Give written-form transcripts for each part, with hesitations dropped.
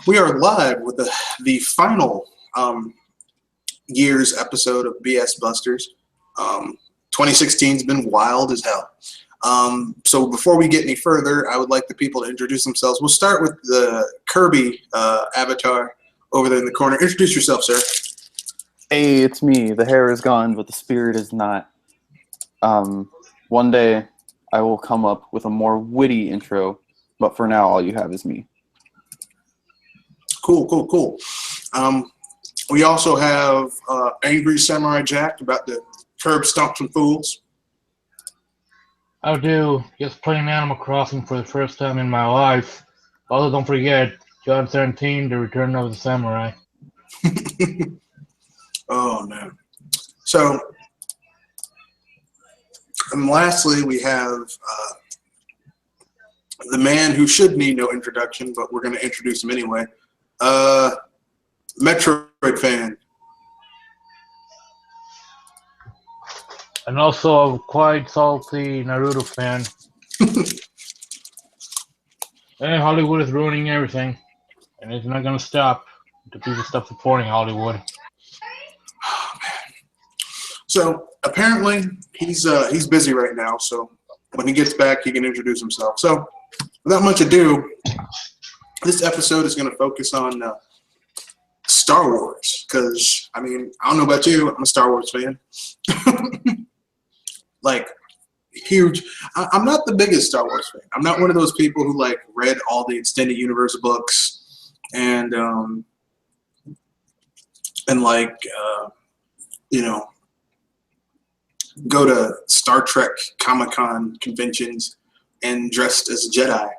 We are live with the final year's episode of BS Busters. 2016's been wild as hell. So before we get any further, I would like the people to introduce themselves. We'll start with the Kirby avatar over there in the corner. Introduce yourself, sir. Hey, it's me. The hair is gone, but the spirit is not. One day I will come up with a more witty intro, but for now all you have is me. Cool. We also have Angry Samurai Jack about to curb stomp some fools. I do. Just playing Animal Crossing for the first time in my life. Also, don't forget, John 17, The Return of the Samurai. Oh, no. So, and lastly, we have the man who should need no introduction, but we're going to introduce him anyway. Metroid fan. And also a quite salty Naruto fan. Hey, Hollywood is ruining everything. And it's not going to stop. The people stop supporting Hollywood. Oh, man. So apparently he's busy right now. So when he gets back, he can introduce himself. So without much ado, this episode is going to focus on Star Wars. Because, I mean, I don't know about you. I'm a Star Wars fan. Like, huge. I'm not the biggest Star Wars fan. I'm not one of those people who, like, read all the extended universe books and go to Star Trek Comic-Con conventions and dressed as a Jedi.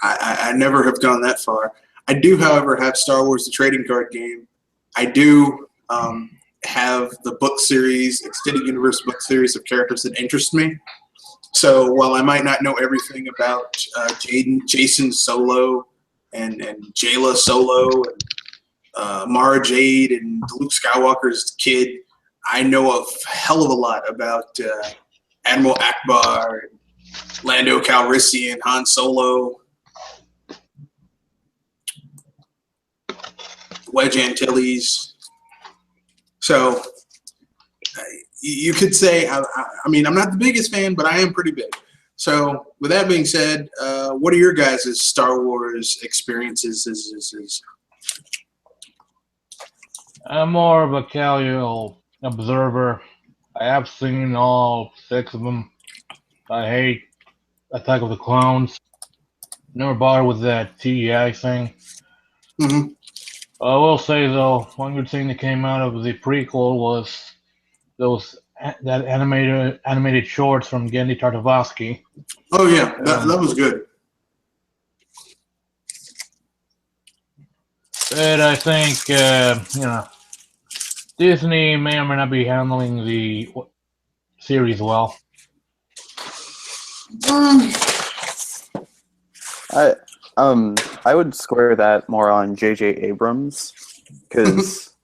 I never have gone that far. I do, however, have Star Wars the trading card game. I do have the book series, extended universe book series of characters that interest me. So while I might not know everything about Jason Solo and Jayla Solo and Mara Jade and Luke Skywalker's kid, I know a hell of a lot about Admiral Akbar, Lando Calrissian, Han Solo, Wedge Antilles. So you could say, I mean, I'm not the biggest fan, but I am pretty big. So with that being said, what are your guys' Star Wars experiences? I'm more of a casual observer. I have seen all 6 of them. I hate Attack of the Clones. Never bothered with that CGI thing. Mm-hmm. I will say though, one good thing that came out of the prequel was that animated shorts from Genndy Tartakovsky. Oh yeah, that was good. But I think Disney may or may not be handling the series well. I would square that more on J.J. Abrams, because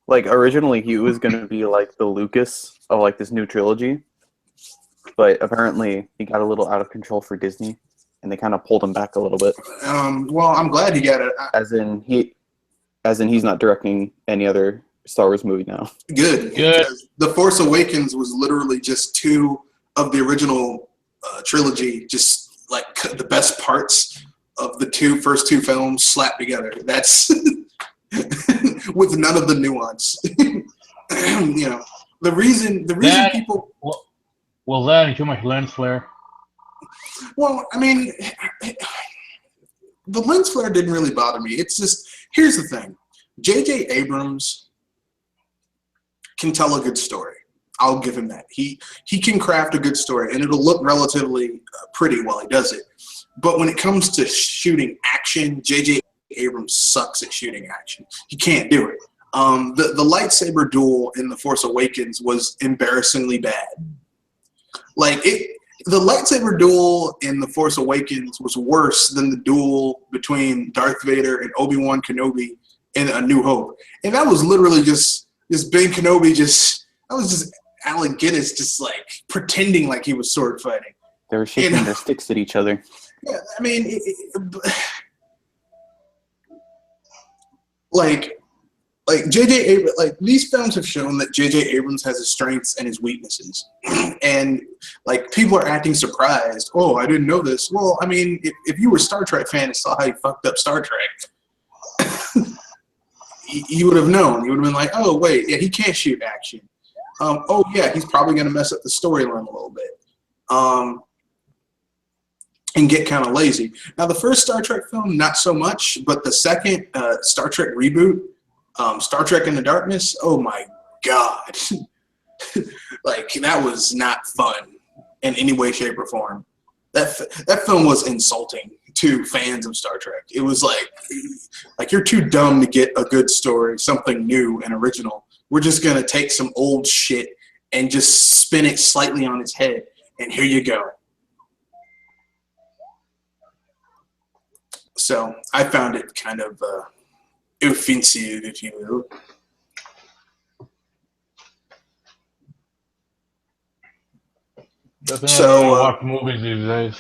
like originally he was going to be like the Lucas of like this new trilogy, but apparently he got a little out of control for Disney, and they kind of pulled him back a little bit. Well, I'm glad he got it. As in he's not directing any other Star Wars movie now. Good. The Force Awakens was literally just 2 of the original trilogy, just like the best parts of the first two films slapped together. That's with none of the nuance. The reason people. Well, that and too much lens flare. Well, I mean, the lens flare didn't really bother me. It's just, here's the thing. J.J. Abrams can tell a good story. I'll give him that. He can craft a good story, and it'll look relatively pretty while he does it. But when it comes to shooting action, J.J. Abrams sucks at shooting action. He can't do it. The lightsaber duel in The Force Awakens was embarrassingly bad. Like, the lightsaber duel in The Force Awakens was worse than the duel between Darth Vader and Obi-Wan Kenobi in A New Hope. And that was literally just Ben Kenobi that was just Alec Guinness just like pretending like he was sword fighting. They were shaking their sticks at each other. Yeah, I mean, like J.J. Abrams, like these films have shown that J.J. Abrams has his strengths and his weaknesses, and like people are acting surprised. Oh, I didn't know this. Well, I mean, if you were a Star Trek fan and saw how he fucked up Star Trek, you would have known. You would have been like, oh wait, yeah, he can't shoot action. Oh yeah, he's probably going to mess up the storyline a little bit, and get kind of lazy. Now the first Star Trek film, not so much, but the second Star Trek reboot. Star Trek in the Darkness, oh my god. Like, that was not fun in any way, shape, or form. That film was insulting to fans of Star Trek. It was like you're too dumb to get a good story, something new and original. We're just going to take some old shit and just spin it slightly on its head, and here you go. So I found it kind of offensive, if you will. So watch movies these days.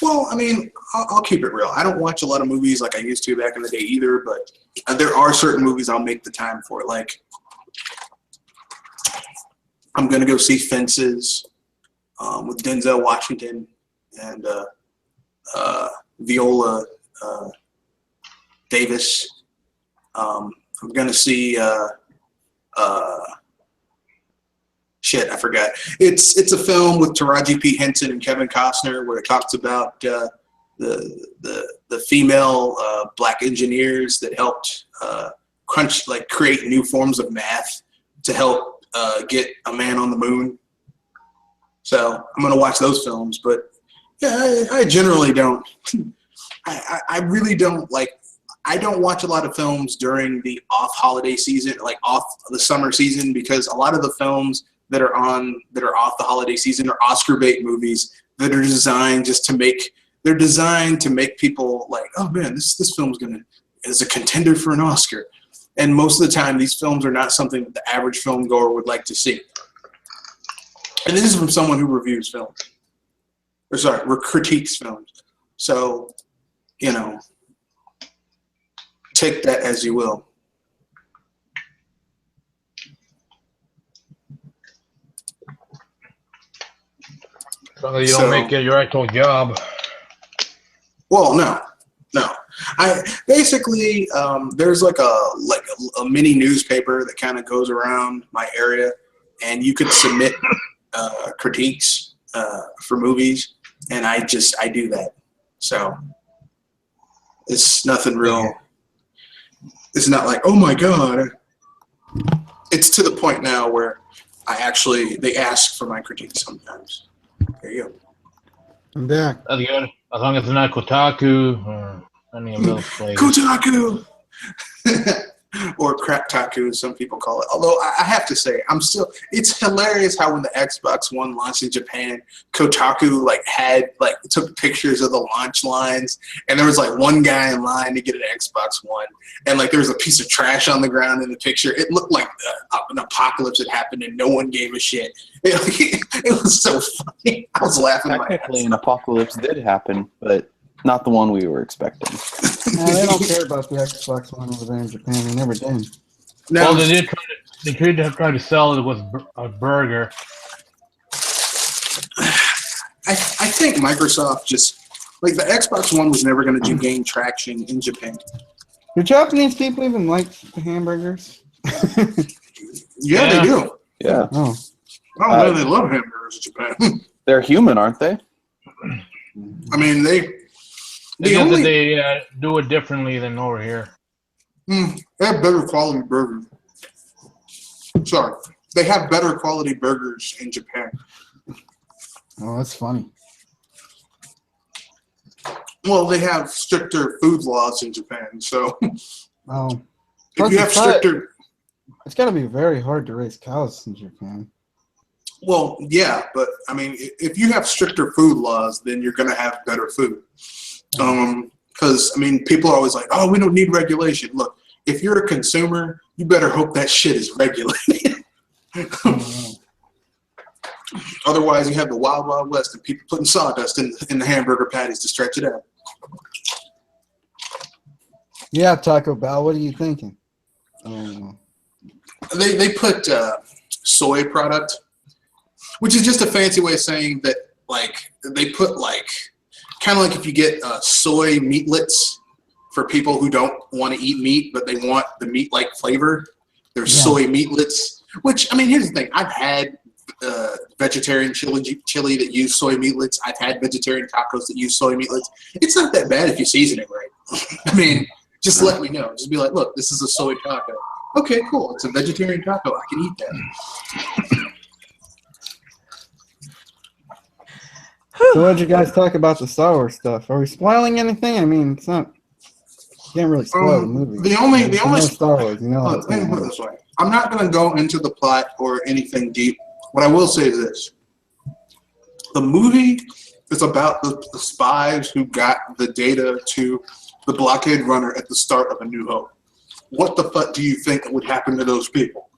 Well, I mean, I'll keep it real. I don't watch a lot of movies like I used to back in the day either, but there are certain movies I'll make the time for. Like, I'm going to go see Fences with Denzel Washington and Viola Davis. I'm going to see shit, I forgot. It's a film with Taraji P. Henson and Kevin Costner where it talks about the female black engineers that helped create new forms of math to help get a man on the moon. So I'm gonna watch those films, but yeah, I generally don't. I really don't like. I don't watch a lot of films during the off holiday season, like off the summer season, because a lot of the films that are off the holiday season are Oscar bait movies that are designed to make people like, oh man, this film's is a contender for an Oscar. And most of the time these films are not something that the average film goer would like to see. And this is from someone who reviews films. Critiques films. So, take that as you will. So you don't make it your actual job. Well, no. I basically there's like a mini newspaper that kind of goes around my area, and you could submit critiques for movies, and I do that. So it's nothing real. It's not like, oh my god. It's to the point now where they ask for my critiques sometimes. There you go. I'm back. That's good. As long as it's not Kotaku or any of those places. Kotaku! Or Crap-taku, as some people call it. Although I have to say, it's hilarious how when the Xbox One launched in Japan, Kotaku took pictures of the launch lines, and there was one guy in line to get an Xbox One, and there was a piece of trash on the ground in the picture. It looked like an apocalypse had happened and no one gave a shit. It was so funny. I was laughing my ass Technically, an apocalypse did happen, but not the one we were expecting. No, they don't care about the Xbox One over there in Japan. They never did. Now, Well, they tried to sell it with a burger. I think Microsoft just the Xbox One was never going to gain traction in Japan. Do Japanese people even like hamburgers? Yeah, they do. Yeah. Oh. Oh man, they love hamburgers in Japan. They're human, aren't they? I mean, they do it differently than over here. they have better quality burgers. Sorry, they have better quality burgers in Japan. Oh, that's funny. Well, they have stricter food laws in Japan, so Oh. if you have stricter, It's got to be very hard to raise cows in Japan. well, yeah, but I mean, if you have stricter food laws, then you're going to have better food. Because I mean, people are always like, "Oh, we don't need regulation." Look, if you're a consumer, you better hope that shit is regulated. Otherwise, you have the Wild Wild West and people putting sawdust in the hamburger patties to stretch it out. Yeah, Taco Bell. What are you thinking? Oh. They put soy product, which is just a fancy way of saying that, like, they put, like, kind of like if you get soy meatlets for people who don't want to eat meat, but they want the meat-like flavor. There's soy meatlets, which, I mean, here's the thing. I've had vegetarian chili that use soy meatlets. I've had vegetarian tacos that use soy meatlets. It's not that bad if you season it right. I mean, just let me know. Just be like, look, this is a soy taco. Okay, cool. It's a vegetarian taco. I can eat that. So what did you guys talk about the Star Wars stuff? Are we spoiling anything? I mean, it's not. You can't really spoil the movie. The only Star Wars, you know. Look, let me put it this way. I'm not going to go into the plot or anything deep. What I will say is this: the movie is about the spies who got the data to the blockade runner at the start of A New Hope. What the fuck do you think would happen to those people?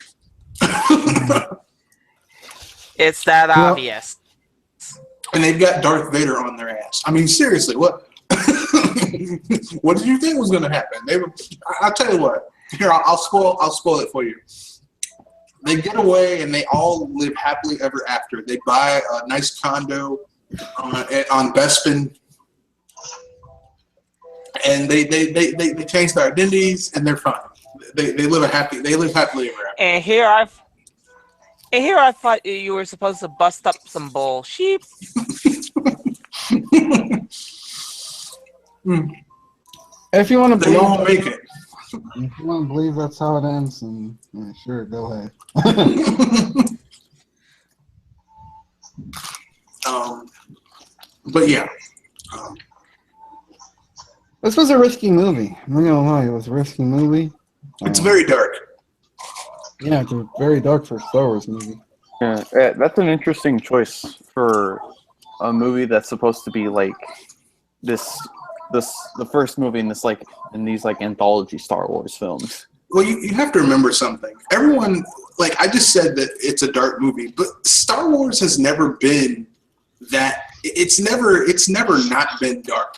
It's that obvious. And they've got Darth Vader on their ass. I mean, seriously, what? What did you think was going to happen? I'll tell you what. Here, I'll spoil it for you. They get away and they all live happily ever after. They buy a nice condo on Bespin, and they change their identities and they're fine. They live happily ever after. And here I thought you were supposed to bust up some bullshit. If you want to They believe, all make it. if you want to believe that's how it ends, and yeah, sure, go ahead. But yeah. This was a risky movie. I'm not gonna lie, it was a risky movie. It's very dark. Yeah, it's very dark for a Star Wars movie. Yeah, that's an interesting choice for a movie that's supposed to be like the first movie in these anthology Star Wars films. Well, you have to remember something. Everyone, like, I just said that it's a dark movie, but Star Wars has never been that. It's never not been dark.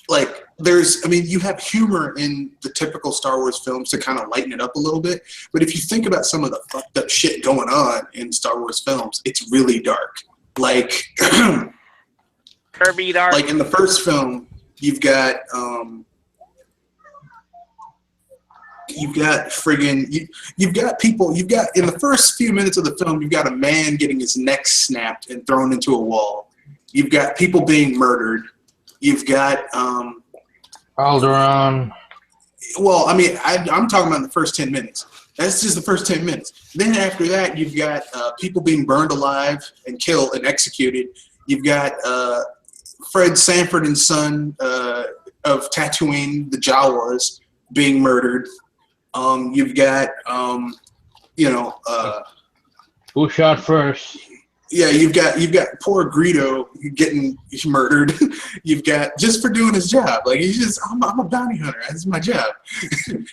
Like, you have humor in the typical Star Wars films to kind of lighten it up a little bit. But if you think about some of the fucked up shit going on in Star Wars films, it's really dark. Like, Kirby dark. like in the first film, you've got people, in the first few minutes of the film, you've got a man getting his neck snapped and thrown into a wall. You've got people being murdered. You've got Alderaan. well, I mean, I'm talking about the first 10 minutes. That's just the first 10 minutes. Then after that, you've got people being burned alive and killed and executed. You've got Fred Sanford and Son of Tatooine, the Jawas, being murdered. You've got, Who shot first? yeah, you've got poor Greedo getting murdered. You've got, just for doing his job. Like, he's just, I'm a bounty hunter. That's my job.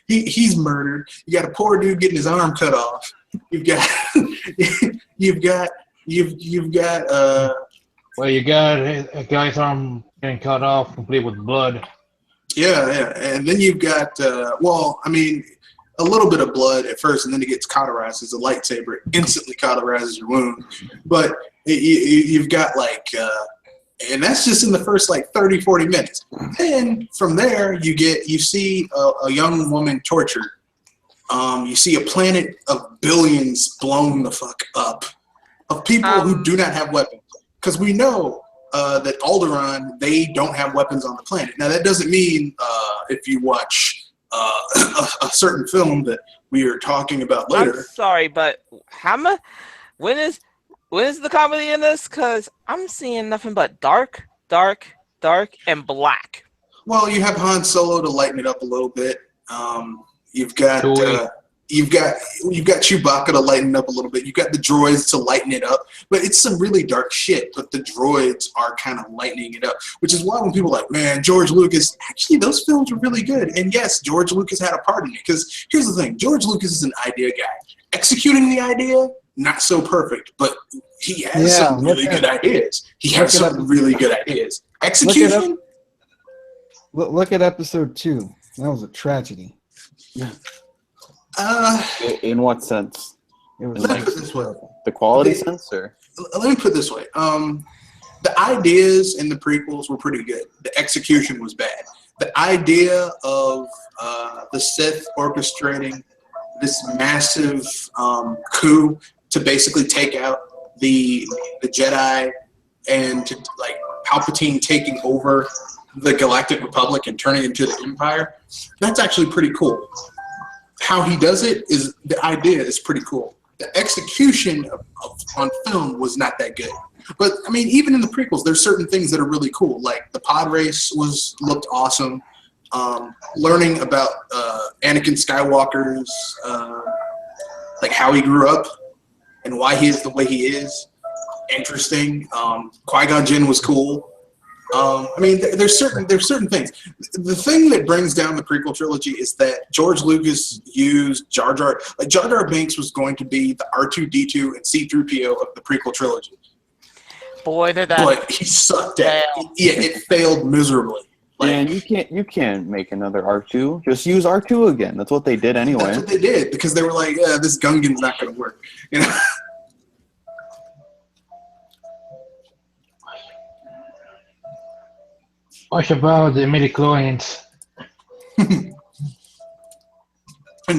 He's murdered. You got a poor dude getting his arm cut off. You've got Well, you got a guy's arm getting cut off, complete with blood. yeah, and then you've got a little bit of blood at first, and then it gets cauterized as a lightsaber. It instantly cauterizes your wound. But you've got and that's just in the first 30, 40 minutes. Then from there, you see a young woman tortured. You see a planet of billions blown the fuck up of people who do not have weapons. Because we know that Alderaan, they don't have weapons on the planet. Now, that doesn't mean if you watch a certain film that we are talking about later. I'm sorry, but when is the comedy in this? Because I'm seeing nothing but dark, and black. Well, you have Han Solo to lighten it up a little bit. You've got Chewbacca to lighten it up a little bit. You've got the droids to lighten it up. But it's some really dark shit. But the droids are kind of lightening it up, which is why when people are like, man, George Lucas, actually those films were really good. And yes, George Lucas had a part in it. Because here's the thing, George Lucas is an idea guy. Executing the idea, not so perfect, but he has some really good ideas. He has some really good ideas. Execution, Look at episode 2. That was a tragedy. In what sense? It was Let me put it this way. The quality sense, or? Let me put it this way. The ideas in the prequels were pretty good. The execution was bad. The idea of the Sith orchestrating this massive coup to basically take out the Jedi and to like Palpatine taking over the Galactic Republic and turning it into the Empire, that's actually pretty cool. How he does it is, the idea is pretty cool. The execution on film was not that good. But I mean, even in the prequels, there's certain things that are really cool. Like the pod race looked awesome. Learning about Anakin Skywalker's like how he grew up and why he is the way he is, interesting. Qui-Gon Jinn was cool. I mean, there's certain things. The thing that brings down the prequel trilogy is that George Lucas used Jar Jar. Like Jar Jar Binks was going to be the R2-D2 and C-3PO of the prequel trilogy. Boy, did that. But he sucked at it. Yeah, it failed miserably. Like, Man, you can't make another R2. Just use R2 again. That's what they did anyway. That's what they did because they were like, this Gungan's not going to work. You know. What about the midichlorians? And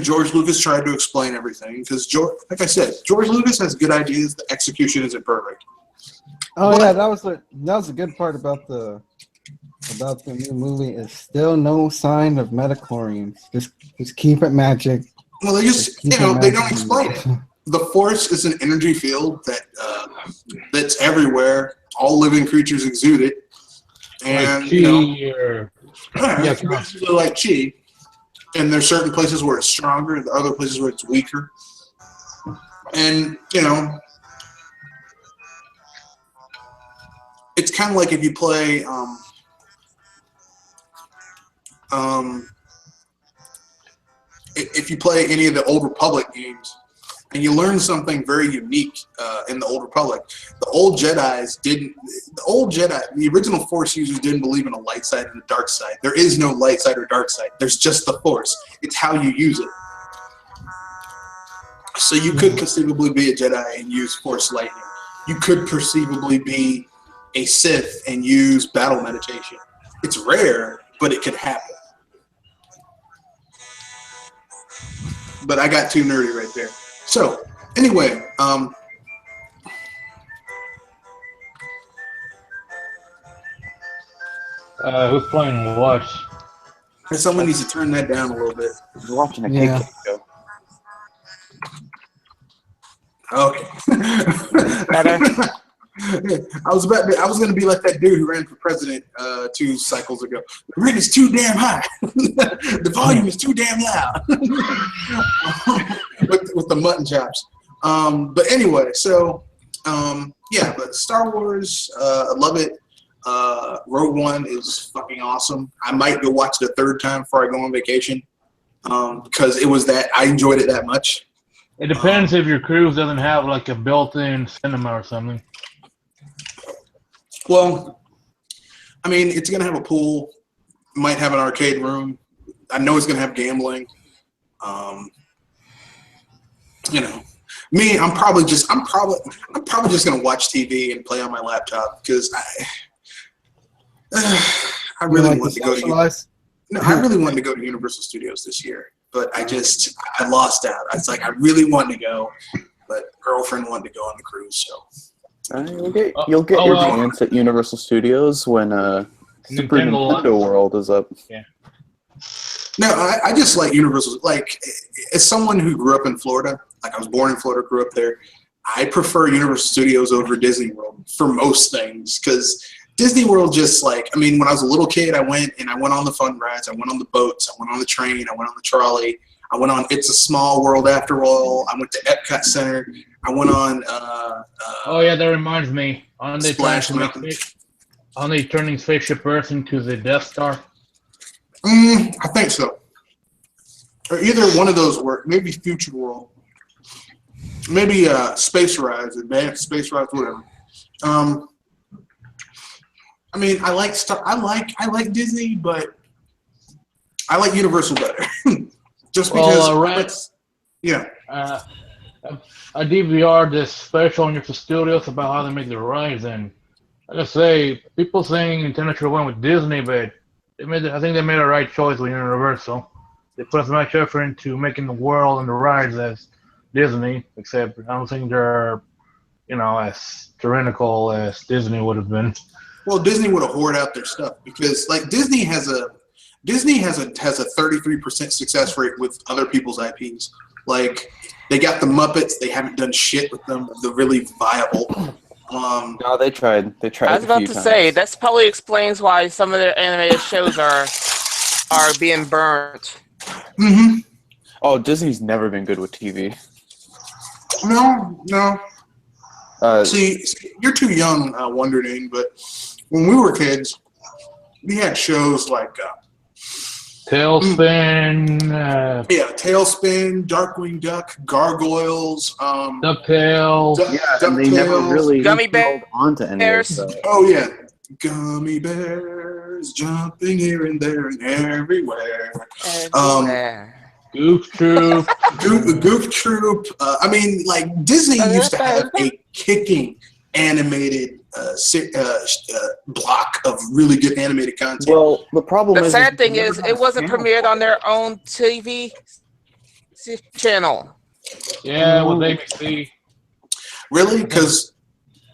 George Lucas tried to explain everything because, like I said, George Lucas has good ideas. The execution isn't perfect. Oh yeah, that was a good part about the new movie. Is still no sign of midichlorians. Just keep it magic. Well, they just they don't explain it. The Force is an energy field that's everywhere. All living creatures exude it, and Like it's basically like chi. And there's certain places where it's stronger, and other places where it's weaker. And it's kind of like if you play if you play any of the Old Republic games and you learn something very unique in the Old Republic. The original Force users didn't believe in a light side and a dark side. There is no light side or dark side. There's just the Force. It's how you use it. So you could conceivably be a Jedi and use Force lightning. You could perceivably be a Sith and use battle meditation. It's rare, but it could happen. But I got too nerdy right there. So, anyway, who's playing what? someone needs to turn that down a little bit. You're watching a Yeah. cake show. Okay. Better. I was going to be like that dude who ran for president 2 cycles ago. The rate is too damn high. The volume is too damn loud. with the mutton chops. But anyway, so yeah, but Star Wars, I love it. Rogue One is fucking awesome. I might go watch it a third time before I go on vacation because it was I enjoyed it that much. It depends if your cruise doesn't have like a built-in cinema or something. Well, I mean, it's going to have a pool. Might have an arcade room. I know it's going to have gambling. Me, I'm probably just going to watch TV and play on my laptop because I really want to go to. No, I really wanted to go to Universal Studios this year, but I lost out. It's like I really wanted to go, but girlfriend wanted to go on the cruise, so. You'll get your chance at Universal Studios when Super Nintendo World is up. Yeah. No, I just like Universal. Like, as someone who grew up in Florida, like I was born in Florida, grew up there, I prefer Universal Studios over Disney World for most things because Disney World just like, I mean, when I was a little kid, I went on the fun rides. I went on the boats. I went on the train. I went on the trolley. I went on It's a Small World After All. I went to Epcot Center. I went on. Oh yeah, that reminds me. On the Splash Mountain. turning spaceship Earth into the Death Star. I think so. Or either one of those work. Maybe Future World. Maybe Space Rides, Advanced Space Rides, whatever. I mean, I like Disney, but I like Universal better. Just Well, because yeah. I DVR'd this special on your studios about how they make the rides, and I gotta say, people saying Nintendo should have went with Disney, but I think they made a right choice with Universal. They put as much effort into making the world and the rides as Disney, except I don't think they're, as tyrannical as Disney would have been. Well, Disney would have hoarded out their stuff because, like, Disney has a 33% success rate with other people's IPs. Like, they got the Muppets. They haven't done shit with them. They're really viable. No, they tried. They tried. I was about to say that probably explains why some of their animated shows are being burnt. Mm-hmm. Oh, Disney's never been good with TV. No. See, you're too young, Wondering, but when we were kids, we had shows like Tailspin. Tailspin, Darkwing Duck, Gargoyles, DuckTales. And they never really Gummy held on to any of Bears. that. Oh yeah, Gummy Bears jumping here and there and everywhere. Goof Troop. Goof Troop. I mean, like Disney used to have a kicking animated block of really good animated content. Well, the problem The is sad thing is, it wasn't channel. premiered on their own TV channel. Yeah, with ABC. Really? Because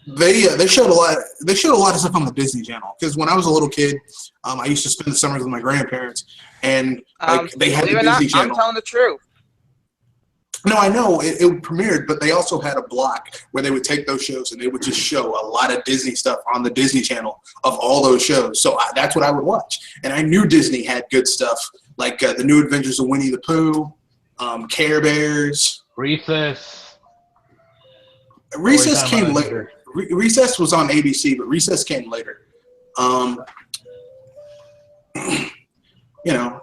they showed a lot. They showed a lot of stuff on the Disney Channel. Because when I was a little kid, I used to spend the summers with my grandparents, and they had the Disney Channel. I'm telling the truth. No, I know it premiered, but they also had a block where they would take those shows and they would just show a lot of Disney stuff on the Disney Channel of all those shows. So that's what I would watch, and I knew Disney had good stuff like the New Adventures of Winnie the Pooh, Care Bears, Recess. Recess came later. Recess was on ABC, but Recess came later.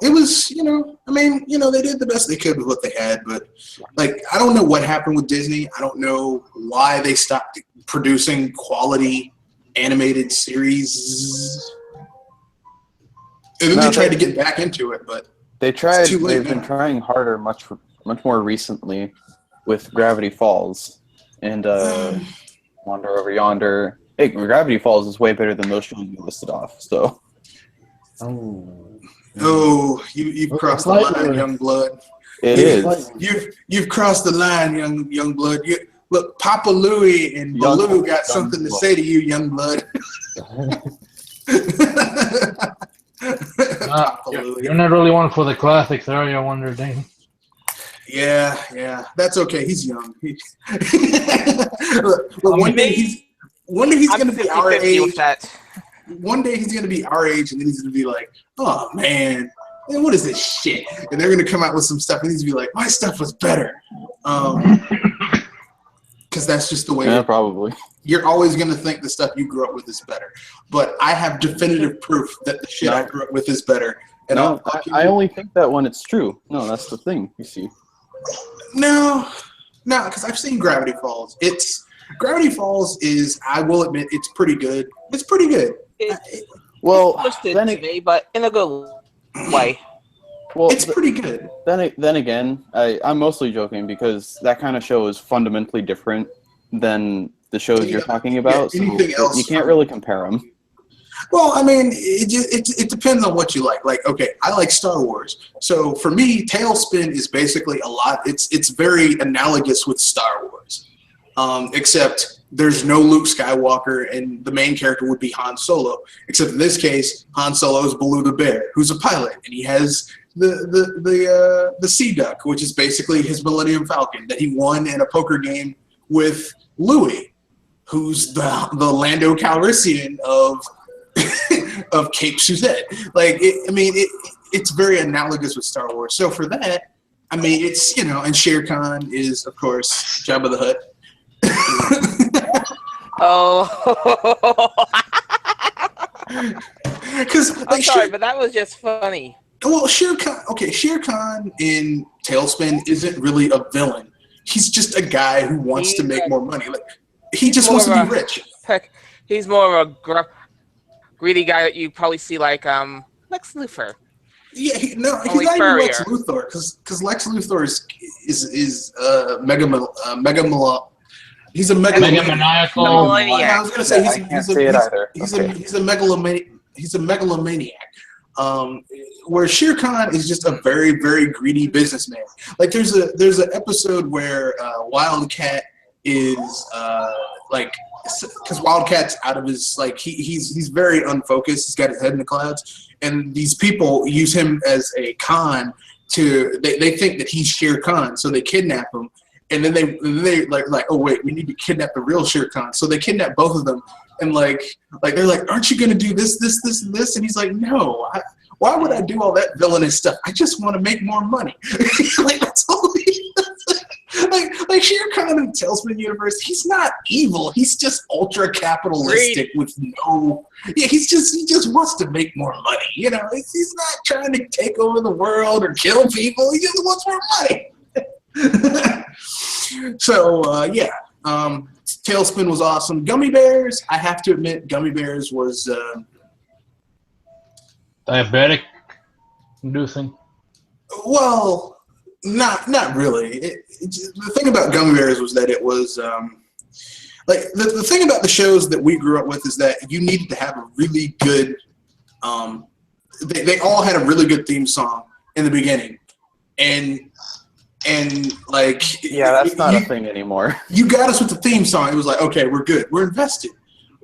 It was, they did the best they could with what they had, but like, I don't know what happened with Disney. I don't know why they stopped producing quality animated series. And then they tried to get back into it, but they tried. It's too late They've been trying harder, much more recently, with Gravity Falls and Wander Over Yonder. Hey, Gravity Falls is way better than those shows you listed off. So. Oh, you've crossed the line, young blood. It is. You've crossed the line, young blood. Look, Papa Louie and Baloo got something to say to you, young blood. You're not really one for the classics, are you? I wonder, Dane. Yeah, that's okay. He's young. But one day he's going to be our age. One day he's going to be our age, and then he's going to be like, oh, man, what is this shit? And they're going to come out with some stuff, and he's going to be like, my stuff was better. Because that's just the way. Yeah, probably. You're always going to think the stuff you grew up with is better. But I have definitive proof that the shit I grew up with is better. And no, I only think that when it's true. No, that's the thing, you see. No, because I've seen Gravity Falls. Gravity Falls is, I will admit, it's pretty good. It's pretty good. It's twisted to me, but in a good way. Well, it's pretty good. Then again, I'm mostly joking because that kind of show is fundamentally different than the shows you're talking about. Yeah, anything else, you can't really compare them. Well, I mean, it depends on what you like. Like, okay, I like Star Wars. So for me, Tailspin is basically a lot. It's very analogous with Star Wars, except there's no Luke Skywalker, and the main character would be Han Solo. Except in this case, Han Solo is Baloo the Bear, who's a pilot, and he has the Sea Duck, which is basically his Millennium Falcon that he won in a poker game with Louis, who's the Lando Calrissian of Cape Suzette. Like, it's very analogous with Star Wars. So for that, I mean, it's, and Shere Khan is, of course, Jabba the Hutt. Oh. Because I'm sorry, but that was just funny. Well, Shere Khan in Tailspin isn't really a villain. He's just a guy who wants to make more money. Like, he just wants to be rich. He's more of a greedy guy that you probably see like Lex Luthor. Yeah, he's not Only even Lex furrier. Luthor, because Lex Luthor is he's a megalomaniac. Megamaniacal. Yeah, I Megalomaniac. was gonna say I can't say it either. he's Okay. a megalomaniac. Where Shere Khan is just a very, very greedy businessman. Like there's an episode where Wildcat is like, because Wildcat's out of his, like, he's very unfocused. He's got his head in the clouds, and these people use him as a con to. They think that he's Shere Khan, so they kidnap him, and then they like oh wait, we need to kidnap the real Shere Khan. So they kidnap both of them, and like they're like, aren't you gonna do this, and this? And he's like, no. Why would I do all that villainous stuff? I just want to make more money. Like that's all he like Shere Khan in the Tailspin universe, he's not evil. He's just ultra capitalistic with no. Yeah, he just wants to make more money. You know, he's not trying to take over the world or kill people. He just wants more money. So yeah, Tailspin was awesome. Gummy Bears, I have to admit, Gummy Bears was. Diabetic inducing. Well, not really. The thing about Gummy Bears was that it was like the thing about the shows that we grew up with is that you needed to have a really good. They all had a really good theme song in the beginning, and like Yeah, that's not a thing anymore. You got us with the theme song. It was like, okay, we're good. We're invested.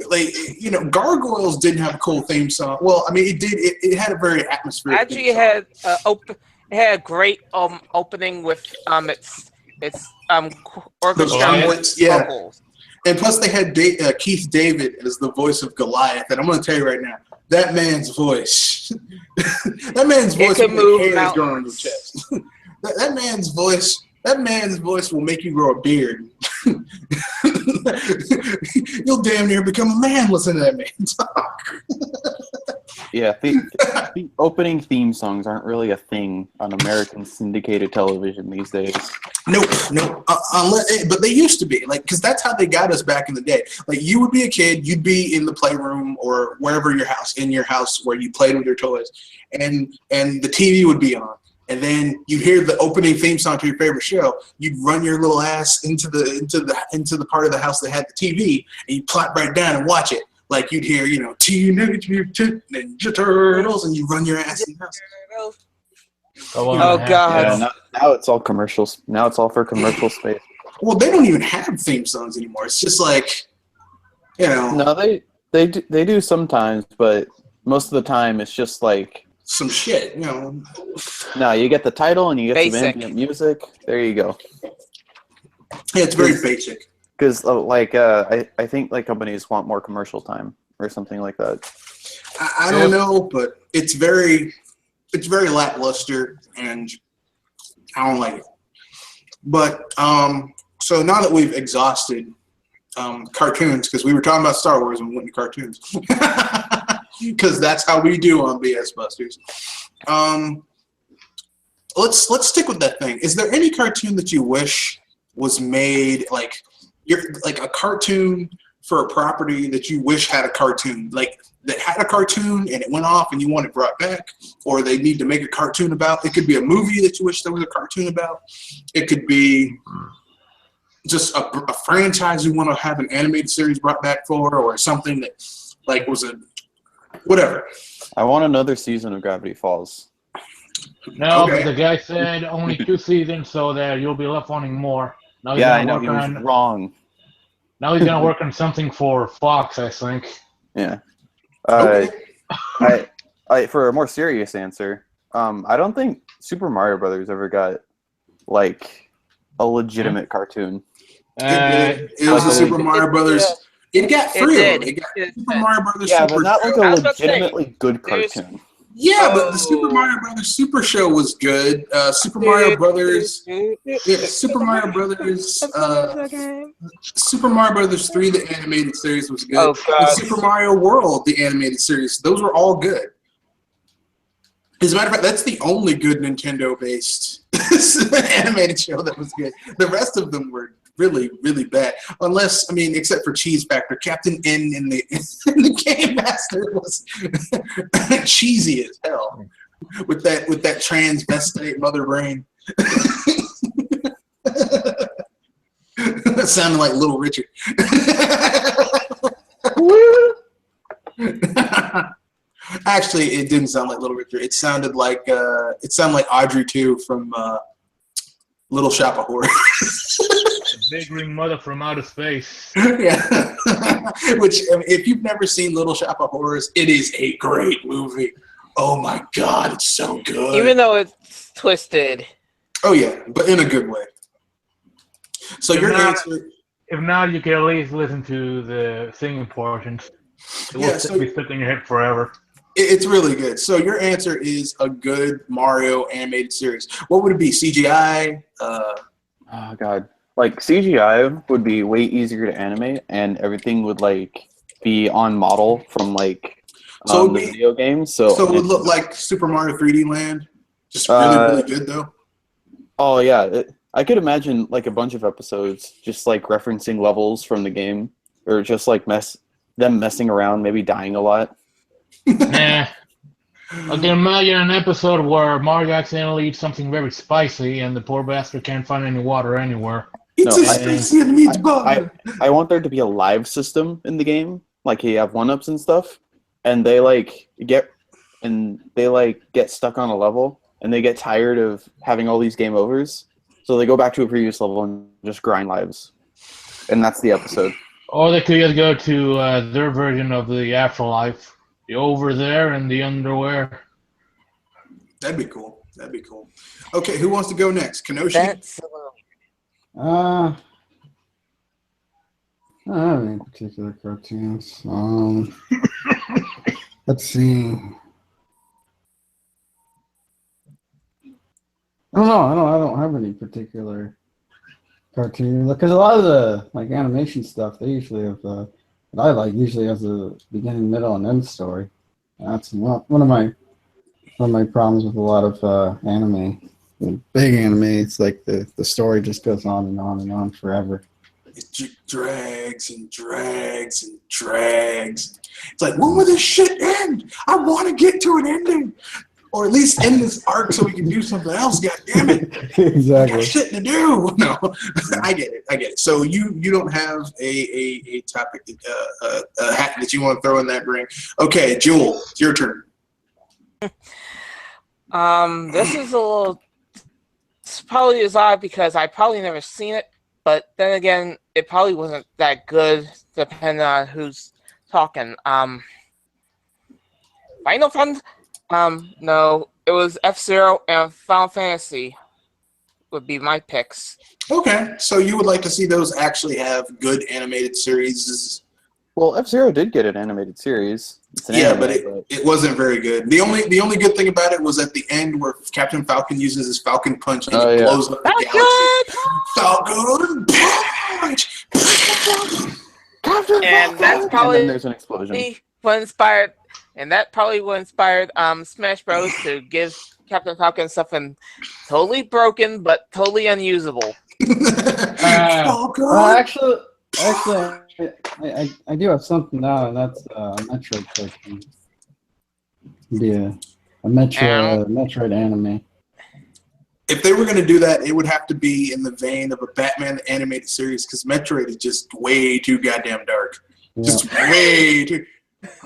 Like, you know, Gargoyles didn't have a cool theme song. Well, I mean, it did. It had a very atmospheric. Actually, it had it had a great opening with its orchestra with vocals. And plus, they had Keith David as the voice of Goliath. And I'm going to tell you right now, that man's voice, that man's voice can move hairs growing on your chest. That man's voice will make you grow a beard. You'll damn near become a man listening to that man talk. Yeah, the opening theme songs aren't really a thing on American syndicated television these days. Nope. But they used to be, like, because that's how they got us back in the day. Like, you would be a kid, you'd be in the playroom or wherever in your house where you played with your toys, and the TV would be on. And then you'd hear the opening theme song to your favorite show. You'd run your little ass into the part of the house that had the TV, and you'd plop right down and watch it. Like you'd hear, you know, Teenage Mutant Ninja Turtles, and you run your ass in the house. Oh God! Yeah, now it's all commercials. Now it's all for commercial space. Well, they don't even have theme songs anymore. It's just like, you know. No, they do sometimes, but most of the time it's just like. Some shit, you know. No, you get the title and you get Basic. some ambient music. There you go. Yeah, it's very basic. Because I think like companies want more commercial time or something like that. I don't know, but it's very lackluster, and I don't like it. But so now that we've exhausted cartoons, because we were talking about Star Wars and we went to cartoons. Because that's how we do on BS Busters. Let's stick with that thing. Is there any cartoon that you wish was made like a cartoon for a property that you wish had a cartoon, like that had a cartoon and it went off and you want it brought back, or they need to make a cartoon about? It could be a movie that you wish there was a cartoon about. It could be just a franchise you want to have an animated series brought back for, or something that like was a whatever. I want another season of Gravity Falls. No, Okay. but the guy said only 2 seasons, so that you'll be left wanting more. Now he's Yeah, gonna I know work he was on. wrong. Now he's gonna work on something for Fox, I think. Yeah. Okay. I for a more serious answer, I don't think Super Mario Brothers ever got like a legitimate cartoon. It was the Super Mario Brothers. It got three of them. It got Super Mario Brothers Yeah, Super but not like Show. I a was about to say, legitimately good there's- cartoon. Yeah, but the Super Mario Brothers Super Show was good. Super Mario Brothers. Yeah, Super Mario Brothers. Super Mario Brothers 3, the animated series, was good. Oh, God. And Super Mario World, the animated series, those were all good. As a matter of fact, that's the only good Nintendo-based animated show that was good. The rest of them were really, really bad. Unless, I mean, except for Cheese Factor. Captain N in the Game Master was cheesy as hell. with that transvestite mother brain. That sounded like Little Richard. Actually, it didn't sound like Little Richard. It sounded like Audrey too from Little Shop of Horrors. Big green mother from outer space. Yeah. Which, if you've never seen Little Shop of Horrors, it is a great movie. Oh my God, it's so good. Even though it's twisted. Oh yeah, but in a good way. So If your not- answer. If not, you can at least listen to the singing portions. It will Yeah, so be stuck in your head forever. it's really good. So your answer is a good Mario animated series. What would it be? CGI? Oh God, like CGI would be way easier to animate, and everything would like be on model from like So it'd the be- video games. So it would look like Super Mario 3D Land. Just really good though. Oh yeah, I could imagine like a bunch of episodes just like referencing levels from the game, or just like them messing around, maybe dying a lot. Nah. I can imagine an episode where Mario accidentally eats something very spicy and the poor bastard can't find any water anywhere. It's No, a spicy and meat butter. I want there to be a live system in the game, like you have 1-ups and stuff, and they get stuck on a level, and they get tired of having all these game overs, so they go back to a previous level and just grind lives, and that's the episode. Or they could just go to their version of the afterlife. The over there and the underwear. That'd be cool. Okay, who wants to go next? Kenoshi? That's I don't have any particular cartoons. Let's see. I don't know. I don't have any particular cartoon because a lot of the like animation stuff they usually have. That I like usually has a beginning, middle, and end story. That's one of my problems with a lot of anime. Big anime, it's like the story just goes on and on and on forever. It drags and drags and drags. It's like, when will this shit end? I want to get to an ending. Or at least end this arc so we can do something else. God damn it. Exactly. Got shit to do. No, I get it. So you don't have a topic, a hat that you want to throw in that ring. Okay, Jewel, it's your turn. This is a little. It's probably is odd because I probably never seen it, but then again, it probably wasn't that good, depending on who's talking. Final Fun. No, it was F-Zero and Final Fantasy would be my picks. Okay, so you would like to see those actually have good animated series. Well, F-Zero did get an animated series. It's an anime, But it wasn't very good. The only good thing about it was at the end where Captain Falcon uses his Falcon Punch and he blows up the galaxy. Falcon Punch! And that's and probably then there's an explosion. what inspired, and that probably what inspired Smash Bros. To give Captain Falcon something totally broken but totally unusable. Falcon! Actually, I do have something now, and that's Metroid cartoon. Be a Metroid anime. If they were going to do that, it would have to be in the vein of a Batman animated series because Metroid is just way too goddamn dark. Yeah. Just way too.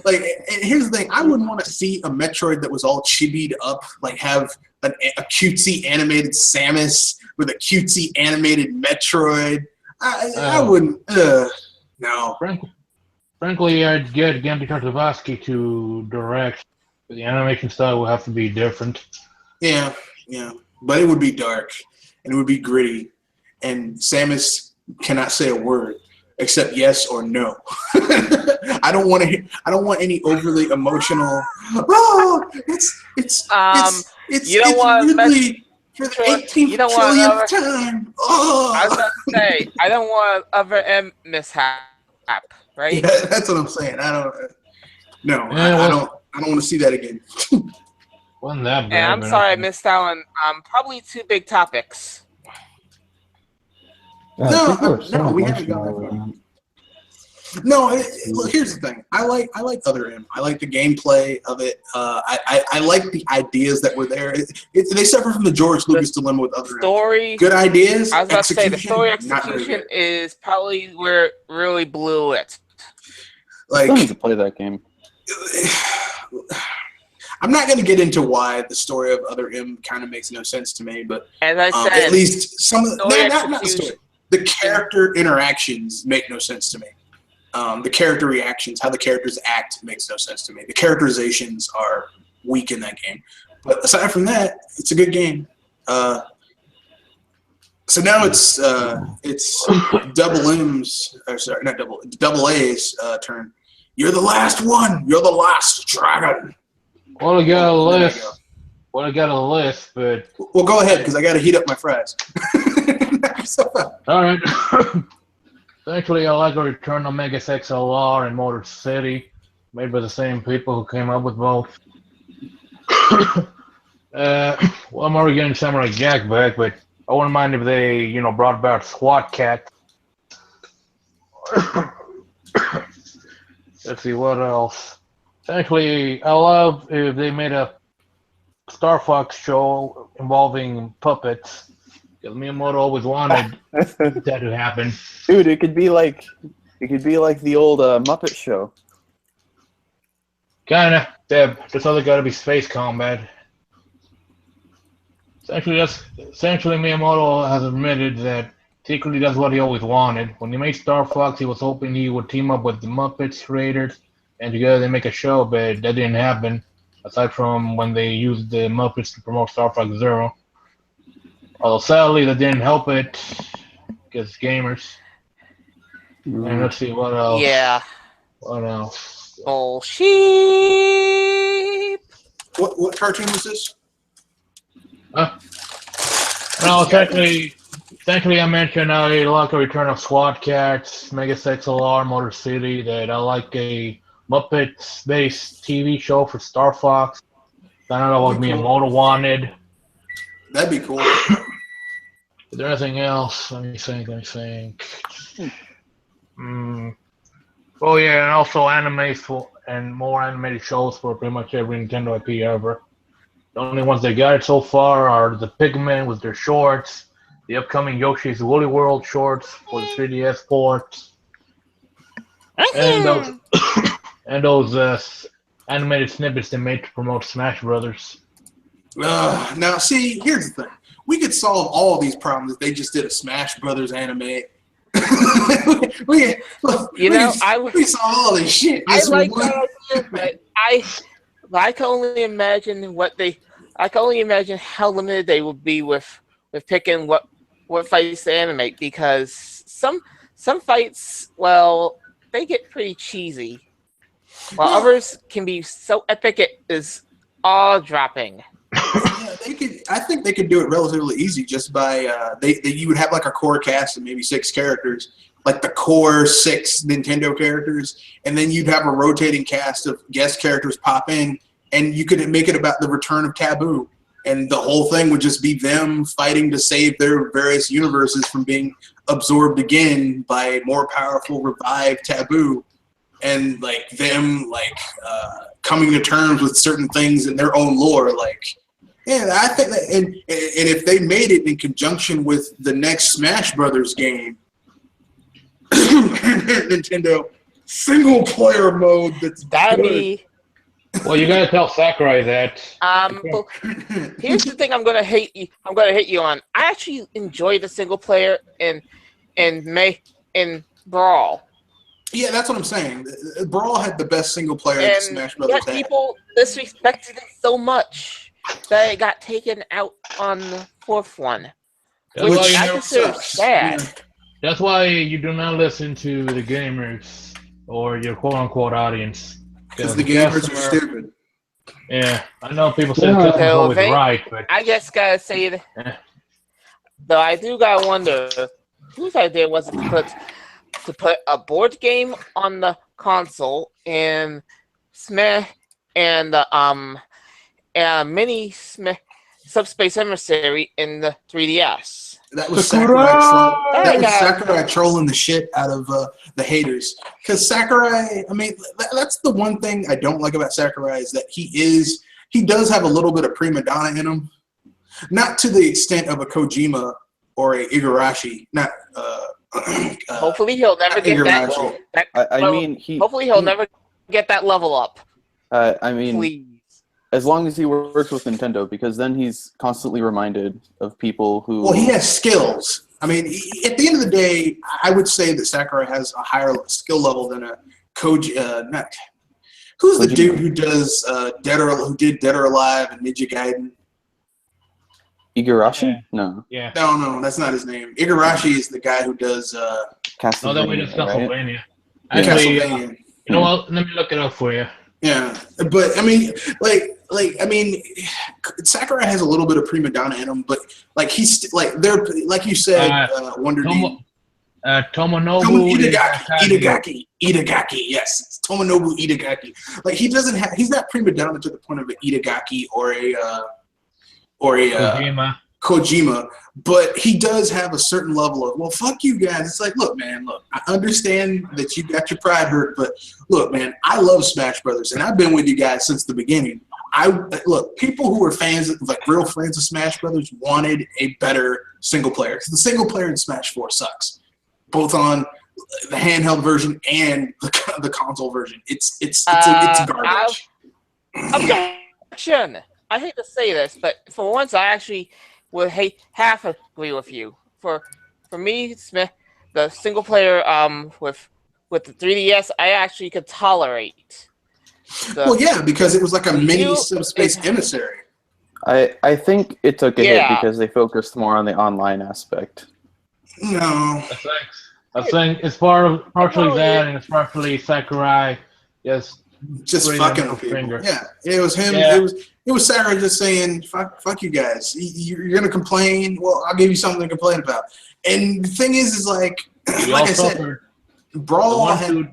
Like, and here's the thing: I wouldn't want to see a Metroid that was all chibied up, like have a cutesy animated Samus with a cutesy animated Metroid. I wouldn't. No. Frankly, I'd get Gambit Tartakovsky to direct. The animation style would have to be different. Yeah. But it would be dark, and it would be gritty, and Samus cannot say a word except yes or no. I don't want any overly emotional. Oh, it's you don't want Ridley for the 18th trillionth time. Oh. I was about to say, I don't want other mishap, right? Yeah, that's what I'm saying. I don't want to see that again. Wasn't that bad? And I'm sorry I missed out on probably two big topics. Yeah, No, people are so we haven't emotional got that over far. that. No, look. Here's the thing. I like Other M. I like the gameplay of it. I like the ideas that were there. They suffer from the George Lucas dilemma with Other M. Story. Good ideas. I was about to say the story not very execution good. is probably where it really blew it. I still need Like, to play that game. I'm not going to get into why the story of Other M kind of makes no sense to me, but As I said, at least some of story not the story. The character interactions make no sense to me. The character reactions, how the characters act, makes no sense to me. The characterizations are weak in that game. But aside from that, it's a good game. So now it's Double M's, or sorry, not Double A's turn. You're the last one. You're the last dragon. Well, I got a There you list. go. Well, I got a list, but Well, go ahead, because I got to heat up my fries. all right. Actually, I like a return of Megas XLR and Motor City, made by the same people who came up with both. Well, I'm already getting Samurai Jack back, but I wouldn't mind if they, brought back SWAT Cat. Let's see, what else? Actually, I love if they made a Star Fox show involving puppets. Because Miyamoto always wanted that to happen. Dude, it could be like the old Muppet Show. Kinda. This other got to be space combat. Essentially, Miyamoto has admitted that secretly that's what he always wanted. When he made Star Fox, he was hoping he would team up with the Muppets Raiders, and together they make a show, but that didn't happen. Aside from when they used the Muppets to promote Star Fox Zero. Although sadly, that didn't help it, because gamers. And let's see, what else? Yeah. What else? Bullshit. What cartoon is this? No, technically I mentioned I like a return of SWAT Cats, Mega XLR, Motor City, that I like a Muppets-based TV show for Star Fox. I don't know what Miyamoto wanted. That'd be cool. Is there anything else? Let me think. Oh yeah, and also animes and more animated shows for pretty much every Nintendo IP ever. The only ones they got so far are the Pigmen with their shorts, the upcoming Yoshi's Woolly World shorts for the 3DS ports, and those animated snippets they made to promote Smash Brothers. Now, see, here's the thing. We could solve all of these problems if they just did a Smash Brothers anime. we saw all this shit. I like that idea, but I can only imagine how limited they would be with picking what fights to animate, because some fights, well, they get pretty cheesy, while others can be so epic it is awe-dropping. Yeah, I think they could do it relatively easy just by you would have like a core cast of maybe 6 characters, like the core 6 Nintendo characters, and then you'd have a rotating cast of guest characters pop in, and you could make it about the return of Taboo, and the whole thing would just be them fighting to save their various universes from being absorbed again by more powerful revived Taboo, and like them coming to terms with certain things in their own lore, Yeah, I think that, and if they made it in conjunction with the next Smash Brothers game, Nintendo single player mode, That'd be. Well, you gotta tell Sakurai that. But here's the thing: I'm gonna hate you on. I actually enjoy the single player in Brawl. Yeah, that's what I'm saying. Brawl had the best single player that Smash Brothers had. People disrespected it so much that it got taken out on the 4th one, which I consider sad. Yeah. That's why you do not listen to the gamers or your quote-unquote audience. Because the gamers are stupid. Yeah, I know people say Yeah. customers always right, but I just gotta say it. Though I do gotta wonder whose idea was it to put a board game on the console and Smash and a mini Subspace Emissary in the 3DS. That was Sakurai! Sakurai trolling the shit out of the haters. Because Sakurai, I mean, that's the one thing I don't like about Sakurai is that he does have a little bit of prima donna in him. Not to the extent of a Kojima or a Igarashi. Not. Hopefully he'll never get that. Hopefully he'll never get that level up. I mean, Please. as long as he works with Nintendo, because then he's constantly reminded of people who. Well, he has skills. I mean, at the end of the day, I would say that Sakurai has a higher skill level than a Koji. Who's the dude who does who did Dead or Alive and Ninja Gaiden? Igarashi? Yeah. No. Yeah. No, that's not his name. Igarashi is the guy who does Castlevania. No, that way it's Castlevania. Right? Actually, Castlevania. you know what? Let me look it up for you. Yeah, but I mean, Sakurai has a little bit of prima donna in him, but like he's they're like you said, Wonder D. Tomonobu Itagaki. Yes, it's Tomonobu Itagaki. Like he's not prima donna to the point of an Itagaki or a Kojima, but he does have a certain level of, well, fuck you guys. It's like, look, man, I understand that you got your pride hurt, but look, man, I love Smash Brothers, and I've been with you guys since the beginning. People who were fans, like real fans of Smash Brothers, wanted a better single player, because the single player in Smash 4 sucks, both on the handheld version and the console version. It's garbage. Objection! I hate to say this, but for once, I actually would half agree with you. For me, Smith, the single player with the 3DS, I actually could tolerate. Well, yeah, because it was like a mini Subspace Emissary. I think it took a hit because they focused more on the online aspect. No. I think it's partially that, and it's partially Sakurai just fucking with people. Finger. Yeah, it was him. Yeah. It was Sakurai just saying, "Fuck you guys. You're gonna complain. Well, I'll give you something to complain about." And the thing is like I said, Brawl had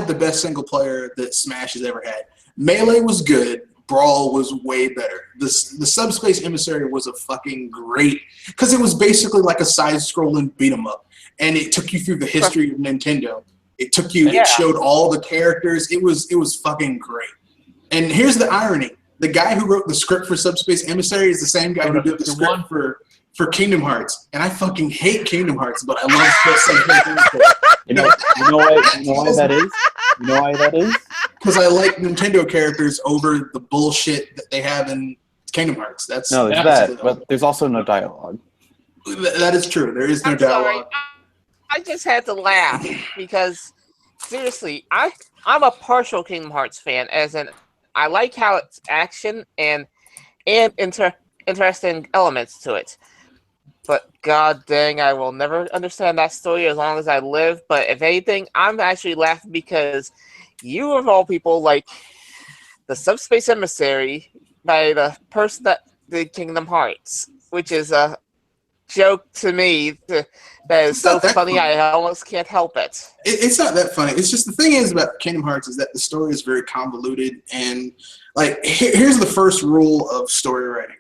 the best single player that Smash has ever had. Melee was good. Brawl was way better. The Subspace Emissary was a fucking great, because it was basically like a side-scrolling beat 'em up, and it took you through the history of Nintendo. It took you. It showed all the characters. It was fucking great. And here's the irony: the guy who wrote the script for Subspace Emissary is the same guy who did the script for Kingdom Hearts. And I fucking hate Kingdom Hearts, but I love Subspace Emissary. You know why that is? You know why that is? Because I like Nintendo characters over the bullshit that they have in Kingdom Hearts. There's that, but there's also no dialogue. That is true. There is no dialogue. I just had to laugh because seriously, I'm a partial Kingdom Hearts fan, as in I like how it's action and interesting elements to it. But god dang, I will never understand that story as long as I live. But if anything, I'm actually laughing because you of all people like the Subspace Emissary by the person that did Kingdom Hearts, which is a joke to me that is so funny I almost can't help it. It's not that funny. It's just the thing is about Kingdom Hearts is that the story is very convoluted, and like here's the first rule of story writing.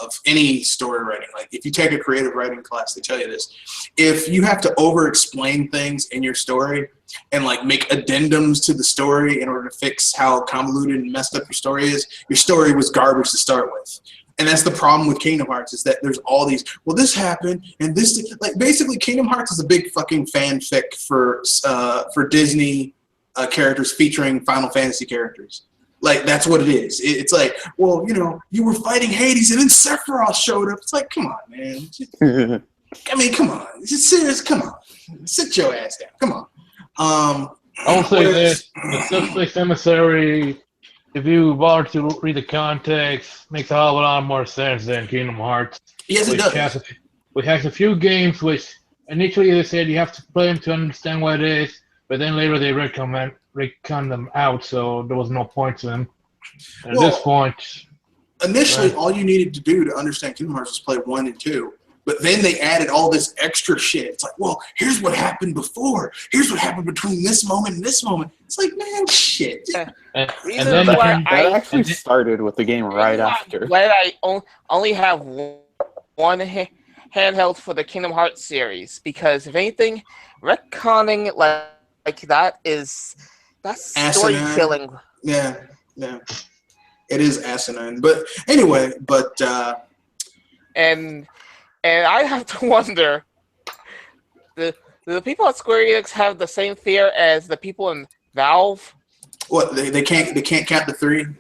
Of any story writing. Like if you take a creative writing class, they tell you this. If you have to over-explain things in your story and like make addendums to the story in order to fix how convoluted and messed up your story was garbage to start with. And that's the problem with Kingdom Hearts is that there's all these, well, this happened and this, like basically Kingdom Hearts is a big fucking fanfic for Disney characters featuring Final Fantasy characters. Like, that's what it is. It's like, well, you were fighting Hades and then Sephiroth showed up. It's like, come on, man. I mean, come on. It's serious. Come on. Sit your ass down. Come on. I'll say this. The Subspace Emissary, if you bother to read the context, makes a hell of a lot more sense than Kingdom Hearts. Yes, it does. Which has a few games which initially they said you have to play them to understand what it is, but then later they recon them out, so there was no point to them. And at this point, initially, all you needed to do to understand Kingdom Hearts was play 1 and 2. But then they added all this extra shit. It's like, well, here's what happened before. Here's what happened between this moment and this moment. It's like, man, shit. And Reason then you why can, That actually and then- started with the game right reason why after. I'm glad I only have one handheld for the Kingdom Hearts series, because if anything, retconning like that's Asinine. story killing. Yeah. It is asinine. But anyway, And I have to wonder, do the people at Square Enix have the same fear as the people in Valve? what, they can't count to 3? Kingdom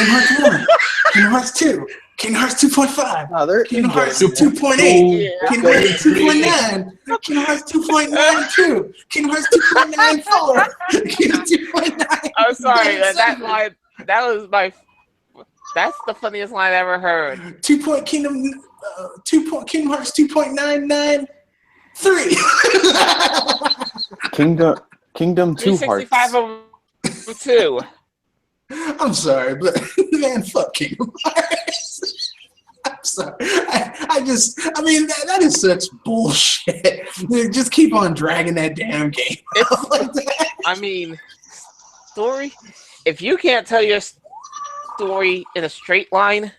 Hearts 1, Kingdom Hearts 2, Kingdom Hearts 2.5, No, they're Kingdom Hearts in-game. 2.8, Yeah. Kingdom Hearts 2.9, Kingdom Hearts 2.92, Kingdom Hearts 2.94, Kingdom 2.9. I'm sorry, that line, that's the funniest line I ever heard. Kingdom Hearts 2.993. Kingdom 2 Hearts. 365 over 2. I'm sorry, but man, fuck Kingdom Hearts. I'm sorry. I mean, that is such bullshit. Just keep on dragging that damn game out like that. I mean, story. If you can't tell your story in a straight line,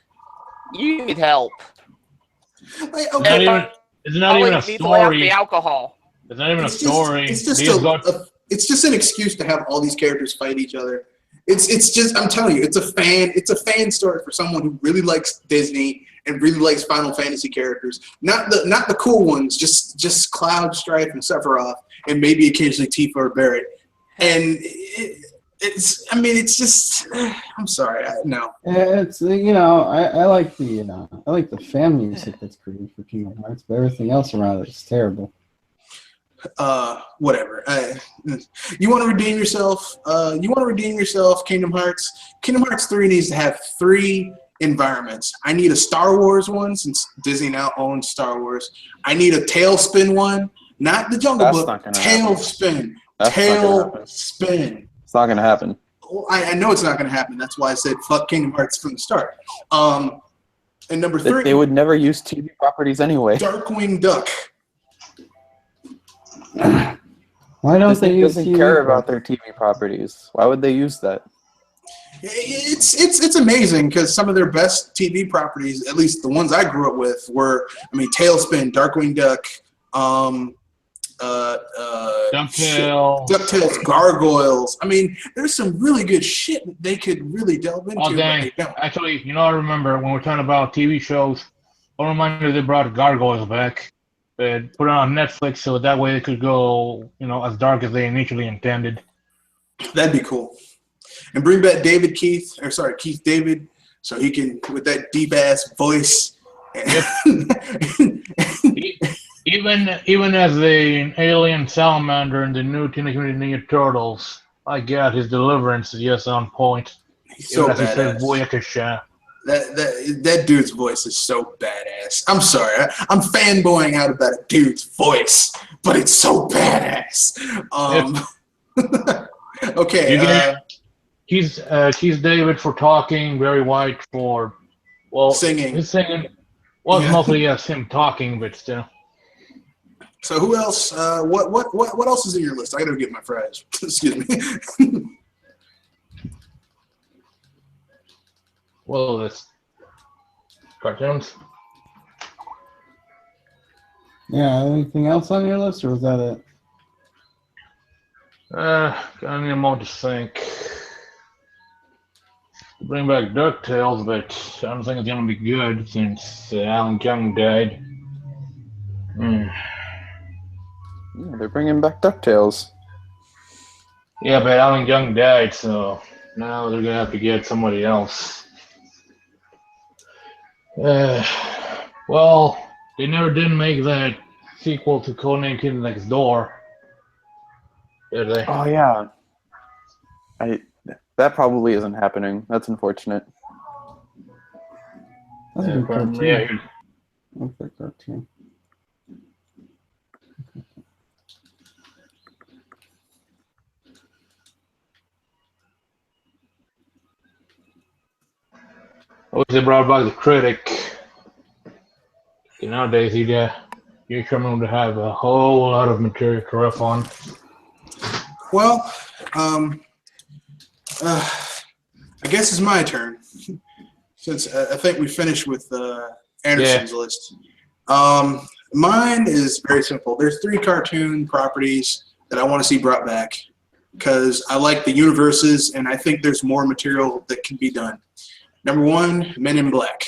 you need help. Like, It's okay, not even a Need to lay off story. the alcohol. It's not even a it's story. it's just an excuse to have all these characters fight each other. It's just, I'm telling you, it's a fan story for someone who really likes Disney and really likes Final Fantasy characters. Not the cool ones, just Cloud, Strife, and Sephiroth, and maybe occasionally Tifa or Barrett. And it's just, I'm sorry, no. It's I like the fan music that's created for Kingdom Hearts, but everything else around it is terrible. Whatever. You want to redeem yourself? Kingdom Hearts. Kingdom Hearts 3 needs to have 3 environments. I need a Star Wars one, since Disney now owns Star Wars. I need a Tailspin one, not the Jungle That's Book. not gonna happen. Tailspin. That's not gonna happen. Tailspin. It's not going to happen. Well, I know it's not going to happen. That's why I said fuck Kingdom Hearts from the start. And number 3, They would never use TV properties anyway. Darkwing Duck. Why don't they Disney use doesn't TV care about their TV properties. Why would they use that? It's amazing, because some of their best TV properties, at least the ones I grew up with, were, Tailspin, Darkwing Duck, DuckTales, Gargoyles. There's some really good shit that they could really delve into. Oh, but dang. they don't. Actually, I remember when we're talking about TV shows, I reminder they brought Gargoyles back. They put it on Netflix so that way it could go, as dark as they initially intended. That'd be cool. And bring back Keith David, so he can, with that deep ass voice. Even as an alien salamander in the new Teenage Mutant Ninja Turtles, I got his deliverance is just on point. He's so Even as he says, badass. Boyakasha. That dude's voice is so badass. I'm sorry, I'm fanboying out about a dude's voice, but it's so badass. Okay. Keith David for talking, Barry White for singing. His singing was Yeah. mostly him talking, but still. So who else? What else is in your list? I gotta get my fries. Excuse me. Well, that's cartoons. Yeah, anything else on your list, or was that it? I need a moment to think. Bring back DuckTales, but I don't think it's gonna be good since Alan Young died. Yeah, they're bringing back DuckTales. Yeah, but Alan Young died, so now they're gonna have to get somebody else. Well, they never did make that sequel to Codename Kid Next Door, did they? Oh yeah, that probably isn't happening. That's unfortunate. That's a good cartoon. Yeah, That's a good cartoon. I wish they brought back the critic. Nowadays, you're coming to have a whole lot of material to rough on. Well, I guess it's my turn. Since I think we finished with Anderson's list. Mine is very simple. There's 3 cartoon properties that I want to see brought back because I like the universes and I think there's more material that can be done. Number 1, Men in Black.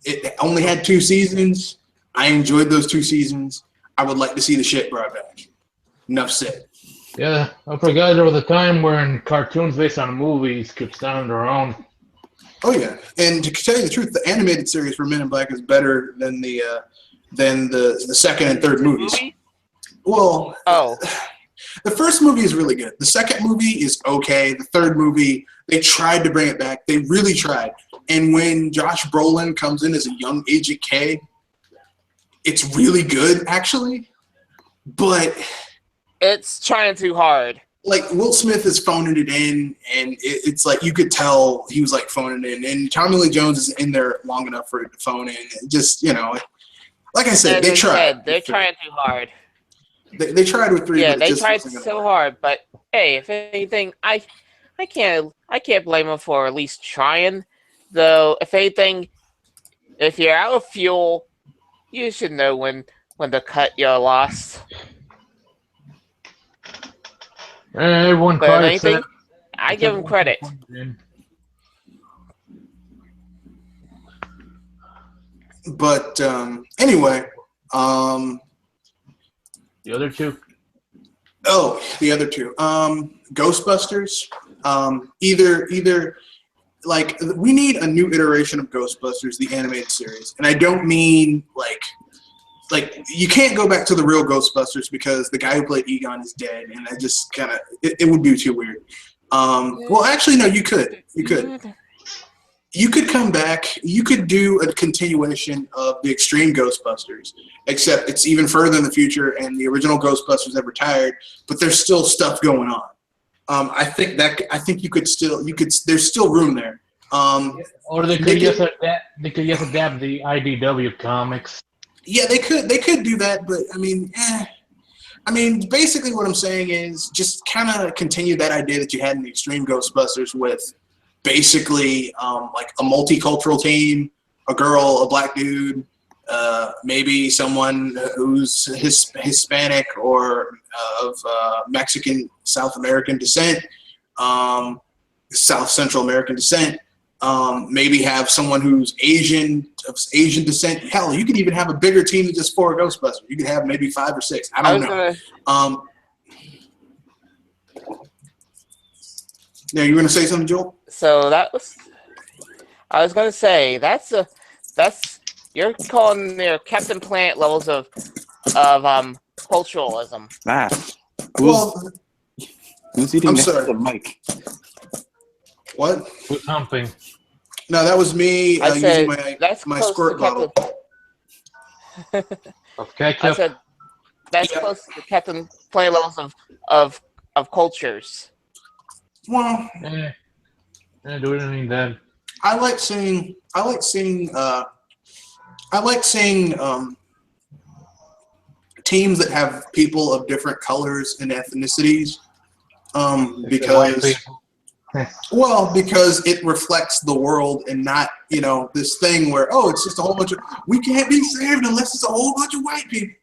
It only had 2 seasons. I enjoyed those 2 seasons. I would like to see the shit brought back. Enough said. Yeah, I forgot there was a time when cartoons based on movies could stand on their own. Oh yeah, and to tell you the truth, the animated series for Men in Black is better than the second and third movies. Well, the first movie is really good. The second movie is okay. The third movie, they tried to bring it back. They really tried. And when Josh Brolin comes in as a young Agent K, it's really good actually, but it's trying too hard. Like Will Smith is phoning it in, and it's like you could tell he was like phoning it in. And Tommy Lee Jones is in there long enough for it to phone in. Just like I said, they tried. They're trying too hard. They tried with 3. Yeah, but they tried so hard. But hey, if anything, I can't blame them for at least trying. Though, if anything, if you're out of fuel, you should know when to cut your loss. Everyone but anything, I give them credit. But anyway, the other 2. Oh, the other 2. Ghostbusters. Either like we need a new iteration of Ghostbusters, the animated series, and I don't mean like you can't go back to the real Ghostbusters because the guy who played Egon is dead, and I just kind of it would be too weird. Well, actually, no, you could come back. You could do a continuation of the Extreme Ghostbusters, except it's even further in the future, and the original Ghostbusters have retired, but there's still stuff going on. I think there's still room there. Or they could just adapt the IDW comics. Yeah, they could do that, but I mean, basically what I'm saying is just kind of continue that idea that you had in the Extreme Ghostbusters with basically like a multicultural team, a girl, a black dude, maybe someone who's Hispanic or of Mexican, South American descent, South Central American descent. Maybe have someone who's of Asian descent. Hell, you could even have a bigger team than just 4 Ghostbusters. You could have maybe 5 or 6. I don't know. Yeah, you were gonna say something, Joel? So I was gonna say that's you're calling their Captain Planet levels of culturalism. Who's eating next to the mic? What? Who's humping? No, that was me using my squirt bottle. Of ketchup? I said that's close to the Captain Planet levels of cultures. Well, do anything then. I like seeing teams that have people of different colors and ethnicities, because it reflects the world and not, this thing where, it's just a whole bunch of, we can't be saved unless it's a whole bunch of white people.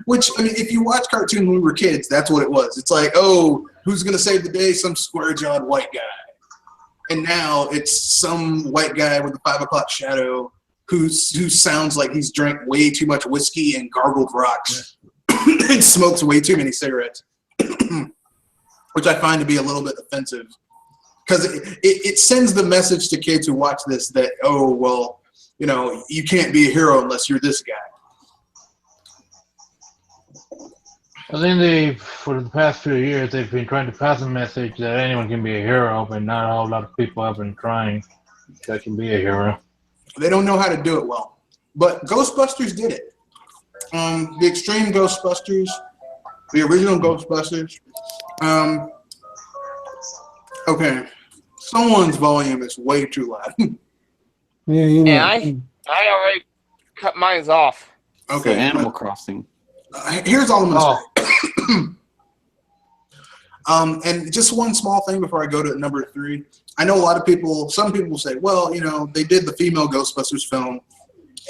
Which, I mean, if you watch cartoon when we were kids, that's what it was. It's like, who's going to save the day? Some square-jawed white guy. And now it's some white guy with a 5 o'clock shadow who sounds like he's drank way too much whiskey and gargled rocks and smokes way too many cigarettes, which I find to be a little bit offensive. Because it sends the message to kids who watch this that, you can't be a hero unless you're this guy. I think for the past few years, they've been trying to pass a message that anyone can be a hero, but not a whole lot of people have been trying that can be a hero. They don't know how to do it well. But Ghostbusters did it. The Extreme Ghostbusters, the original Ghostbusters. Okay. Someone's volume is way too loud. Yeah, I already cut mine off. Okay, Okay, Animal Crossing. here's all I'm gonna Oh, say. And just one small thing before I go to number 3. I know a lot of people. Some people say, well, they did the female Ghostbusters film,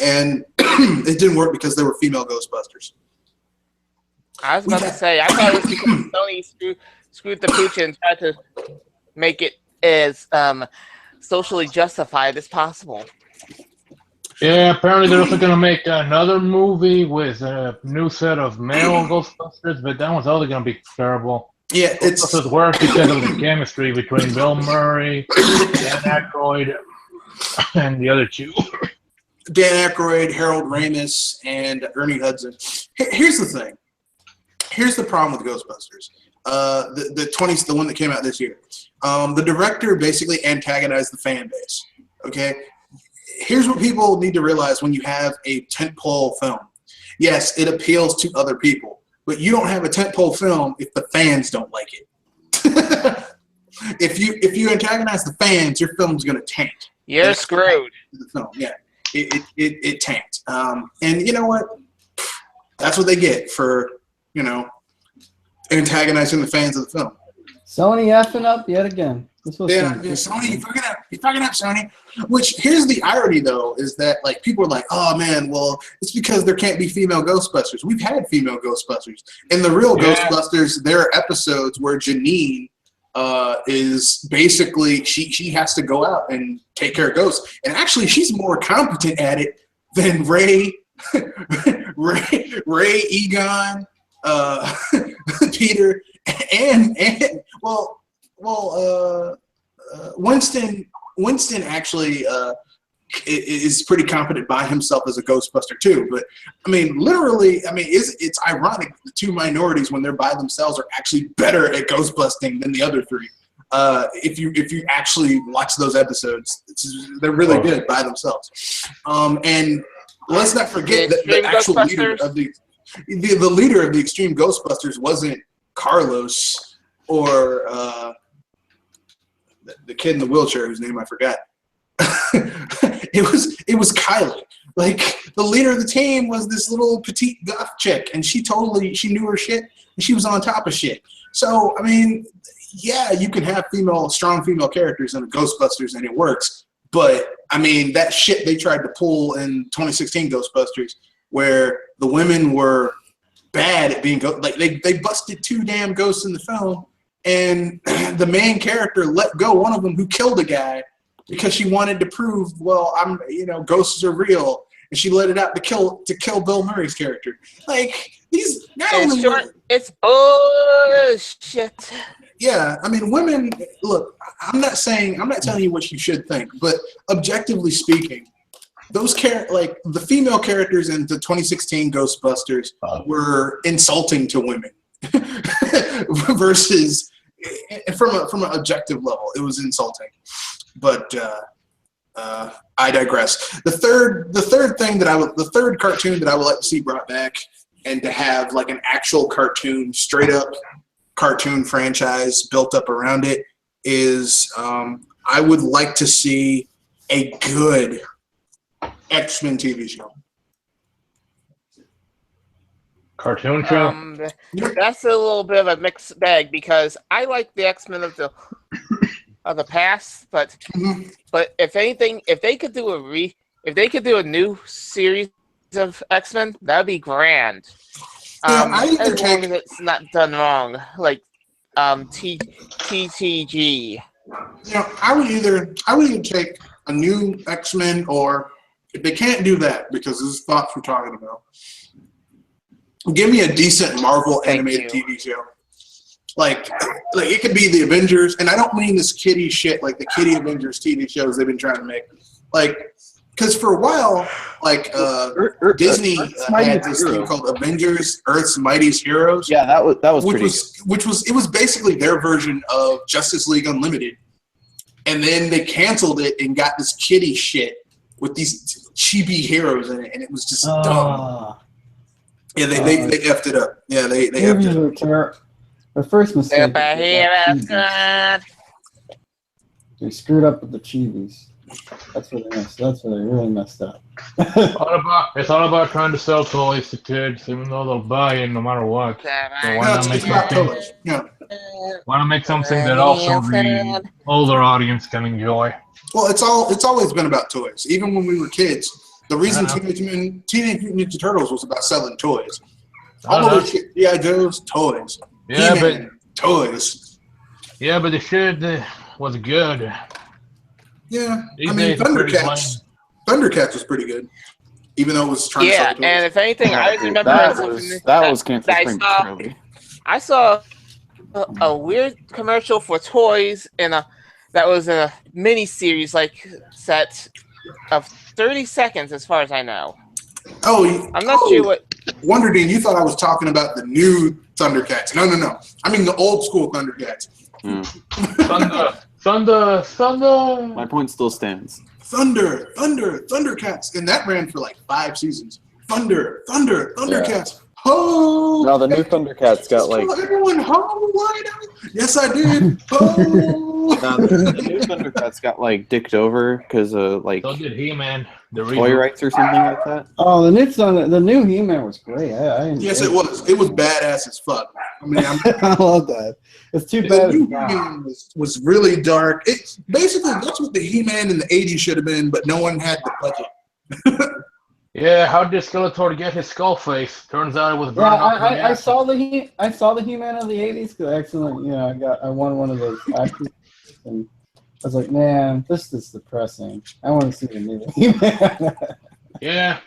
and it didn't work because they were female Ghostbusters. I was about to say, I thought it was because Sony screwed the pooch and tried to make it as socially justified as possible. yeah, apparently they're also going to make another movie with a new set of male Ghostbusters, but that one's also going to be terrible. Yeah, it's Ghostbusters work because of the chemistry between Bill Murray, Dan Aykroyd, and the other two. Dan Aykroyd, Harold Ramis, and Ernie Hudson. Here's the thing. Here's the problem with Ghostbusters. The one that came out this year. The director basically antagonized the fan base. Okay? Here's what people need to realize when you have a tentpole film. Yes, it appeals to other people, but you don't have a tentpole film if the fans don't like it. If you antagonize the fans, your film's going to tank. You're screwed. The film, yeah, it tanked. And you know what? That's what they get for antagonizing the fans of the film. Sony effing up yet again. This was Sony, you fucking up, Sony. Which here's the irony though, is that like people are like, oh man, well it's because there can't be female Ghostbusters. We've had female Ghostbusters. In the real Ghostbusters, there are episodes where Janine is basically she has to go out and take care of ghosts, and actually she's more competent at it than Ray, Egon, Peter, and Winston actually is pretty competent by himself as a Ghostbuster too. But I mean, literally, it's ironic the two minorities when they're by themselves are actually better at ghostbusting than the other three. If you actually watch those episodes, they're really good by themselves. And let's not forget that the actual leader of the leader of the Extreme Ghostbusters wasn't Carlos or the kid in the wheelchair whose name I forgot. It was Kylie. Like the leader of the team was this little petite goth chick, and she knew her shit, and she was on top of shit. So I mean, yeah, you can have strong female characters in the Ghostbusters, and it works. But I mean, that shit they tried to pull in 2016 Ghostbusters, where the women were bad at being they busted 2 damn ghosts in the film, and the main character let go one of them who killed a guy because she wanted to prove, well, ghosts are real, and she let it out to kill Bill Murray's character. Like these, it's bullshit. Yeah, I mean, women. Look, I'm not telling you what you should think, but objectively speaking, those the female characters in the 2016 Ghostbusters were insulting to women. Versus, from an objective level, it was insulting. But I digress. The third cartoon that I would like to see brought back, and to have like an actual cartoon, straight up cartoon franchise built up around it, is I would like to see a good X-Men TV show. Cartoon show? That's a little bit of a mixed bag, because I like the X-Men of the past, but if anything, if they could do a new series of X-Men, that'd be grand. As long as it's not done wrong, like TTG. I would either take a new X-Men, or if they can't do that, because this is thoughts we're talking about, give me a decent Marvel animated TV show. Like it could be the Avengers, and I don't mean this kiddie shit like the kiddie Avengers TV shows they've been trying to make. Like, because for a while, like Disney had this thing called Avengers: Earth's Mightiest Heroes. Yeah, that was it was basically their version of Justice League Unlimited, and then they canceled it and got this kiddie shit with these chibi heroes in it, and it was just dumb. Yeah, they effed it up. Yeah, they effed it up. The first mistake. They screwed up with the Chivas. That's what they messed. That's where they really messed up. It's all about trying to sell toys to kids, even though they'll buy it no matter what. So why No, not make it's about something? toys. Yeah. Why not make something that also the older audience can enjoy? Well, it's always been about toys. Even when we were kids, the reason I know. Teenage Mutant Ninja Turtles was about selling toys. I All know. of this shit, G.I. Joe's, toys. Yeah, He-Man, toys. but the shit was good. Yeah, These I mean, days it's pretty Thundercats was pretty good, even though it was trying to Yeah, sell toys. and if anything, I just remember that was canceled that I saw. prematurely. I saw a weird commercial for toys that was a mini series like set of 30 seconds, as far as I know. I'm not sure what. Wonder Dean, you thought I was talking about the new Thundercats? No. I mean the old school Thundercats. Thunder. My point still stands. Thundercats, and that ran for like 5 seasons. Thundercats. Oh, No, the new Thundercats got like. everyone home right now. Yes, I did. Oh. No, the new Thundercats got like dicked over because of like So did He-Man. The toy reboot. rights or something like that. Oh, the new He-Man was great. I Yes, it was. It was badass as fuck. I mean, I love that. It's too the bad. new it's not. He-Man was really dark. It's basically that's what the He-Man in the '80s should have been, but no one had the budget. Yeah, how did Skeletor get his skull face? Turns out it was Yeah, burned up in the I acid. saw the He-Man of the '80s. Cause excellent. I won one of those actors, and I was like, man, this is depressing. I want to see the new He-Man. Yeah.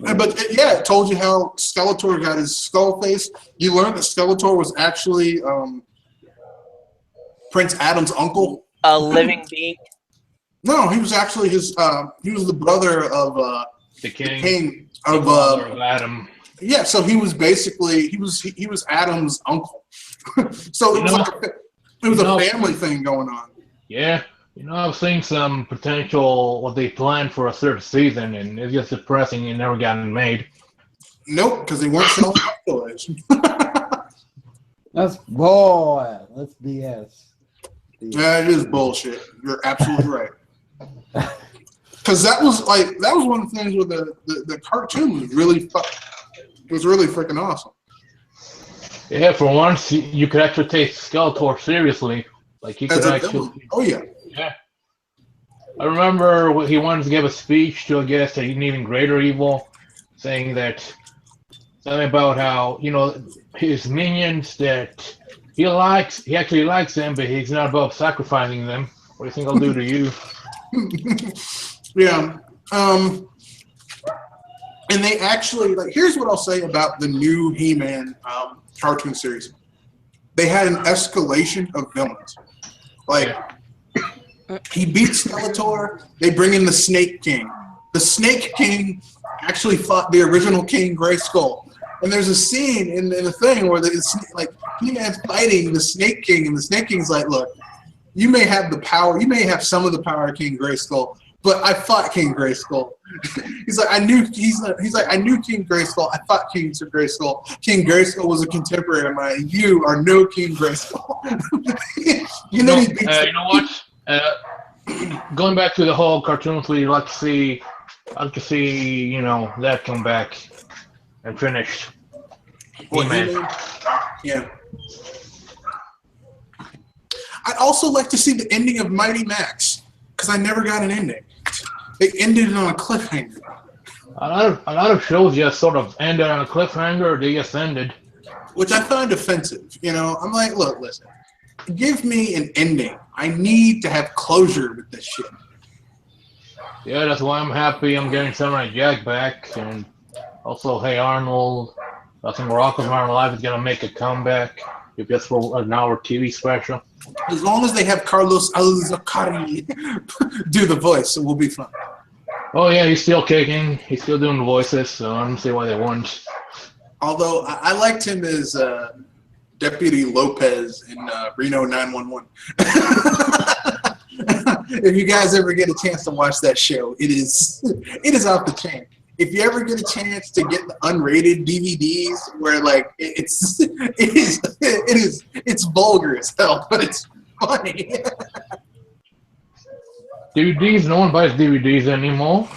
But it told you how Skeletor got his skull face. You learned that Skeletor was actually Prince Adam's uncle. A living being. No, he was actually his. He was the brother of The king. king The of. father of Adam. Yeah, so he was basically he was Adam's uncle. So it was a family thing going on. Yeah. I've seen some potential what they planned for a third season, and it's just depressing. It never got made. Nope, because they weren't selling toys. That's BS. Yeah, it is bullshit. You're absolutely right. Because that was one of the things where the cartoon was really freaking awesome. Yeah, for once, you could actually take Skeletor seriously. Like, he could actually... Oh, yeah. Yeah. I remember he wanted to give a speech to, I guess, an even greater evil, saying that something about how, his minions that he actually likes them, but he's not above sacrificing them. What do you think I'll do to you? Yeah. And they actually, here's what I'll say about the new He-Man cartoon series. They had an escalation of villains. He beats Skeletor. They bring in the Snake King. The Snake King actually fought the original King Grayskull. And there's a scene in the thing where He-Man's fighting the Snake King, and the Snake King's like, look, you may have the power, you may have some of the power of King Grayskull, but I fought King Grayskull. He's like, I knew King Grayskull. I fought King Grayskull. King Grayskull was a contemporary of mine. You are no King Grayskull. You know what? Going back to the whole cartoons, I'd like to see, that come back and finished. He-Man. Yeah. I'd also like to see the ending of Mighty Max, because I never got an ending. They ended it on a cliffhanger. A lot of shows just sort of ended on a cliffhanger, or they just ended. Which I find offensive. I'm like, look, listen. Give me an ending. I need to have closure with this shit. Yeah, that's why I'm happy I'm getting Samurai Jack back, and also Hey Arnold. I think Morocco's Modern Life is gonna make a comeback, if just for an hour TV special. As long as they have Carlos Alzakari do the voice, it will be fun. Oh yeah, he's still kicking. He's still doing the voices, so I don't see why they wouldn't. Although I liked him as Deputy Lopez in Reno 911. If you guys ever get a chance to watch that show, it is off the chain. If you ever get a chance to get the unrated DVDs where it's vulgar as hell, but it's funny. DVDs, no one buys DVDs anymore.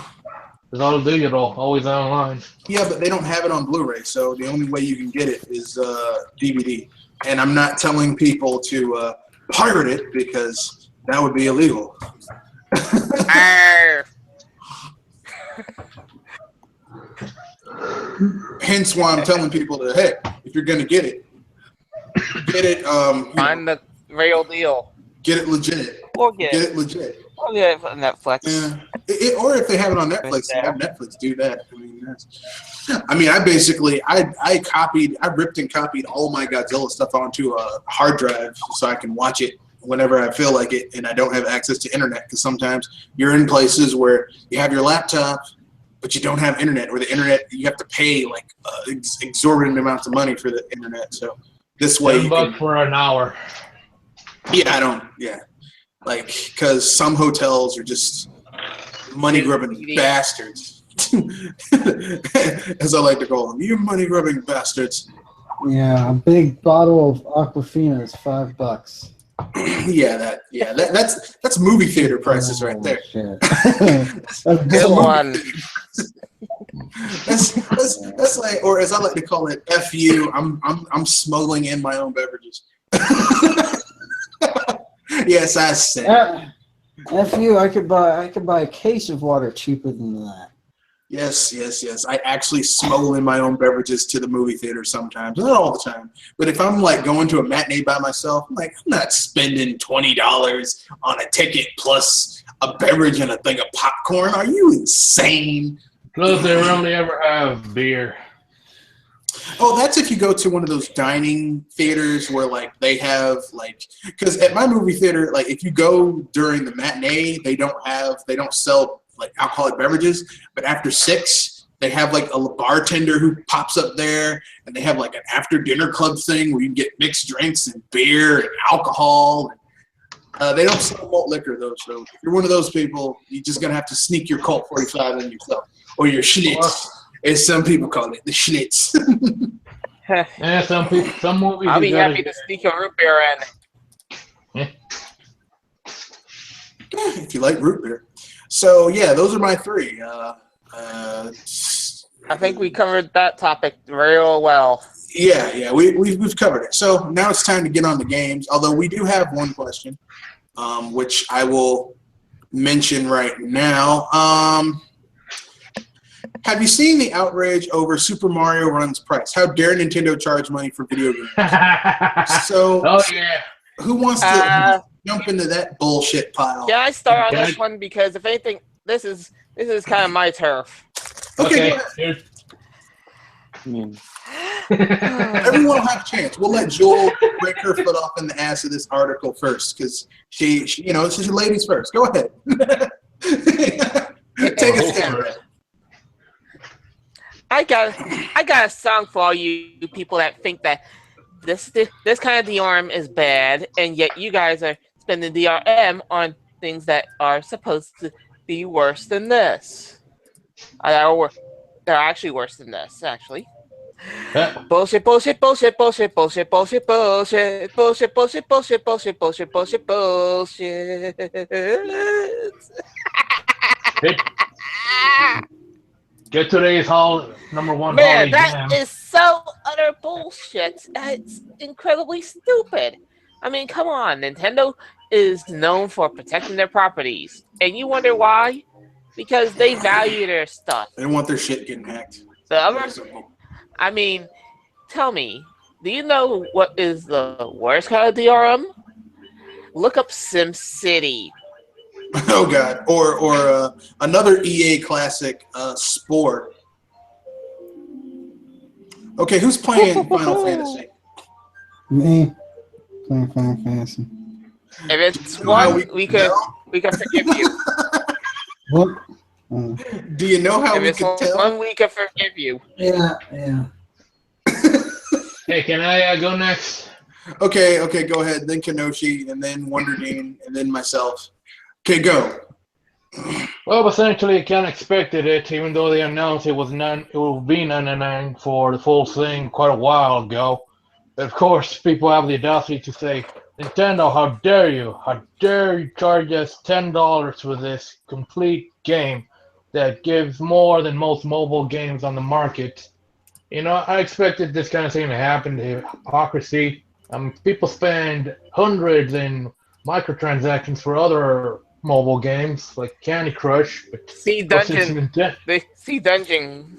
It's all digital, always online. Yeah, but they don't have it on Blu-ray, so the only way you can get it is DVD. And I'm not telling people to pirate it because that would be illegal. Hence why I'm telling people to, hey, if you're gonna get it, Find the real deal. Get it legit. Or get it legit. Or get it on Netflix. Yeah. Or if they have it on Netflix, they have Netflix do that. I ripped and copied all my Godzilla stuff onto a hard drive so I can watch it whenever I feel like it, and I don't have access to internet because sometimes you're in places where you have your laptop, but you don't have internet, or the internet you have to pay like exorbitant amounts of money for the internet. So this way, $10 for an hour. Like, because some hotels are just money-grubbing bastards. As I like to call them. You money-grubbing bastards. Yeah, a big bottle of Aquafina is $5. That's movie theater prices right there. Shit. That's like, or as I like to call it, FU. I'm smuggling in my own beverages. Yes, I said. FU, I could buy a case of water cheaper than that. Yes. I actually smuggle in my own beverages to the movie theater sometimes. Not all the time. But if I'm like going to a matinee by myself, I'm not spending $20 on a ticket plus a beverage and a thing of popcorn. Are you insane? Plus, they rarely ever have beer. Oh, that's if you go to one of those dining theaters where like they have like, because at my movie theater, like if you go during the matinee, they don't sell like alcoholic beverages, but after 6, they have like a bartender who pops up there, and they have like an after dinner club thing where you can get mixed drinks and beer and alcohol. They don't sell malt liquor though, so if you're one of those people, you're just gonna have to sneak your Colt 45 in yourself, or your Schlitz, as some people call it, the Schlitz. Yeah, some movies. I'll be happy to sneak a root beer in. If you like root beer. So yeah, those are my 3. I think we covered that topic real well. Yeah, we've covered it. So now it's time to get on the games. Although we do have one question, which I will mention right now. Have you seen the outrage over Super Mario Run's price? How dare Nintendo charge money for video games? Who wants to jump into that bullshit pile? Yeah, I start on this one because if anything, this is kind of my turf. Okay. I mean, everyone will have a chance. We'll let Jewel break her foot off in the ass of this article first, because she this is your ladies first. Go ahead. Take a stand. I got a song for all you people that think that this kind of DRM is bad, and yet you guys are spending DRM on things that are supposed to be worse than this. They're actually worse than this, actually. Bullshit. Get today's number one. Man, that is so utter bullshit. It's incredibly stupid. I mean, come on. Nintendo is known for protecting their properties. And you wonder why? Because they value their stuff. They don't want their shit getting hacked. I mean, tell me, do you know what is the worst kind of DRM? Look up SimCity. Oh God! Or another EA classic, Spore. Okay, who's playing Final Fantasy? Me playing Final Fantasy. If it's one, we can forgive you. What? Do you know how if we can tell? One, we can forgive you. Yeah. Hey, can I go next? Okay, go ahead. Then Kenoshi, and then Wonder Dean, and then myself. Okay, go. Well, essentially, I kind of expected it, even though they announced it will be 99 for the full thing quite a while ago. But of course, people have the audacity to say, Nintendo, how dare you? How dare you charge us $10 for this complete game that gives more than most mobile games on the market? I expected this kind of thing to happen, the hypocrisy. People spend hundreds in microtransactions for other mobile games like Candy Crush. But See dungeon. See dungeon.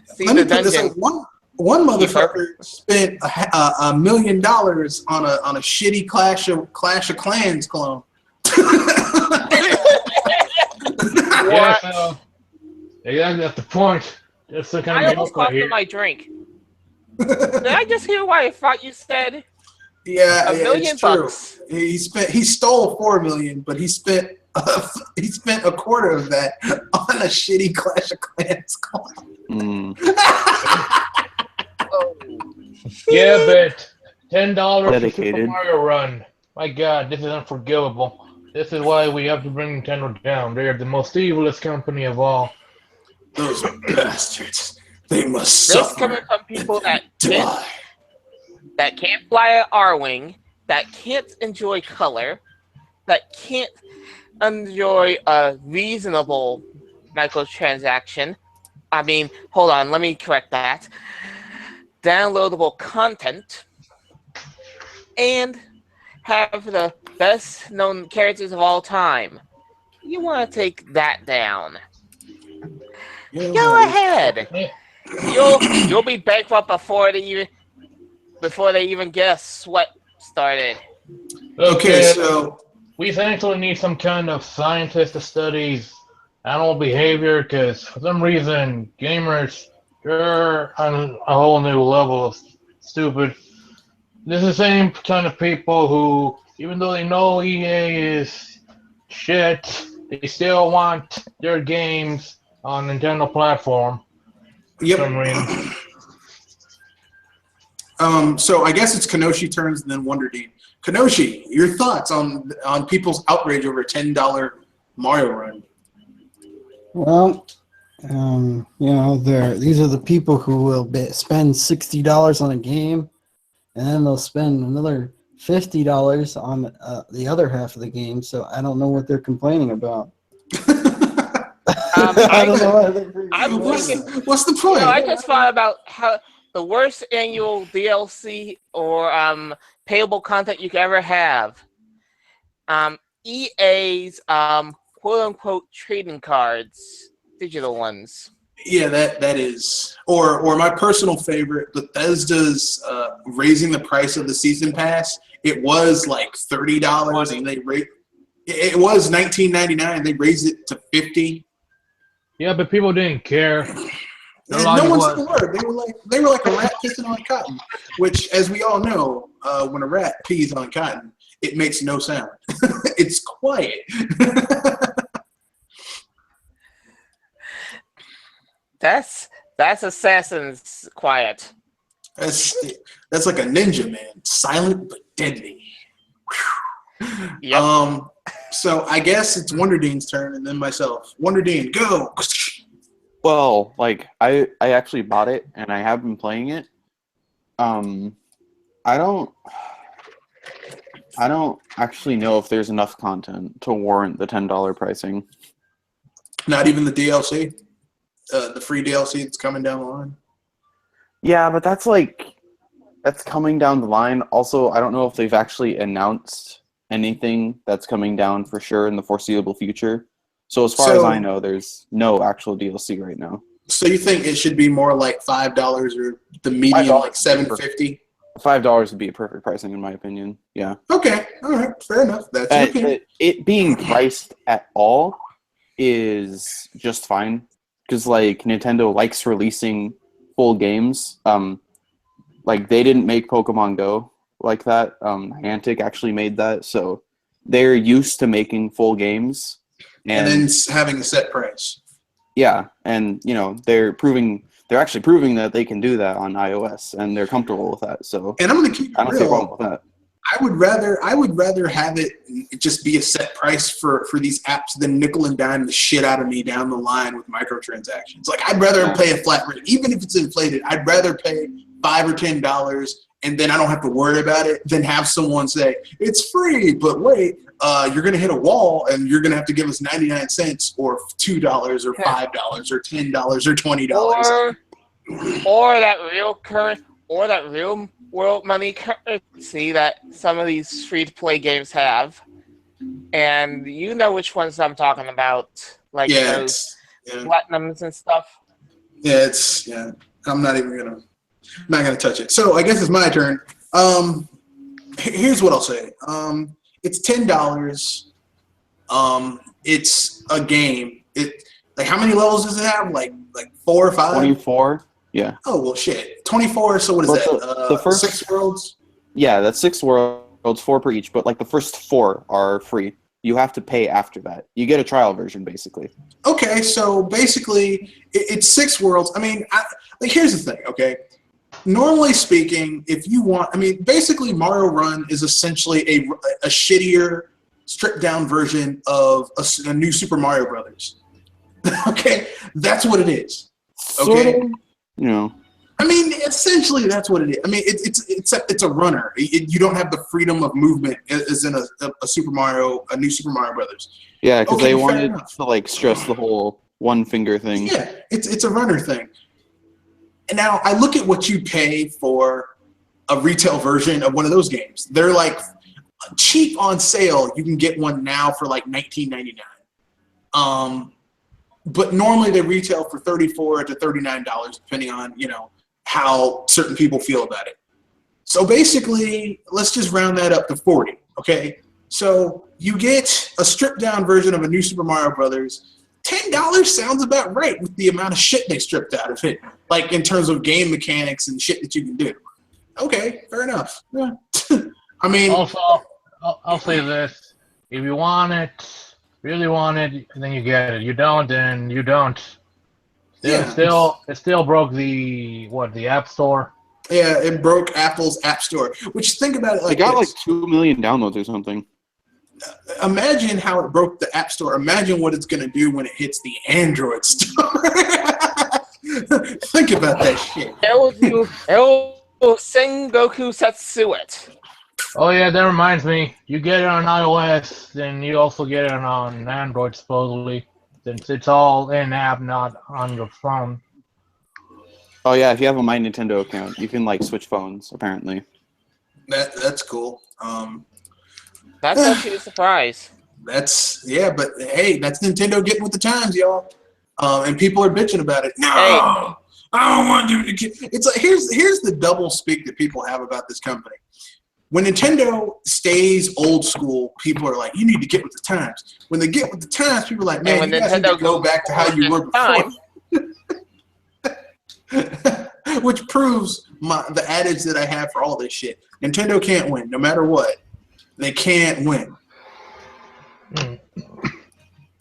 See Let the me put this dungeon. on. One motherfucker spent $1 million on a shitty Clash of Clans clone. Yeah, exactly. That's the point. That's the kind I of almost joke right coughed in here. my drink. Did I just hear why I thought you said Yeah, $1 million it's true. bucks? He stole $4 million, but he spent a quarter of that on a shitty Clash of Clans clone. Oh. Yeah, but $10 for Dedicated. Super Mario Run. My God, this is unforgivable. This is why we have to bring Nintendo down. They are the most evilest company of all. Those bastards. They must This suffer. coming from people that Die. can't fly an R-wing, that can't enjoy color, that can't enjoy a reasonable microtransaction. I mean, hold on, let me correct that. Downloadable content, and have the best known characters of all time. You want to take that down? Yeah, Go ahead. Yeah. You'll be bankrupt before they even get a sweat started. Okay, so we thankfully need some kind of scientist to study animal behavior, because for some reason gamers, they're on a whole new level of stupid. This is the same kind of people who, even though they know EA is shit, they still want their games on Nintendo platform for some reason. So I guess it's Kenoshi turns and then Wonder Dean. Kenoshi, your thoughts on people's outrage over a $10 Mario Run? Well, these are the people who will spend $60 on a game, and then they'll spend another $50 on the other half of the game. So I don't know what they're complaining about. I don't know. What's the point? I just thought about how the worst annual DLC or payable content you could ever have. EA's quote-unquote trading cards, digital ones. Yeah, that is, or my personal favorite, Bethesda's raising the price of the season pass. It was like $30, and it was $19.99. They raised it to $50. Yeah, but people didn't care. No one said a word. They were like a rat pissing on cotton, which, as we all know, when a rat pees on cotton, it makes no sound. It's quiet. That's Assassin's quiet. That's like a ninja, man. Silent but deadly. Yep. So I guess it's Wonder Dean's turn, and then myself. Wonder Dean, go. Well, like I actually bought it and I have been playing it. I don't actually know if there's enough content to warrant the $10 pricing. Not even the DLC, the free DLC that's coming down the line. Yeah, but that's coming down the line. Also, I don't know if they've actually announced anything that's coming down for sure in the foreseeable future. So as far as I know, there's no actual DLC right now. So you think it should be more like $5 or the median like $7.50? $5 would be a perfect pricing in my opinion. Yeah. Okay. All right. Fair enough. That's your opinion. It being priced at all is just fine because like Nintendo likes releasing full games. Like they didn't make Pokemon Go like that. Niantic actually made that, so they're used to making full games. And then having a set price. Yeah, and they're actually proving that they can do that on iOS, and they're comfortable with that. So, and I'm going to keep it I don't see a problem real. with that. I would rather have it just be a set price for these apps than nickel and dime the shit out of me down the line with microtransactions. Like I'd rather pay a flat rate, even if it's inflated. I'd rather pay $5 or $10 and then I don't have to worry about it, than have someone say, it's free, but wait, you're going to hit a wall and you're going to have to give us 99 cents or $2 or $5 or $10 or $20. Or that real world money currency that some of these free-to-play games have. And you know which ones I'm talking about, like those platinums and stuff. I'm not gonna touch it. So I guess it's my turn. Here's what I'll say. It's $10. It's a game. Like how many levels does it have? Like 4 or 5? 24. Yeah. Oh well, shit. 24. So what is that? The first 6 worlds. Yeah, that's 6 worlds, 4 per each. But like the first 4 are free. You have to pay after that. You get a trial version, basically. Okay, so basically, it's 6 worlds. I mean, here's the thing, okay? Normally speaking, if you want, basically Mario Run is essentially a shittier, stripped-down version of a new Super Mario Brothers. Okay? That's what it is. Okay? Sort of, you know. Essentially, that's what it is. It's a runner. You don't have the freedom of movement as in a new Super Mario Brothers. Yeah, because they wanted to like stress the whole one finger thing. Yeah, it's a runner thing. And now I look at what you pay for a retail version of one of those games. They're like cheap on sale. You can get one now for like $19.99. But normally they retail for $34 to $39, depending on how certain people feel about it. So basically, let's just round that up to 40, okay? So you get a stripped-down version of a new Super Mario Brothers. $10 sounds about right with the amount of shit they stripped out of it, like in terms of game mechanics and shit that you can do. Okay, fair enough. Yeah. Also, I'll say this. If you want it, really want it, then you get it. You don't, then you don't. It still broke the App Store. Yeah, it broke Apple's App Store. Which, think about it like it got this. like 2 million downloads or something. Imagine how it broke the App Store. Imagine what it's going to do when it hits the Android store. Think about that shit. Sengoku Setsuit. Oh yeah, that reminds me. You get it on iOS, then you also get it on Android, supposedly. Since it's all in-app, not on your phone. Oh yeah, if you have a My Nintendo account, you can like switch phones, apparently. That's cool. That's actually a surprise. But hey, that's Nintendo getting with the times, y'all. And people are bitching about it. No, I don't want you to get. It's like here's the double speak that people have about this company. When Nintendo stays old school, people are like, you need to get with the times. When they get with the times, people are like, man, you guys need to go back to how you were before. Which proves the adage that I have for all this shit. Nintendo can't win, no matter what. They can't win.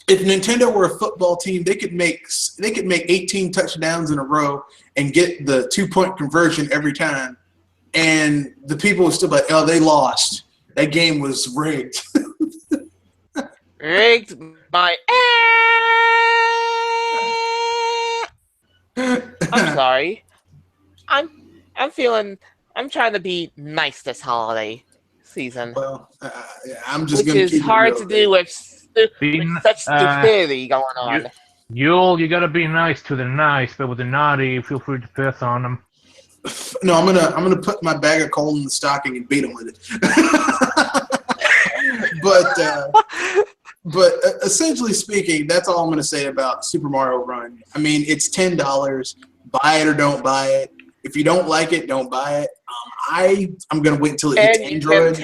If Nintendo were a football team, they could make 18 touchdowns in a row and get the 2-point conversion every time. And the people would still be like, oh, they lost. That game was rigged. Rigged by... I'm sorry. I'm trying to be nice this holiday season. Well, I'm just going to keep Which is hard to do with such stupidity going on. You gotta be nice to the nice, but with the naughty, feel free to piss on them. No, I'm gonna put my bag of coal in the stocking and beat them with it. but essentially speaking, that's all I'm gonna say about Super Mario Run. It's $10. Buy it or don't buy it. If you don't like it, don't buy it. I'm gonna wait until it hits Android. You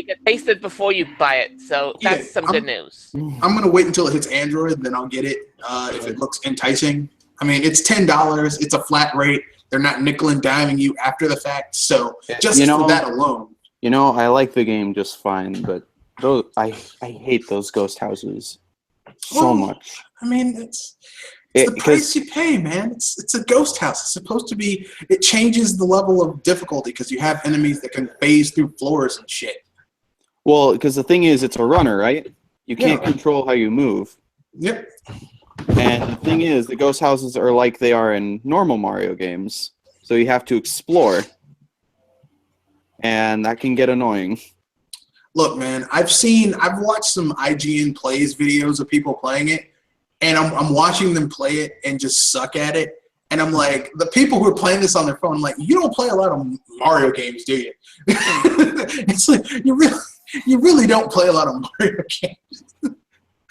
can taste it before you buy it. So that's some good news. I'm gonna wait until it hits Android, then I'll get it if it looks enticing. It's $10. It's a flat rate. They're not nickel and diming you after the fact. So just for that alone. I like the game just fine, but I hate those ghost houses so much. It's the price you pay, man. It's a ghost house. It's supposed to be. It changes the level of difficulty because you have enemies that can phase through floors and shit. Well, because the thing is, it's a runner, right? You can't control how you move. Yep. And the thing is, the ghost houses are like they are in normal Mario games, so you have to explore. and that can get annoying. Look, man, I've watched some IGN plays videos of people playing it, and I'm watching them play it and just suck at it. And I'm like, the people who are playing this on their phone, I'm like, you don't play a lot of Mario games, do you? It's like, you really don't play a lot of Mario games.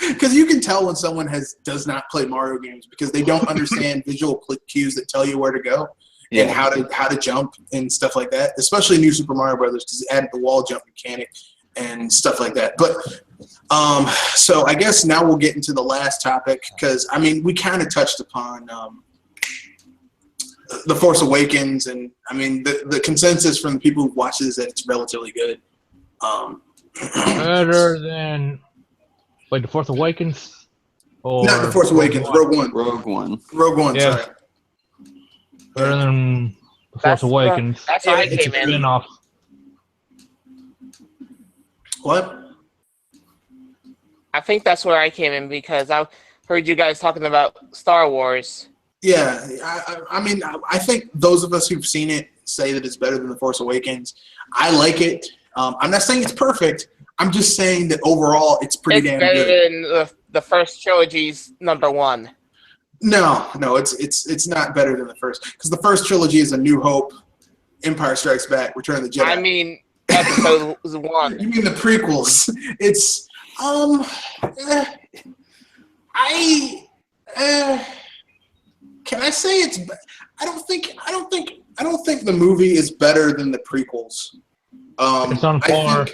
Because you can tell when someone does not play Mario games because they don't understand visual cues that tell you where to go and how to jump and stuff like that. Especially New Super Mario Brothers because it added the wall jump mechanic and stuff like that. But so I guess now we'll get into the last topic because I mean we kind of touched upon The Force Awakens, and I mean the consensus from the people who watch this is that it's relatively good. Better than The Force Awakens? Or Not The Force Awakens, Rogue One. Rogue One, Yeah. sorry. Better than The Force Awakens. That's why I it's came in. Spin-off. What? I think that's where I came in because I heard you guys talking about Star Wars. Yeah, I mean, I think those of us who've seen it say that it's better than The Force Awakens. I like it. I'm not saying it's perfect. I'm just saying that overall it's pretty damn better good. than the first trilogy's number one. No, it's not better than the first because the first trilogy is A New Hope, Empire Strikes Back, Return of the Jedi. I mean, episode 1. You mean the prequels? It's can I say it's? I don't think the movie is better than the prequels. It's on par.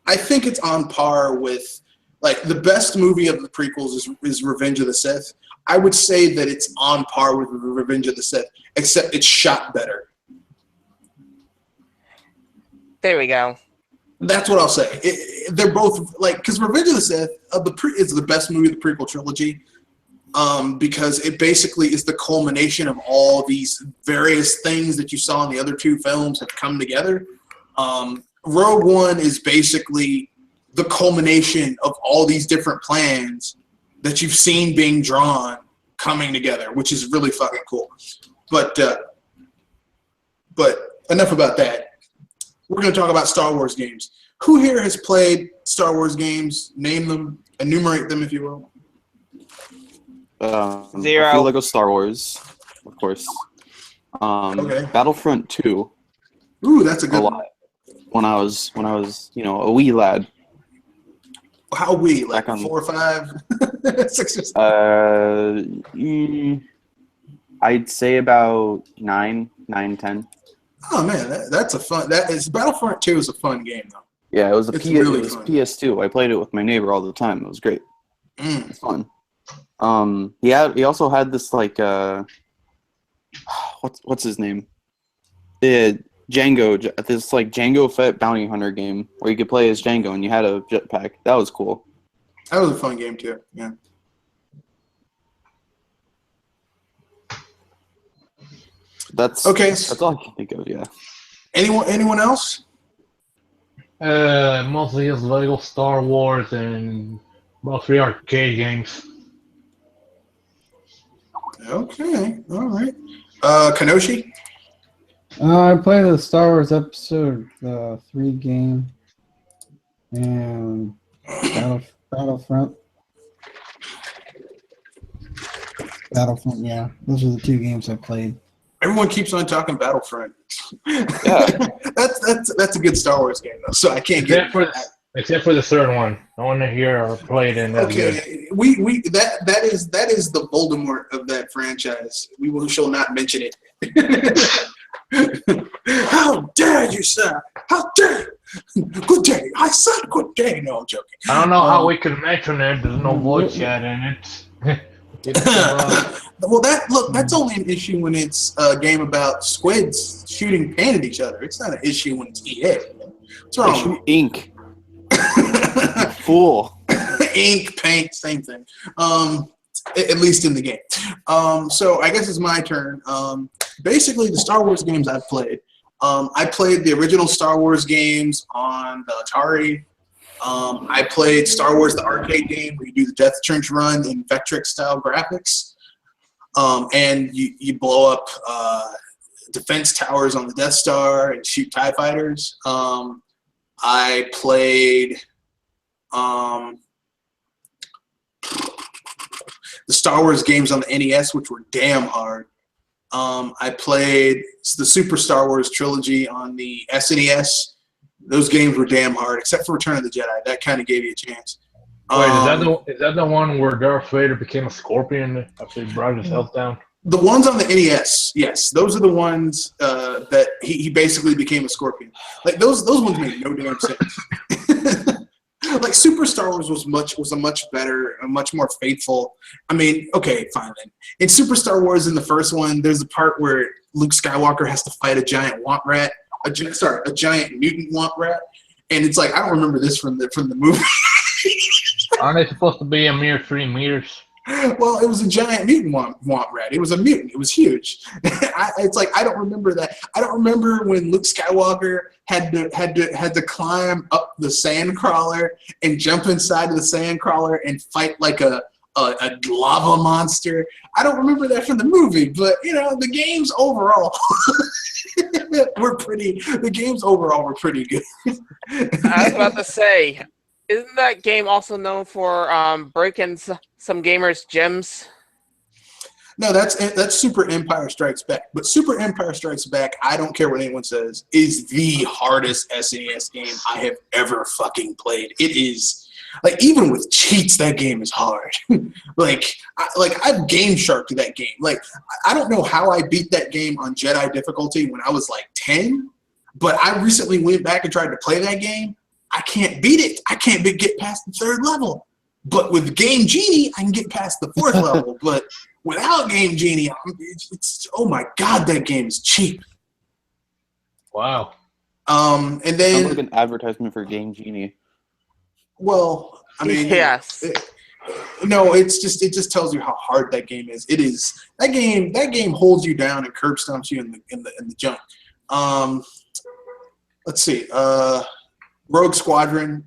I think it's on par with like the best movie of the prequels is Revenge of the Sith. I would say that it's on par with Revenge of the Sith, except it's shot better. There we go. That's what I'll say. They're both like because Revenge of the Sith is the best movie of the prequel trilogy. Because it basically is the culmination of all these various things that you saw in the other two films have come together. Rogue One is basically the culmination of all these different plans that you've seen being drawn coming together, which is really fucking cool. But enough about that. We're going to talk about Star Wars games. Who here has played Star Wars games? Name them, enumerate them if you will. Zero. I feel like Star Wars, of course. Okay. Battlefront 2. Ooh, that's a good one. Lot. When I was, a wee lad. How wee? Like Back on- 4 or 5? 6 or 7? I'd say about 9, 10. Oh man, that's a fun. Battlefront 2 is a fun game though. Yeah, it was It's really it was fun. PS2. I played it with my neighbor all the time. It was great. Mm. It's fun. He also had this like what's his name? Django. This like Django Fett bounty hunter game where you could play as Django and you had a jetpack. That was cool. That was a fun game too. Yeah. That's Okay. That's all I can think of. Yeah. Anyone else? Mostly just Lego Star Wars and about 3 arcade games. Okay. All right. Kanoshi. I played the Star Wars Episode 3 game and Battlefront. Battlefront, yeah. Those are the 2 games I played. Everyone keeps on talking Battlefront. Yeah. that's a good Star Wars game though. So I can't get Except for the third one. I want to hear or play it in. That's good. Okay, that is the Voldemort of that franchise. We shall not mention it. How dare you, sir? How dare you? Good day. I said good day. No, I'm joking. I don't know how we could mention it. There's no voice chat in it. Well, that's only an issue when it's a game about squids shooting paint at each other. It's not an issue when it's EA. What's wrong? They shoot ink. Fool. Ink, paint, same thing. At least in the game. So I guess it's my turn. Basically, the Star Wars games I've played. I played the original Star Wars games on the Atari. I played Star Wars the arcade game where you do the Death Trench run in Vectrex style graphics. And you blow up defense towers on the Death Star and shoot TIE fighters. I played the Star Wars games on the NES, which were damn hard. I played the Super Star Wars trilogy on the SNES. Those games were damn hard, except for Return of the Jedi. That kind of gave you a chance. Wait, is that the one where Darth Vader became a scorpion after he brought his health down? The ones on the NES, yes, those are the ones that he basically became a scorpion. Like those ones make no damn sense. Like Super Star Wars was a much better, a much more faithful. I mean, okay, fine then. In Super Star Wars, in the first one, there's a part where Luke Skywalker has to fight a giant want rat, a giant mutant want rat, and it's like I don't remember this from the movie. Aren't they supposed to be a mere 3 meters? Well, it was a giant mutant want rat. It was a mutant. It was huge. It's like I don't remember that. I don't remember when Luke Skywalker had to climb up the sand crawler and jump inside of the sand crawler and fight like a lava monster. I don't remember that from the movie, but you know the games overall were pretty. The games overall were pretty good. I was about to say, isn't that game also known for breaking some gamers' gems? No, that's Super Empire Strikes Back. But Super Empire Strikes Back, I don't care what anyone says, is the hardest SNES game I have ever fucking played. It is, like, even with cheats, that game is hard. I've game sharked to that game. Like, I don't know how I beat that game on Jedi difficulty when I was like 10, but I recently went back and tried to play that game. I can't beat it. I can't get past the 3rd level. But with Game Genie, I can get past the 4th level. But without Game Genie, it's oh my god, that game is cheap. Wow. And then Sounds like an advertisement for Game Genie. Well, I mean, yes. It just tells you how hard that game is. It is that game holds you down and curb stomps you in the junk. Let's see. Rogue Squadron,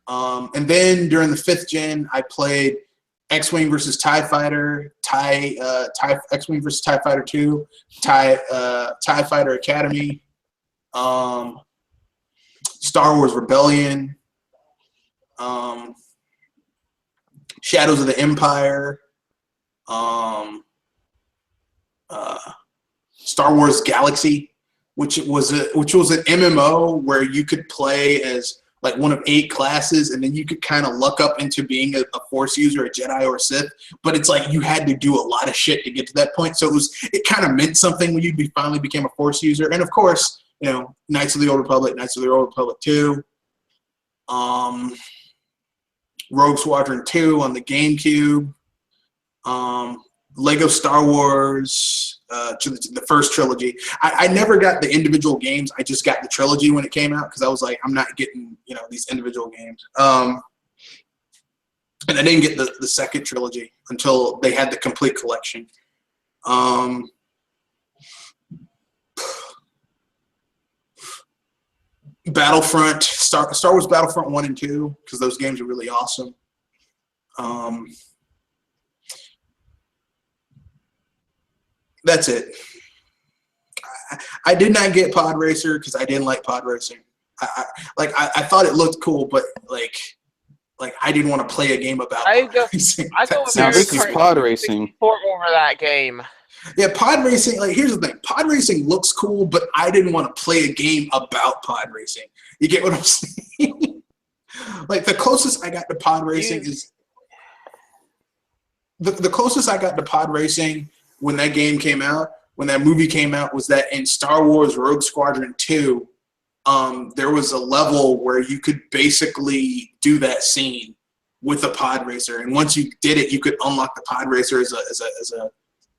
and then during the 5th gen, I played X-Wing versus TIE Fighter, X-Wing versus TIE Fighter 2, TIE Fighter Academy, Star Wars Rebellion, Shadows of the Empire, Star Wars Galaxy, which was an MMO where you could play as like one of 8 classes, and then you could kind of luck up into being a Force user, a Jedi or a Sith. But it's like you had to do a lot of shit to get to that point. So it kind of meant something when you finally became a Force user. And of course, Knights of the Old Republic, Knights of the Old Republic 2, Rogue Squadron 2 on the GameCube, Lego Star Wars, the first trilogy. I never got the individual games. I just got the trilogy when it came out because I was like, I'm not getting these individual games. And I didn't get the second trilogy until they had the complete collection. Battlefront, Star Wars Battlefront 1 and 2, because those games are really awesome. That's it. I did not get Pod Racer because I didn't like Pod Racing. I thought it looked cool, but like I didn't want to play a game about pod racing. Now this is Pod Racing. Over that game. Yeah, Pod Racing. Like, here's the thing: Pod Racing looks cool, but I didn't want to play a game about Pod Racing. You get what I'm saying? Like the closest I got to Pod Racing is the closest I got to Pod Racing when that game came out, when that movie came out, was that in Star Wars Rogue Squadron 2, there was a level where you could basically do that scene with a pod racer, and once you did it, you could unlock the pod racer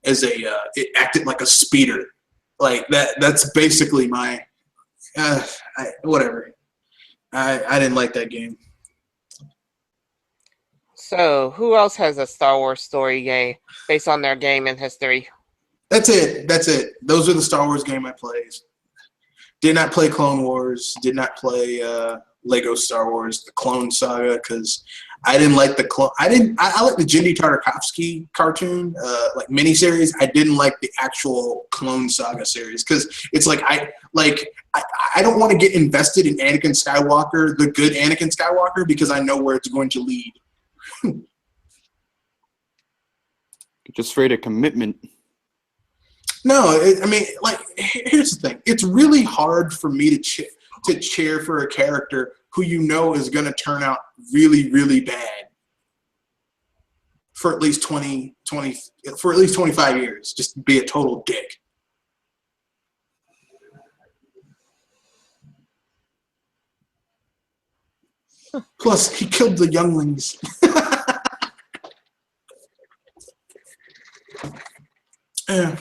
it acted like a speeder, like that. That's basically my whatever. I didn't like that game. So, who else has a Star Wars story game based on their game in history? That's it. Those are the Star Wars game I played. Did not play Clone Wars. Did not play Lego Star Wars, the Clone Saga, because I didn't like the clone. I like the Jindy Tartakovsky cartoon, like miniseries. I didn't like the actual Clone Saga series because it's like I don't want to get invested in Anakin Skywalker, the good Anakin Skywalker, because I know where it's going to lead. Just afraid of commitment. No, I mean, like, here's the thing. It's really hard for me to cheer for a character who you know is going to turn out really, really bad for at least 25 years. Just be a total dick. Plus, he killed the younglings. Yeah.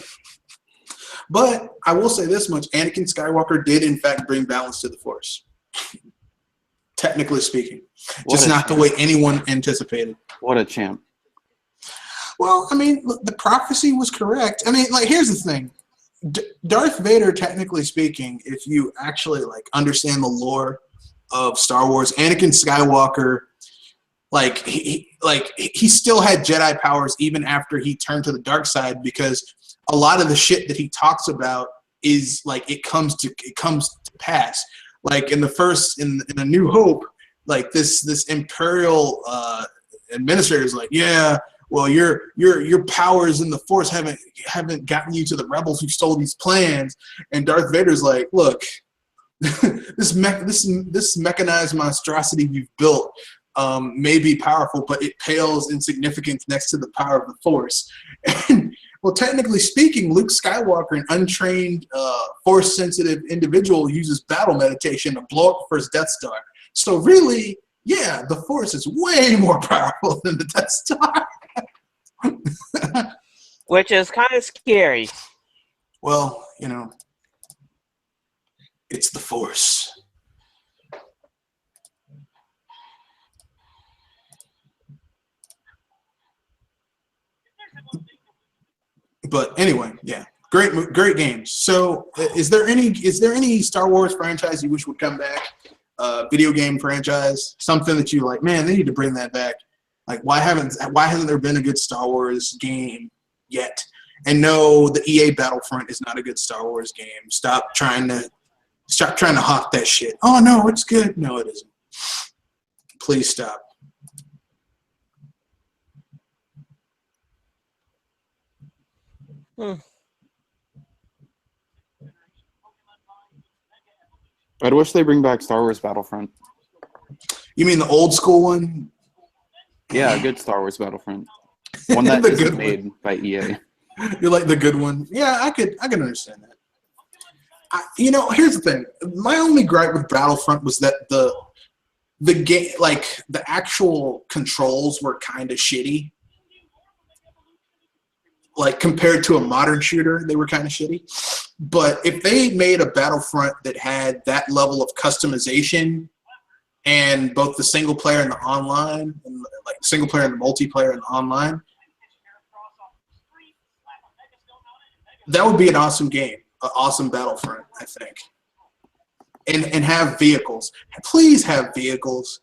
But I will say this much. Anakin Skywalker did, in fact, bring balance to the Force. Technically speaking. Just not the way anyone anticipated. What a champ. Well, I mean, look, the prophecy was correct. I mean, like, here's the thing. Darth Vader, technically speaking, if you actually, like, understand the lore of Star Wars, Anakin Skywalker, he still had Jedi powers even after he turned to the dark side, because a lot of the shit that he talks about is like it comes to pass. Like in A New Hope, like this imperial administrator is like, yeah, well, your powers in the Force haven't gotten you to the rebels who stole these plans. And Darth Vader's like, look, this mechanized monstrosity you've built may be powerful, but it pales in significance next to the power of the Force. And, well, technically speaking, Luke Skywalker, an untrained, Force-sensitive individual, uses battle meditation to blow up the first Death Star. So really, yeah, the Force is way more powerful than the Death Star. Which is kind of scary. Well, you know, it's the Force. But anyway, yeah, great games. So, is there any Star Wars franchise you wish would come back? Video game franchise, something that you like? Man, they need to bring that back. Like, why hasn't there been a good Star Wars game yet? And no, the EA Battlefront is not a good Star Wars game. Stop trying to hawk that shit. Oh no, it's good. No, it isn't. Please stop. I'd wish they bring back Star Wars Battlefront. You mean the old school one? Yeah, a good Star Wars Battlefront. One that isn't made by EA. You like the good one? Yeah, I can understand that. Here's the thing. My only gripe with Battlefront was that the game, like the actual controls, were kind of shitty. Like compared to a modern shooter, they were kind of shitty. But if they made a Battlefront that had that level of customization, and both the single player and the online, and like single player and the multiplayer and the online, that would be an awesome game, an awesome Battlefront, I think. And have vehicles. Please have vehicles.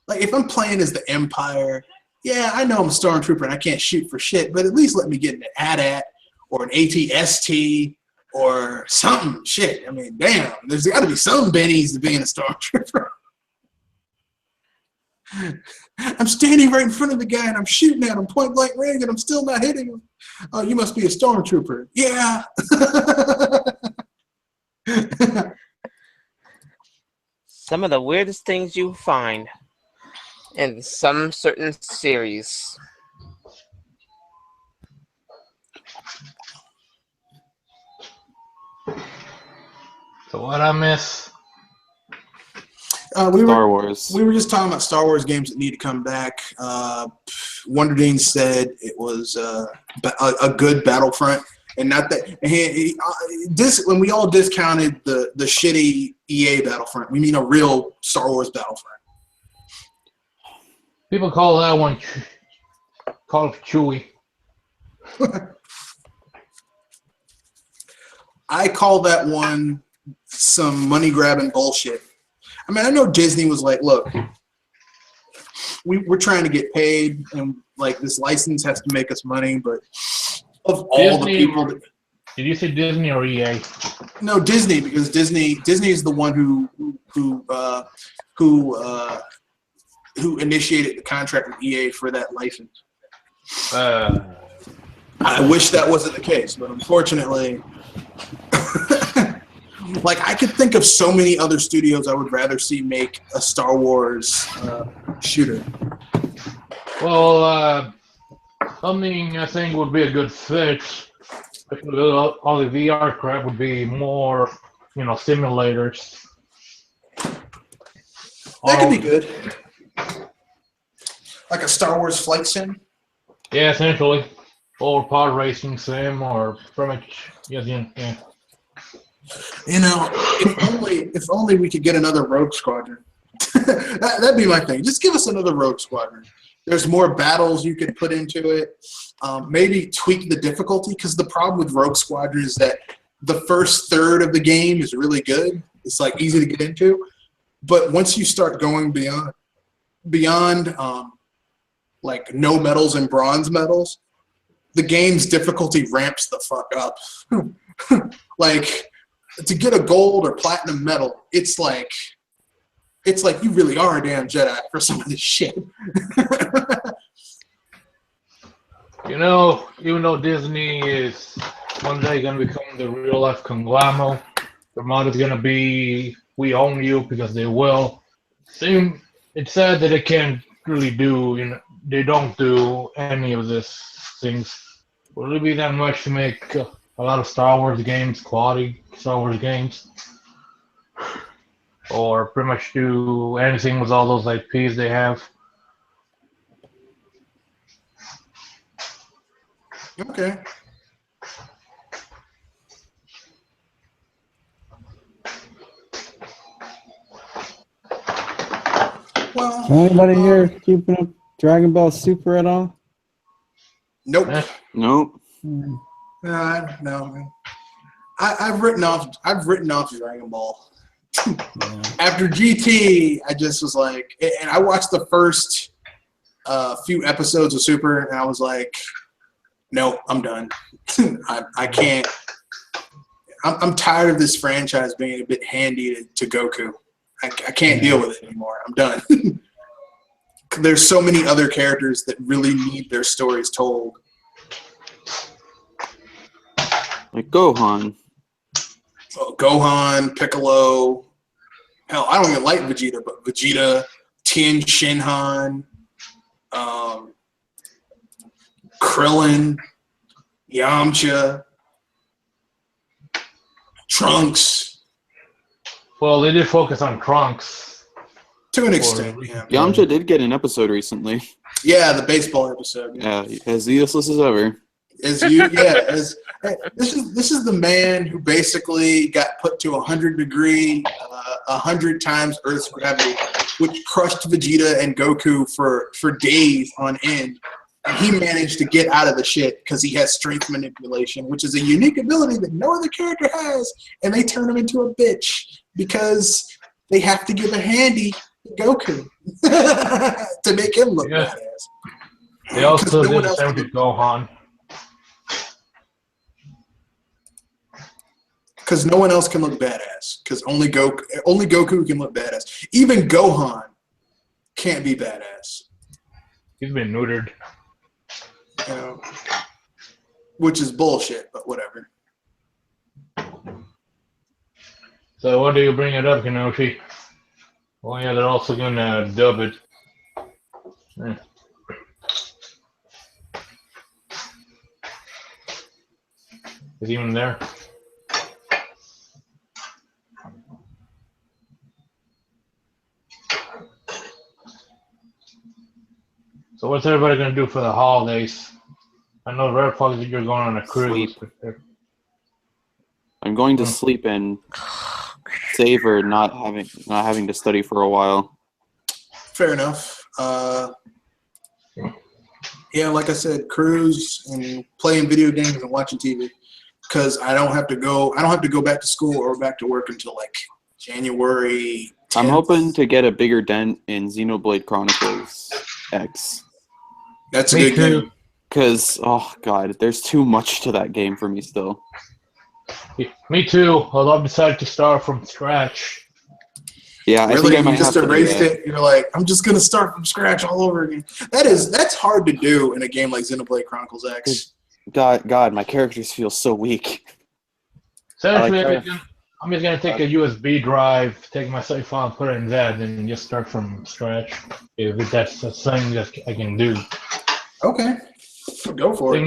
Like if I'm playing as the Empire, yeah, I know I'm a stormtrooper and I can't shoot for shit, but at least let me get an AT-AT or an AT-ST or something. Shit, I mean, damn, there's got to be some bennies to being a stormtrooper. I'm standing right in front of the guy and I'm shooting at him point blank range and I'm still not hitting him. Oh, you must be a stormtrooper. Yeah. Some of the weirdest things you find in some certain series. So what I miss? Star Wars. We were just talking about Star Wars games that need to come back. Wonder Dean said it was a good Battlefront, and not that when we all discounted the shitty EA Battlefront, we mean a real Star Wars Battlefront. People call that one Call of Chewy. I call that one some money grabbing bullshit. I mean, I know Disney was like, look, we're trying to get paid, and like this license has to make us money. But of all Disney, the people, did you say Disney or EA? no, Disney, because Disney is the one who initiated the contract with EA for that license. I wish that wasn't the case, but unfortunately, like I could think of so many other studios I would rather see make a Star Wars shooter. Well, something I think would be a good fit. All the VR crap would be more, simulators. That could be good. Like a Star Wars flight sim? Yeah, essentially. Or pod racing sim, or pretty much, yeah. If only we could get another Rogue Squadron. That'd be my thing. Just give us another Rogue Squadron. There's more battles you could put into it. Maybe tweak the difficulty, because the problem with Rogue Squadron is that the first third of the game is really good. It's like easy to get into, but once you start going beyond like no medals and bronze medals, the game's difficulty ramps the fuck up. Like to get a gold or platinum medal, it's like you really are a damn Jedi for some of this shit. Even though Disney is one day going to become the real life conglomerate, their motto is going to be, we own you, because they will. It's sad that they can't really do, they don't do any of these things. Will it be that much to make a lot of Star Wars games, quality Star Wars games? Or pretty much do anything with all those IPs they have? Okay. Well, Is anybody here keeping up Dragon Ball Super at all? nope. Nope. Hmm. No. I've written off Dragon Ball. After GT, I just was like, and I watched the first few episodes of Super, and I was like, no, I'm done. I can't. I'm tired of this franchise being a bit handy to Goku. I can't deal with it anymore. I'm done. There's so many other characters that really need their stories told. Like Gohan. Gohan, Piccolo. Hell, I don't even like Vegeta, but Vegeta, Tien Shinhan, Krillin, Yamcha, Trunks. Well, they did focus on Trunks. To an extent, yeah. Yamcha did get an episode recently. Yeah, the baseball episode. Yeah, as useless as ever. This is the man who basically got put to 100 times Earth's gravity, which crushed Vegeta and Goku for days on end. And he managed to get out of the shit because he has strength manipulation, which is a unique ability that no other character has. And they turn him into a bitch because they have to give a handy to Goku to make him look badass. They also did the same with Gohan. Because no one else can look badass. Because only Goku can look badass. Even Gohan can't be badass. He's been neutered. Which is bullshit, but whatever. So why do you bring it up, Kenoshi? Well, yeah, they're also gonna dub it. Yeah. Is he even there? So what's everybody gonna do for the holidays? I know Red Fox that you're going on a cruise. I'm going to sleep and savor not having to study for a while. Fair enough. Yeah, like I said, cruise and playing video games and watching TV, because I don't have to go back to school or back to work until like January I'm hoping to get a bigger dent in Xenoblade Chronicles X. That's a Me good too. game. Because, oh god, there's too much to that game for me still. Me too. Although I've decided to start from scratch. Yeah, I Really, think I might you just have to do erased that. it. You're like, I'm just gonna start from scratch all over again. That's hard to do in a game like Xenoblade Chronicles X. God, my characters feel so weak. Essentially, I like I'm just gonna take a USB drive, take my save file, and put it in that, and just start from scratch. If that's a thing that I can do. Okay, go for it.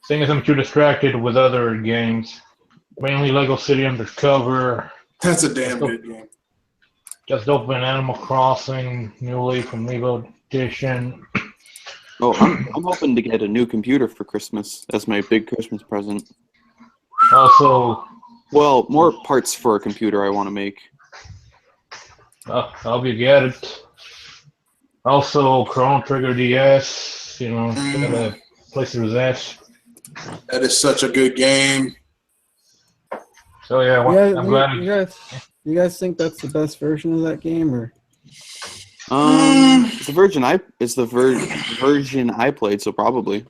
Seeing as I'm too distracted with other games, mainly Lego City Undercover, That's a damn good game. just open Animal Crossing, New Leaf from Evo Edition. Oh, I'm hoping to get a new computer for Christmas as my big Christmas present. Also, Well, more parts for a computer I want to make. I'll be get it. Also, Chrono Trigger DS, gotta place it with that. That is such a good game. So yeah, Yeah, I'm glad. you guys think that's the best version of that game, or The version I played, so probably.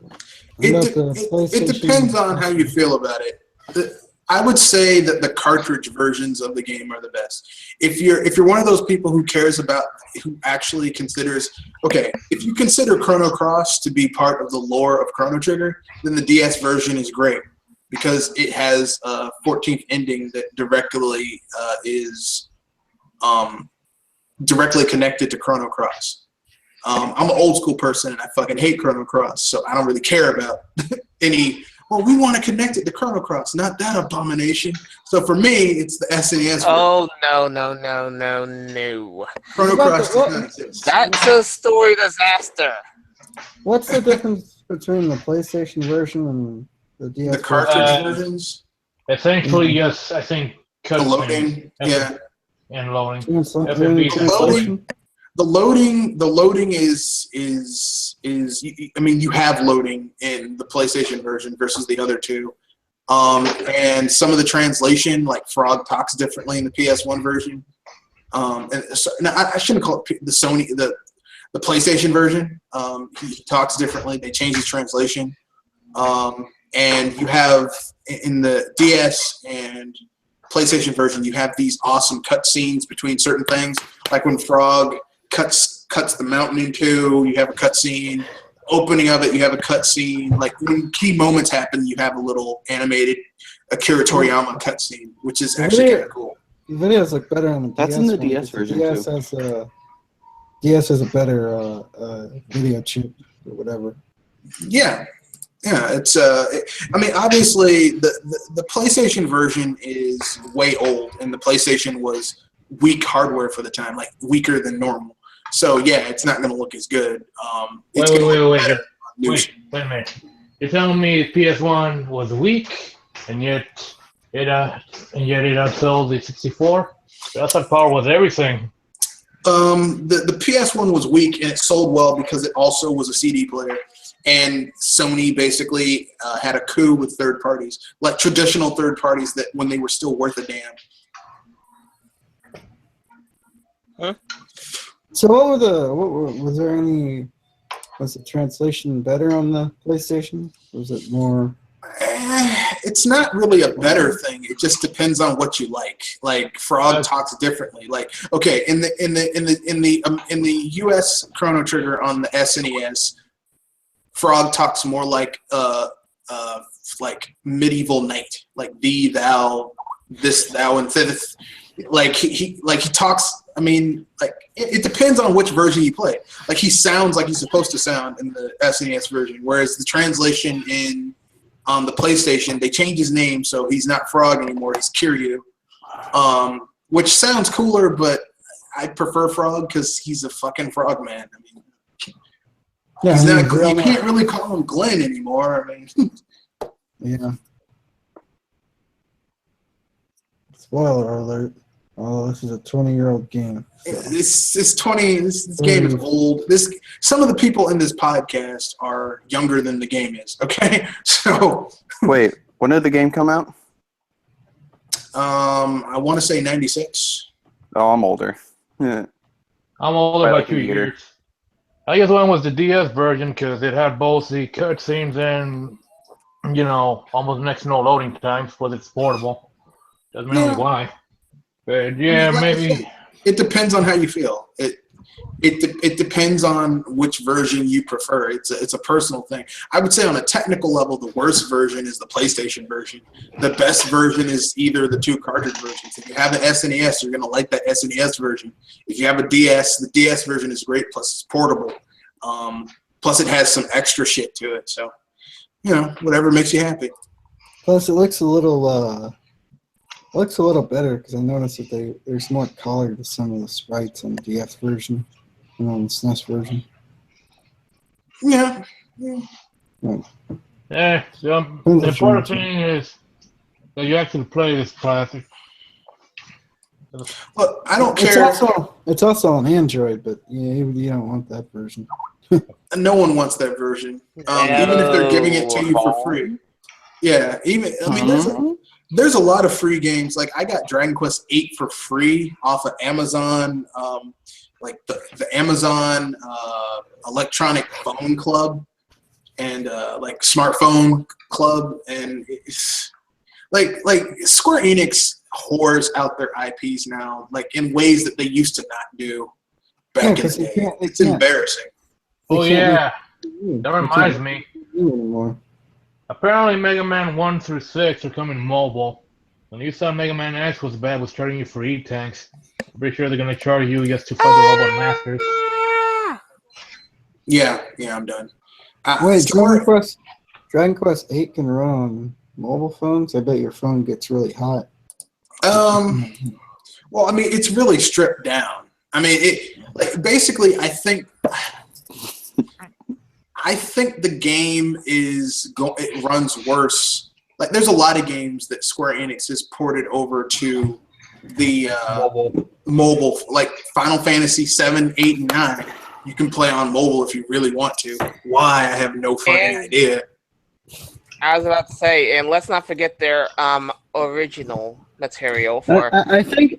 It depends on how you feel about it. I would say that the cartridge versions of the game are the best. If you're one of those people who actually considers, okay, if you consider Chrono Cross to be part of the lore of Chrono Trigger, then the DS version is great because it has a 14th ending that directly is directly connected to Chrono Cross. I'm an old school person and I fucking hate Chrono Cross, so I don't really care about any. Well, we want to connect it to Chrono Cross, not that abomination. So for me, it's the SNES. Oh, no. Chrono Cross does not exist. That's a story disaster. what's the difference between the PlayStation version and the DS? The cartridge Uh, versions, Essentially, yes, I think the cutscenes loading, yeah. and loading. The loading is I mean, you have loading in the PlayStation version versus the other two, and some of the translation, like Frog talks differently in the PS1 version, and so, no, I shouldn't call it the PlayStation version. He talks differently. They change his translation, and you have in the DS and PlayStation version, you have these awesome cutscenes between certain things, like when Frog cuts the mountain in two, you have a cutscene. Opening of it, you have a cutscene. Like when key moments happen, you have a little animated Akira Toriyama cutscene, which is actually kind of cool. The videos look better on the DS. That's in the DS version DS too. DS has a better video chip or whatever. Yeah, it's I mean, obviously the PlayStation version is way old, and the PlayStation was weak hardware for the time, like weaker than normal. So yeah, it's not going to look as good. Wait a a minute. You're telling me PS1 was weak, and yet it outsold the 64? That's on par with everything. The PS1 was weak, and it sold well because it also was a CD player. And Sony basically had a coup with third parties, like traditional third parties that when they were still worth a damn. Huh? So was the translation better on the PlayStation? Was it more? It's not really a better thing. It just depends on what you like. Like Frog talks differently. Like okay, in the US Chrono Trigger on the SNES, Frog talks more like medieval knight, like thee, thou, this, thou, and thith. Like he talks. I mean, like it depends on which version you play. Like he sounds like he's supposed to sound in the SNES version, whereas the translation on the PlayStation, they changed his name, so he's not Frog anymore. He's Kiryu, which sounds cooler, but I prefer Frog because he's a fucking frog man. I mean, Yeah, you can't really call him Glenn anymore. I mean, yeah. Spoiler alert. Oh, this is a 20-year-old game. So. This game is old. Some of the people in this podcast are younger than the game is. Okay, so Wait, when did the game come out? I want to say 96. Oh, I'm older. Yeah. I'm older By by like a 2 year. years. I guess one was the DS version because it had both the cutscenes and, almost next to no loading times because it's portable. That's mainly Yeah, why. But I yeah, mean, like I maybe. said, it depends on how you feel. It depends on which version you prefer. It's a personal thing. I would say on a technical level, the worst version is the PlayStation version. The best version is either the two cartridge versions. If you have an SNES, you're gonna like that SNES version. If you have a DS, the DS version is great. Plus, it's portable. Plus, it has some extra shit to it. So, whatever makes you happy. Plus, it looks a little better because I noticed that there's more color to some of the sprites on the DS version than on the SNES version. Yeah. Yeah, the important thing is that you actually play this classic. Look, I don't It's care. it's also on Android, but you don't want that version. No one wants that version, even if they're giving it to you for free. Yeah, there's a lot of free games. Like I got Dragon Quest VIII for free off of Amazon, like the Amazon Electronic Phone Club and like Smartphone Club, and it's like Square Enix whores out their IPs now, like in ways that they used to not do back in the day. It's embarrassing. Oh yeah, that reminds me. Anymore. Apparently, Mega Man 1 through 6 are coming mobile. When you saw Mega Man X was bad was charging you for E-Tanks, I'm pretty sure they're gonna charge you just to fight the Robot Masters. Yeah, I'm done. Wait, Dragon Quest 8 can run on mobile phones? I bet your phone gets really hot. Well, I mean, it's really stripped down. I mean, basically, I think the game it runs worse. Like, there's a lot of games that Square Enix has ported over to the mobile, like Final Fantasy 7, 8, and 9. You can play on mobile if you really want to. Why? I have no fucking idea. I was about to say, and let's not forget their original material for I think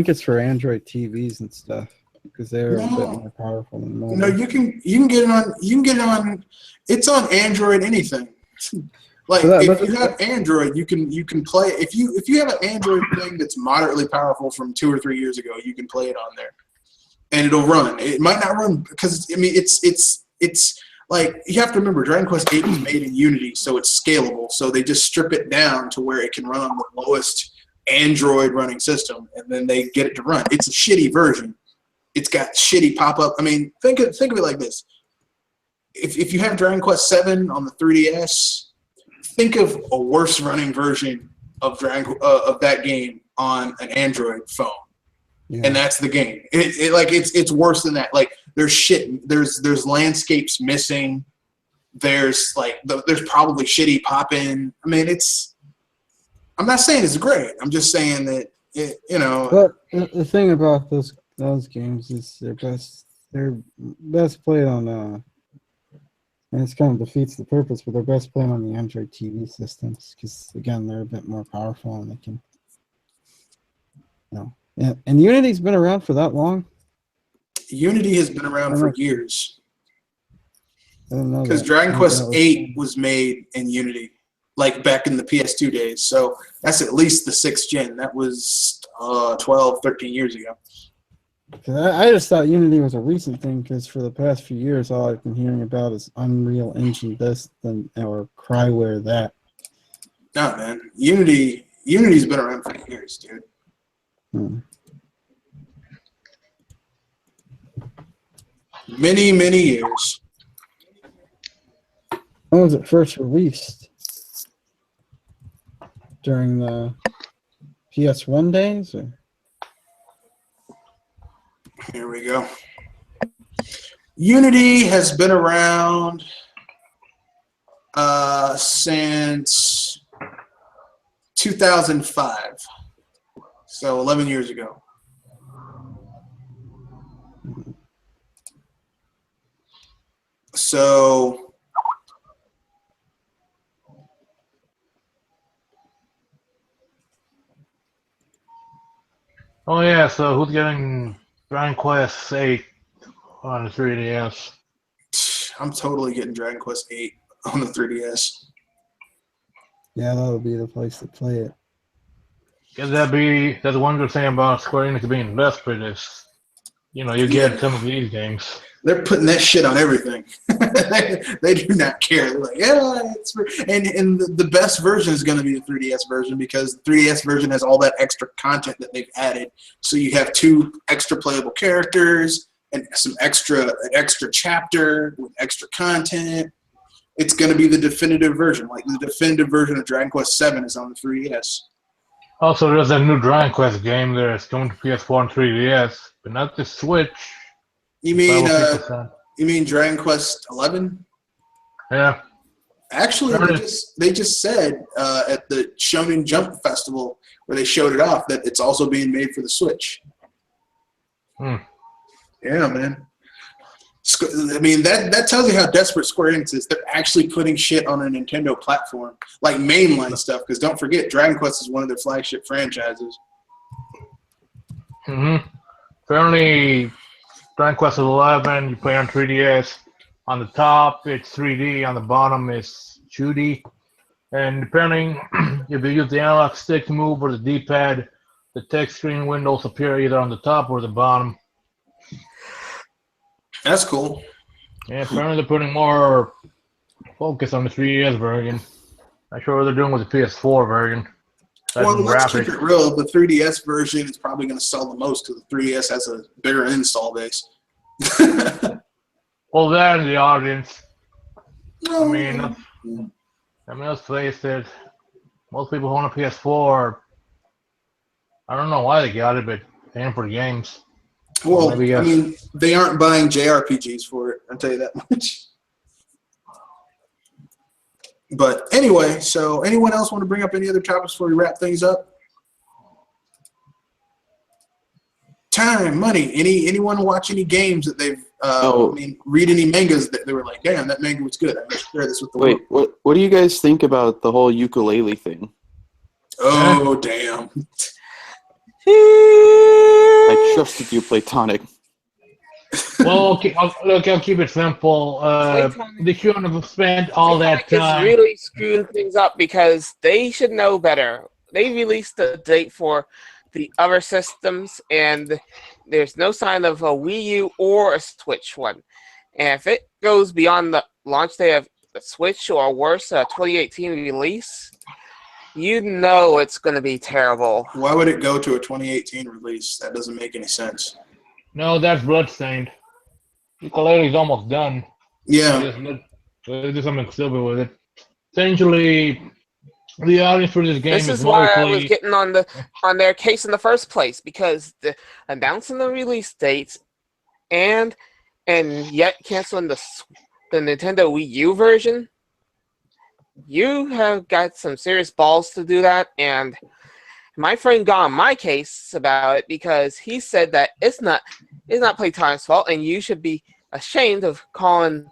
it's for Android TVs and stuff because they're a bit more powerful than mobile. No, you can get it on. It's on Android anything. Like if you have Android, you can play. If you have an Android thing that's moderately powerful from 2 or 3 years ago, you can play it on there, and it'll run. It might not run because it's like you have to remember Dragon Quest VIII was made in Unity, so it's scalable. So they just strip it down to where it can run on the lowest Android running system, and then they get it to run. It's a shitty version. It's got shitty pop-up. I mean, think of it like this. If you have Dragon Quest VII on the 3DS, think of a worse running version of that game on an Android phone. Yeah. And that's the game. It's worse than that. Like there's shit. There's landscapes missing. There's probably shitty pop-in. I mean, I'm not saying it's great. I'm just saying that But the thing about those games is they're best played on and this kind of defeats the purpose, but they're best played on the Android TV systems because again they're a bit more powerful and they can Yeah, and Unity's been around for that long? Unity has been around for years. I don't know. Because Dragon Quest VIII was made in Unity, like back in the PS2 days. So that's at least the 6th gen. That was 12, 13 years ago. I just thought Unity was a recent thing because for the past few years, all I've been hearing about is Unreal Engine this or Cryware that. No, man. Unity's been around for years, dude. Many, many years. When was it first released? During the PS1 days? Or? Here we go. Unity has been around since 2005. So 11 years ago. So Oh yeah, so who's getting Dragon Quest 8 on the 3DS? I'm totally getting Dragon Quest 8 on the 3DS. Yeah, that would be the place to play it. Could that be that's one good thing about Square Enix being desperate is, you get some of these games. They're putting that shit on everything. they do not care. They're like, yeah, it's and the best version is going to be the 3DS version because the 3DS version has all that extra content that they've added. So you have 2 extra playable characters and an extra chapter with extra content. It's going to be the definitive version. Like the definitive version of Dragon Quest 7 is on the 3DS. Also, there's a new Dragon Quest game that's coming to PS4 and 3DS, but not the Switch. You mean Dragon Quest 11? Yeah. Actually, they just said at the Shonen Jump Festival where they showed it off that it's also being made for the Switch. Yeah, man. I mean, that tells you how desperate Square Enix is. They're actually putting shit on a Nintendo platform, like mainline stuff, because don't forget, Dragon Quest is one of their flagship franchises. Apparently, Dragon Quest 11, you play on 3DS. On the top, it's 3D. On the bottom, it's 2D. And depending if you use the analog stick to move or the D-pad, the text screen windows appear either on the top or the bottom. That's cool. Yeah, apparently they're putting more focus on the 3DS version. Not sure what they're doing with the PS4 version. Well, let's keep it real. The 3DS version is probably going to sell the most because the 3DS has a bigger install base. Well, that and the audience. I mean, let's face it. Most people who own a PS4, I don't know why they got it, but paying for the games. Well, I mean, they aren't buying JRPGs for it, I'll tell you that much. But anyway, so anyone else want to bring up any other topics before we wrap things up? Time, money. Anyone watch any games that they've, read any mangas that they were like, damn, that manga was good. I'm going to share this with the world. Wait, what do you guys think about the whole ukulele thing? Oh, damn. I trusted you, Platonic. Well, okay, I'll keep it simple. They shouldn't have spent all that time. It's really screwing things up because they should know better. They released the date for the other systems, and there's no sign of a Wii U or a Switch one. And if it goes beyond the launch day of the Switch or worse, a 2018 release, you know it's going to be terrible. Why would it go to a 2018 release? That doesn't make any sense. No, that's Bloodstained. Ukulele's almost done. Yeah. Let's do something stupid with it. Essentially, the audience for this game is why I was getting on their case in the first place, because announcing the release dates and yet canceling the Nintendo Wii U version. You have got some serious balls to do that, and my friend got on my case about it because he said that it's not Playtime's fault, and you should be ashamed of calling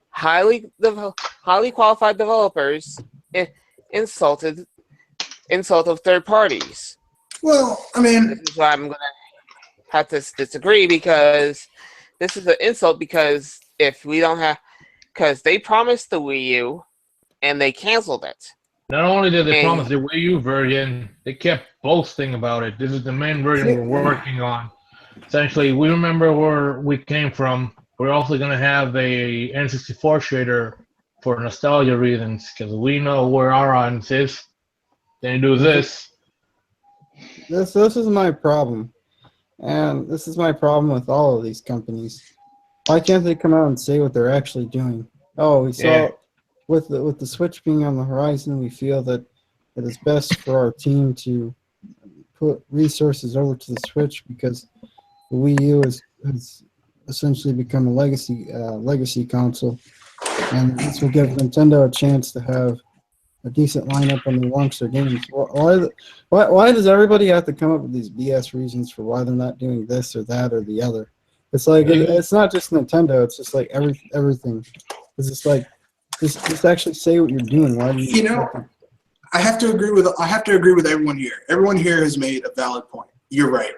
highly qualified developers insult of third parties. Well, I mean, this is why I'm gonna have to disagree, because this is an insult. Because if we don't have, because they promised the Wii U and they canceled it. Not only did they promise the Wii U version, they kept boasting about it. This is the main version we're working on. Essentially, we remember where we came from. We're also going to have a N64 shader for nostalgia reasons, because we know where our audience is. They do this. This is my problem. And this is my problem with all of these companies. Why can't they come out and say what they're actually doing? Oh, we saw with the Switch being on the horizon, we feel that it is best for our team to put resources over to the Switch because the Wii U has essentially become a legacy console, and this will give Nintendo a chance to have a decent lineup when they launch their games. Why does everybody have to come up with these BS reasons for why they're not doing this or that or the other? It's like it's not just Nintendo. It's just like everything. It's just like just actually say what you're doing. Why do you? I have to agree with everyone here. Everyone here has made a valid point. You're right.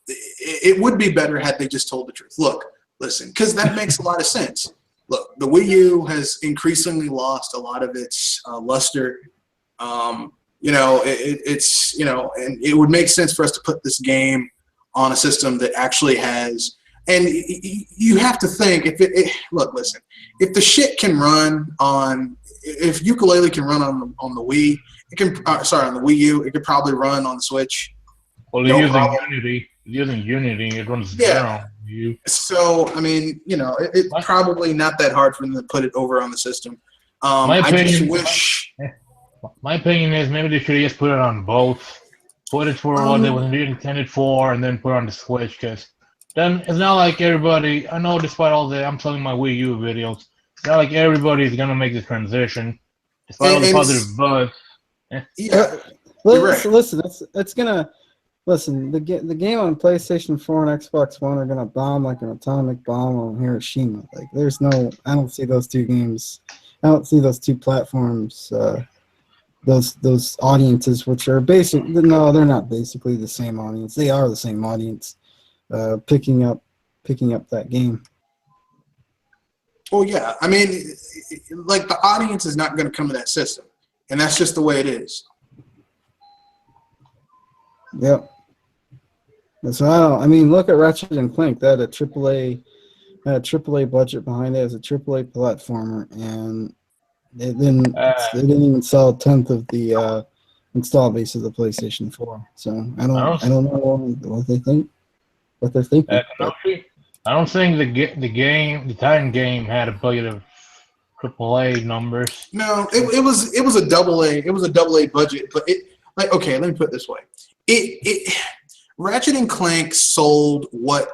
it would be better had they just told the truth. Look, listen, because that makes a lot of sense. Look, the Wii U has increasingly lost a lot of its luster. It's and it would make sense for us to put this game on a system that actually has. And you have to think look, listen, if the shit can run on, if Ukulele can run on the Wii, it can. On the Wii U, it could probably run on the Switch. Well, they're using Unity. Using Unity, it runs better on you. So I mean, it's probably not that hard for them to put it over on the system. My opinion is maybe they should have just put it on both. Put it for what it was intended for, and then put it on the Switch. Because then it's not like everybody. I know, despite all the I'm selling my Wii U videos, it's not like everybody's gonna make the transition. Despite all the positive buzz. Yeah. Listen, it's gonna. Listen, the game on PlayStation 4 and Xbox One are gonna bomb like an atomic bomb on Hiroshima. Like, I don't see those two games. I don't see those two platforms. Those audiences, which are basic. No, they're not basically the same audience. They are the same audience. Picking up that game. Well, yeah. I mean, like, the audience is not going to come to that system, and that's just the way it is. Yep. So look at Ratchet and Clank. That had a AAA budget behind it as a AAA platformer, and it didn't even sell a tenth of the install base of the PlayStation 4. So I don't know what they think, what they're thinking. I don't think the Titan game had a budget of AAA numbers. No, it was a double A. It was a double A budget, but okay. Let me put it this way. Ratchet and Clank sold what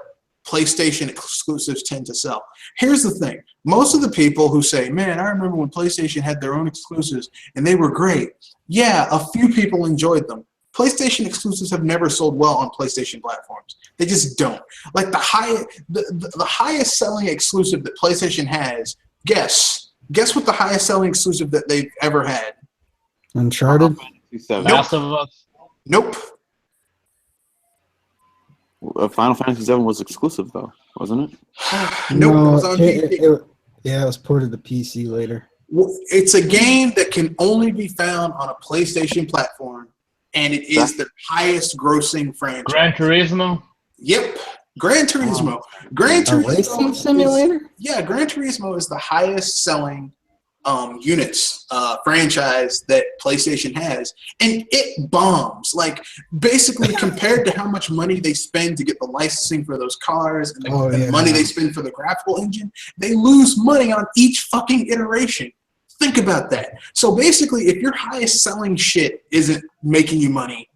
PlayStation exclusives tend to sell. Here's the thing. Most of the people who say, man, I remember when PlayStation had their own exclusives and they were great. Yeah, a few people enjoyed them. PlayStation exclusives have never sold well on PlayStation platforms. They just don't. Like the highest selling exclusive that PlayStation has, guess what the highest selling exclusive that they've ever had? Uncharted? Nope. Final Fantasy VII was exclusive, though, wasn't it? Nope, it was on PC. It was ported to PC later. It's a game that can only be found on a PlayStation platform, and it is the highest grossing franchise. Gran Turismo? Yep. Gran Turismo. Gran Turismo racing simulator? Gran Turismo is the highest selling units franchise that PlayStation has, and it bombs. Like, basically, compared to how much money they spend to get the licensing for those cars and the money they spend for the graphical engine, they lose money on each fucking iteration. Think about that. So basically, if your highest selling shit isn't making you money,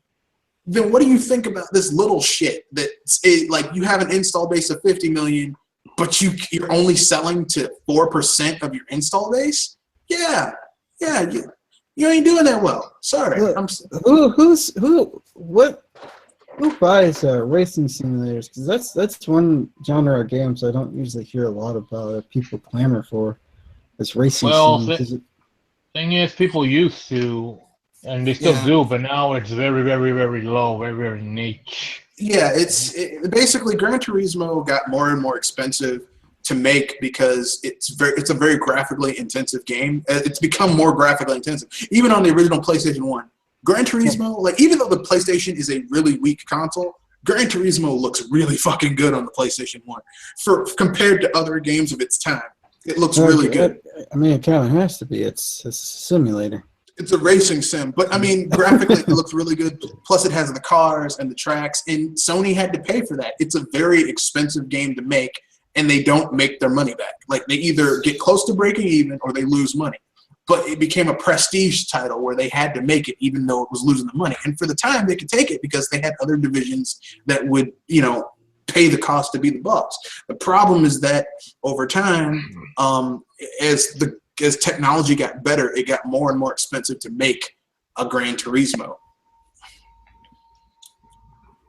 then what do you think about this little shit that's like you have an install base of 50 million, but you're only selling to 4% of your install base? Yeah, you ain't doing that well. Sorry. Who buys racing simulators? Because that's one genre of games I don't usually hear a lot about that people clamor for. It's racing simulators. Thing is, people used to, and they still do, but now it's very, very, very low, very, very niche. Yeah, basically Gran Turismo got more and more expensive to make because it's a very graphically intensive game. It's become more graphically intensive, even on the original PlayStation 1. Gran Turismo, like, even though the PlayStation is a really weak console, Gran Turismo looks really fucking good on the PlayStation 1 compared to other games of its time. It looks really good. I mean, it kind of has to be. It's a simulator. It's a racing sim, but I mean, graphically it looks really good. Plus, it has the cars and the tracks, and Sony had to pay for that. It's a very expensive game to make, and they don't make their money back. Like, they either get close to breaking even or they lose money. But it became a prestige title where they had to make it even though it was losing the money. And for the time, they could take it because they had other divisions that would, pay the cost to be the boss. The problem is that over time, as technology got better, it got more and more expensive to make a Gran Turismo.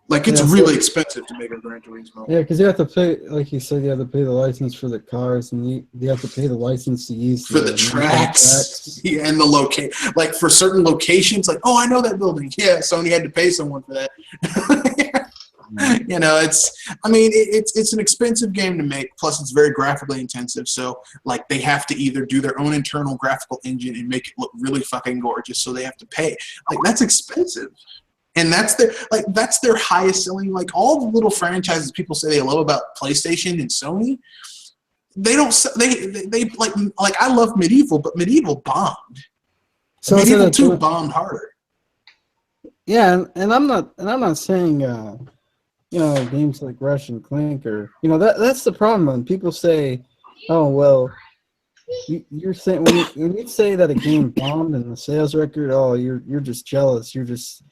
Like, it's really expensive to make a Gran Turismo. Yeah, because you have to pay, like you said, you have to pay the license for the cars, and you have to pay the license to use for the tracks. Yeah, and the location. Like, for certain locations, like, oh, I know that building. Yeah, Sony had to pay someone for that. You know, it's an expensive game to make. Plus, it's very graphically intensive. So, like, they have to either do their own internal graphical engine and make it look really fucking gorgeous. So they have to pay. Like, that's expensive, and that's their highest selling. Like, all the little franchises people say they love about PlayStation and Sony. They don't. They like. I love Medieval, but Medieval bombed. So Medieval 2 bombed harder. Yeah, and I'm not saying games like Rush and Clank or that's the problem when people say, oh well, you're saying when you say that a game bombed in the sales record, oh you're just jealous, you're just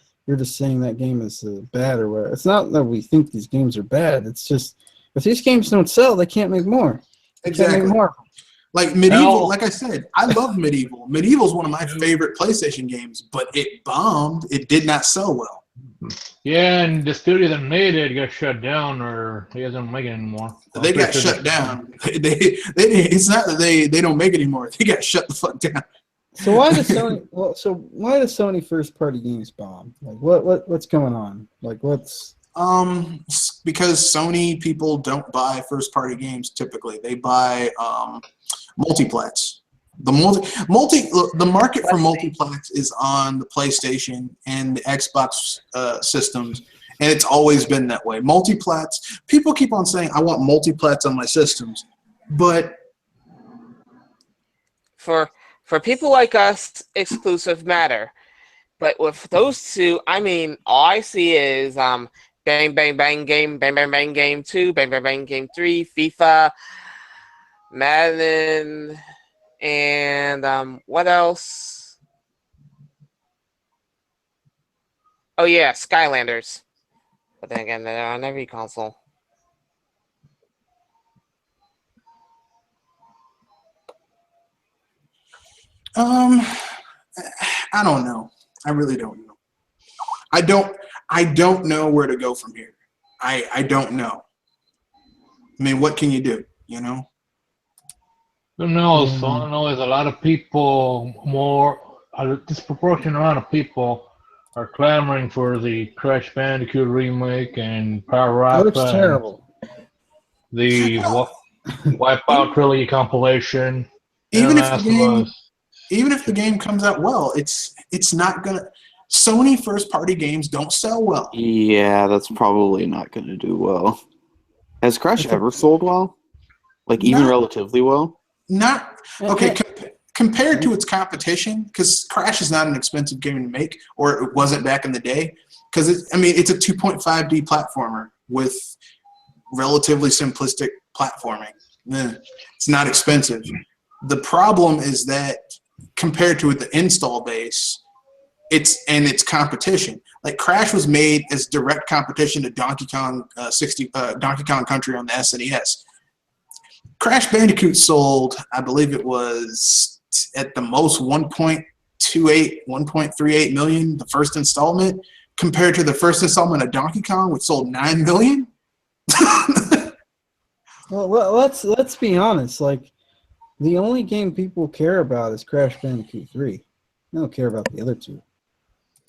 saying that game is bad or whatever. It's not that we think these games are bad. It's just if these games don't sell, they can't make more. Exactly. Can't make more. Like Medieval, like I said, I love Medieval. Medieval is one of my favorite PlayStation games, but it bombed. It did not sell well. Yeah, and the studio that made it got shut down, or he doesn't make it anymore. They got shut down. It's not that they don't make it anymore. They got shut the fuck down. So why does Sony? Why does Sony first party games bomb? Like what's going on? Like what's because Sony people don't buy first party games typically. They buy multiplats. The market for multiplats is on the PlayStation and the Xbox systems, and it's always been that way. Multiplats. People keep on saying, "I want multiplats on my systems," but For people like us, exclusive matter. But with those two, I mean, all I see is bang bang bang game, bang bang bang game 2, bang bang bang game 3, FIFA, Madden, and what else? Oh yeah, Skylanders. But then again, they're on every console. I don't know. I really don't know. I don't know where to go from here. I don't know. I mean, what can you do? You know? Who knows? All I know is a lot of people, a disproportionate amount of people, are clamoring for the Crash Bandicoot remake and Power Up. That looks terrible. The Wipeout Trilogy compilation. Even if the game comes out well, it's not gonna. Sony first party games don't sell well. Yeah, that's probably not going to do well. Has Crash ever sold well? Like even relatively well? Not okay. Compared to its competition, because Crash is not an expensive game to make, or it wasn't back in the day. Because it's a 2.5D platformer with relatively simplistic platforming. It's not expensive. The problem is that compared to the install base, its competition. Like Crash was made as direct competition to Donkey Kong Country on the SNES. Crash Bandicoot sold, I believe it was at the most 1.38 million, the first installment, compared to the first installment of Donkey Kong, which sold 9 million. Well, let's be honest. Like, the only game people care about is Crash Bandicoot 3. They don't care about the other two.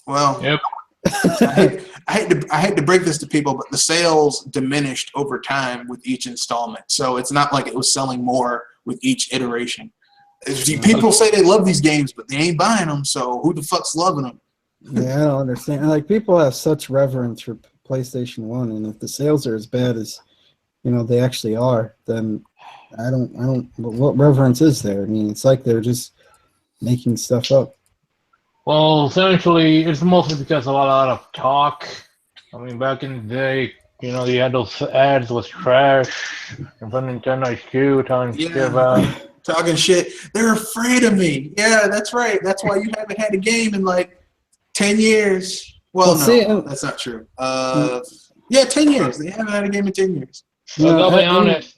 Well, yep. I hate to break this to people, but the sales diminished over time with each installment. So it's not like it was selling more with each iteration. People say they love these games, but they ain't buying them. So who the fuck's loving them? Yeah, I don't understand. Like, people have such reverence for PlayStation 1, and if the sales are as bad as they actually are, then I don't. What reverence is there? I mean, it's like they're just making stuff up. Well, essentially, it's mostly because of a lot of talk. I mean, back in the day, you had those ads with trash in front of Nintendo HQ talking shit about. Talking shit. They're afraid of me. Yeah, that's right. That's why you haven't had a game in like 10 years. Well, no, that's not true. 10 years. They haven't had a game in 10 years. Look, I'll be honest.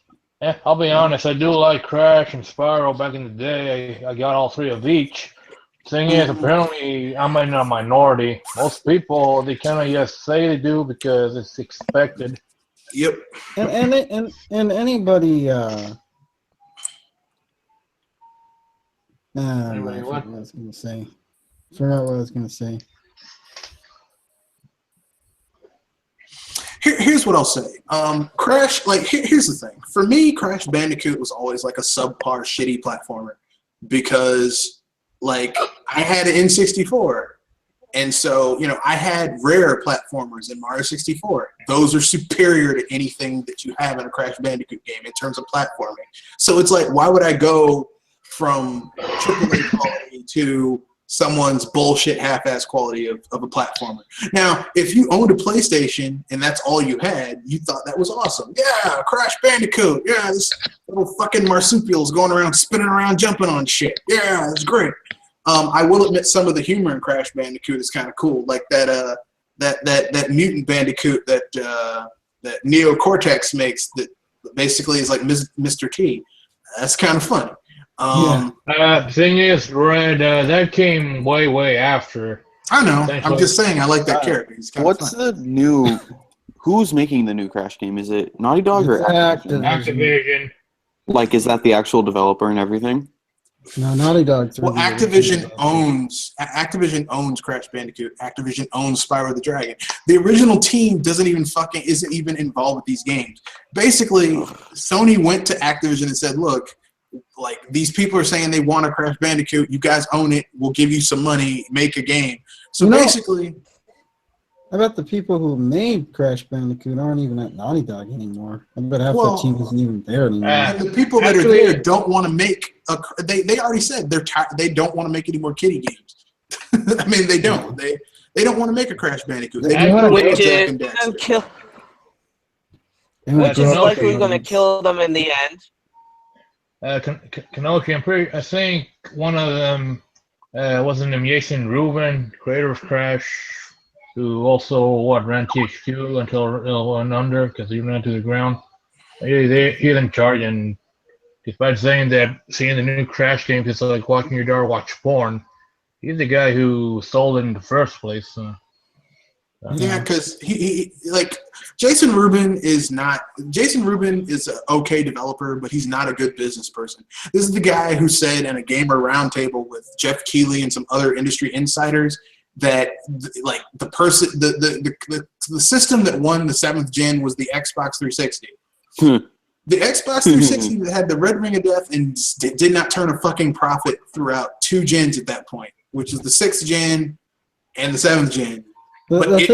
I'll be honest. I do like Crash and Spyro back in the day. I got all 3 of each. Thing is, apparently, I'm in a minority. Most people, they kind of just say they do because it's expected. Yep. And anybody. Anyway, what I was going to say. Forgot what I was going to say. Here's what I'll say. Crash, like, here's the thing. For me, Crash Bandicoot was always like a subpar, shitty platformer because, like, I had an N64. And so, you know, I had rare platformers in Mario 64. Those are superior to anything that you have in a Crash Bandicoot game in terms of platforming. So it's like, why would I go from AAA quality to someone's bullshit half-ass quality of a platformer? Now, if you owned a PlayStation and that's all you had, you thought that was awesome. Yeah, Crash Bandicoot. Yeah, this little fucking marsupial's going around, spinning around, jumping on shit. Yeah, that's great. I will admit some of the humor in Crash Bandicoot is kind of cool, like that mutant Bandicoot that Neo Cortex makes that basically is like Mr. T. That's kind of funny. Thing is, Red, that came way after. I know. I'm just saying I like that character. He's kind What's of funny. the new? Who's making the new Crash game? Is it Naughty Dog or Activision? Activision. Like, is that the actual developer and everything? No, Naughty Dog. Well, Activision owns Crash Bandicoot. Activision owns Spyro the Dragon. The original team isn't even involved with these games. Basically, Sony went to Activision and said, "Look, like these people are saying they want a Crash Bandicoot. You guys own it. We'll give you some money. Make a game." So basically, I bet the people who made Crash Bandicoot aren't even at Naughty Dog anymore. I bet half that team isn't even there anymore. And the people that are there don't want to make they already said they don't want to make any more kiddie games. I mean, they don't. They don't want to make a Crash Bandicoot. They don't want to make a Jack and Daxter. Which is likely going to kill them in the end. Kanoki, I think one of them wasn't him Jason Rubin, creator of Crash, who also ran THQ until it went under because he ran to the ground. He's in charge, and despite saying that seeing the new Crash games is like walking your door, watch porn, he's the guy who sold it in the first place. Yeah, because he like Jason Rubin is an okay developer, but he's not a good business person. This is the guy who said in a gamer roundtable with Jeff Keighley and some other industry insiders that like the system that won the 7th gen was the Xbox 360. The Xbox 360 that had the red ring of death and did not turn a fucking profit throughout 2 gens at that point, which is the 6th gen and the 7th gen. The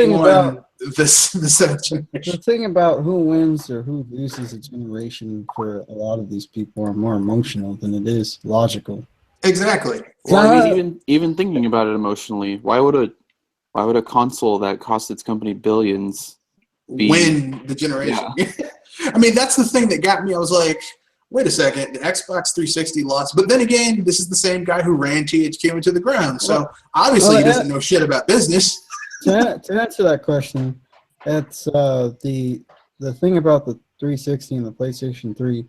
thing about who wins or who loses a generation for a lot of these people are more emotional than it is logical. Exactly. Well, I mean, even thinking about it emotionally, why would a console that cost its company billions win the generation? Yeah. I mean, that's the thing that got me. I was like, wait a second, the Xbox 360 lost. But then again, this is the same guy who ran THQ into the ground. So obviously he doesn't know shit about business. To answer that question, it's the thing about the 360 and the PlayStation 3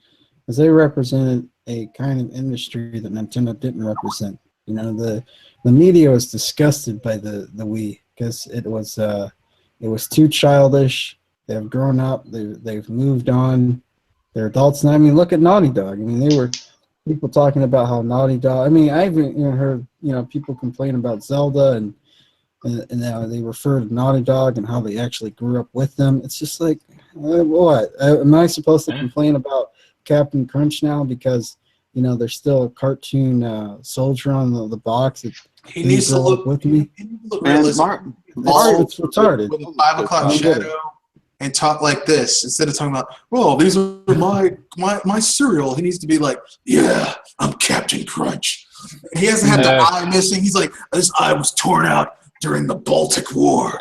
is they represented a kind of industry that Nintendo didn't represent. You know, the media was disgusted by the Wii because it was too childish. They have grown up. They've moved on. They're adults now. I mean, look at Naughty Dog. I mean, they were people talking about how Naughty Dog. I mean, I even heard people complain about Zelda and now they refer to Naughty Dog and how they actually grew up with them. It's just like, what? Am I supposed to complain about Captain Crunch now because there's still a cartoon soldier on the box? He needs to look with me. It's retarded. With a 5 o'clock shadow and talk like this instead of talking about, well, these are my cereal. He needs to be like, yeah, I'm Captain Crunch. He hasn't had the eye missing. He's like, this eye was torn out during the Baltic War.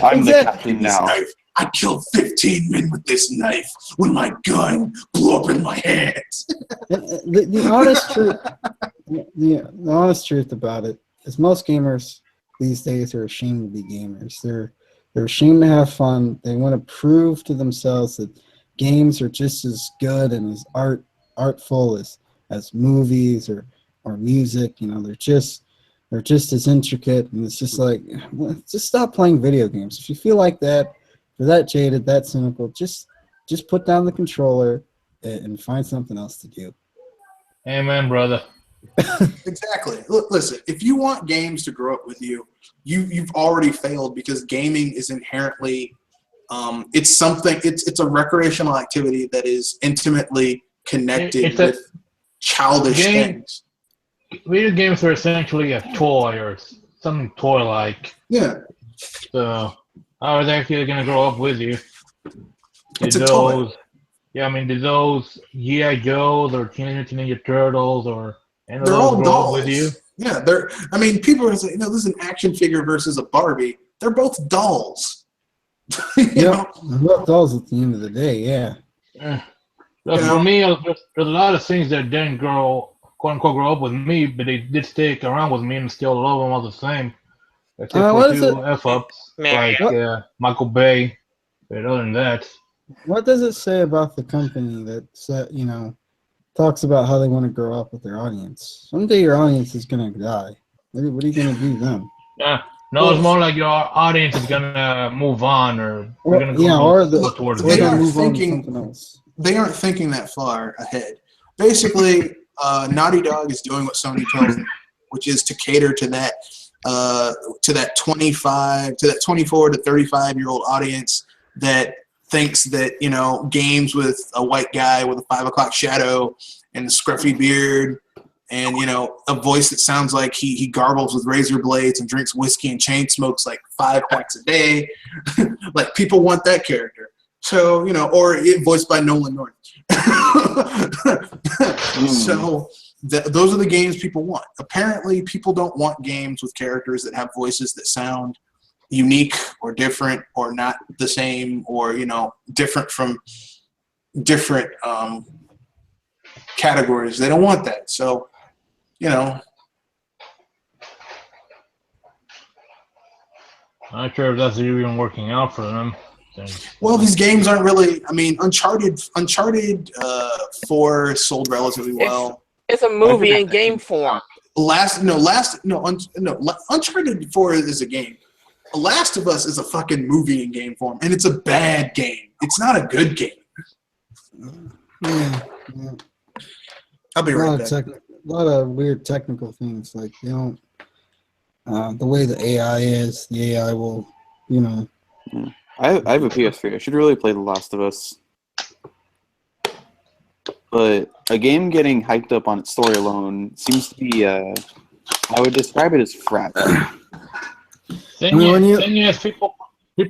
I'm the captain now. I killed 15 men with this knife when my gun blew up in my hands. The honest truth about it is most gamers these days are ashamed to be gamers. They're ashamed to have fun. They want to prove to themselves that games are just as good and as artful as movies or music. They're just as intricate, and it's just like, just stop playing video games. If you feel like that, if you're that jaded, that cynical, just put down the controller and find something else to do. Amen, brother. Exactly. Look, listen, if you want games to grow up with you, you've already failed because gaming is inherently It's something. It's a recreational activity that is intimately connected with childish things. Video games are essentially a toy or something toy-like. Yeah, So how are they actually going to grow up with you? it's a toy. Yeah, I mean, did those G.I. Joes or Teenage Mutant Ninja Turtles or any of They're those all grow up with you? dolls. Yeah, they're. I mean, people are saying, this is an action figure versus a Barbie. They're both dolls. Yeah, both dolls at the end of the day. Yeah. But for me, there's a lot of things that didn't grow, quote unquote, grow up with me, but they did stick around with me and still love them all the same. Except for what is two it? F-ups, Mary. like Michael Bay. But other than that, What does it say about the company that talks about how they want to grow up with their audience? Someday your audience is gonna die. What are you gonna do then? no, it's more like your audience is gonna move on, or Or, we're gonna go go towards they they're aren't gonna move on to thinking- something else. They aren't thinking that far ahead. Basically, Naughty Dog is doing what Sony tells them, which is to cater to that 24 to 35-year-old audience that thinks that games with a white guy with a 5 o'clock shadow and a scruffy beard and a voice that sounds like he garbles with razor blades and drinks whiskey and chain smokes like 5 packs a day. Like, people want that character. So, or voiced by Nolan North. So those are the games people want. Apparently, people don't want games with characters that have voices that sound unique or different or not the same or, different from different categories. They don't want that. So, I'm not sure if that's even working out for them. Well, these games aren't really. I mean, Uncharted 4 sold relatively well. It's a movie in game form. Uncharted 4 is a game. Last of Us is a fucking movie in game form, and it's a bad game. It's not a good game. Yeah. I'll be right back. A lot of weird technical things, like the way the AI is. The AI will, I have a PS3. I should really play The Last of Us. But a game getting hyped up on its story alone seems to be, I would describe it as frat. Thing is, people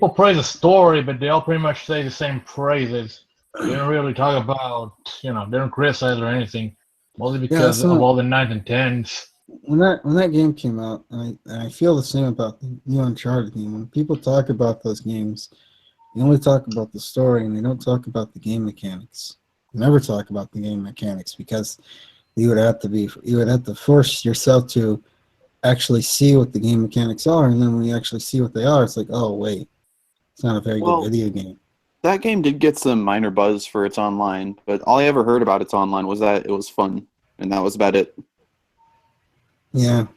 praise the story, but they all pretty much say the same phrases. They don't really talk about, they don't criticize or anything. Mostly because of all the 9s and 10s. When that game came out, and I feel the same about the new Uncharted game. When people talk about those games, they only talk about the story and they don't talk about the game mechanics. They never talk about the game mechanics because you would have to force yourself to actually see what the game mechanics are, and then when you actually see what they are, it's like, oh wait, it's not a very good video game. That game did get some minor buzz for its online, but all I ever heard about its online was that it was fun, and that was about it. Yeah.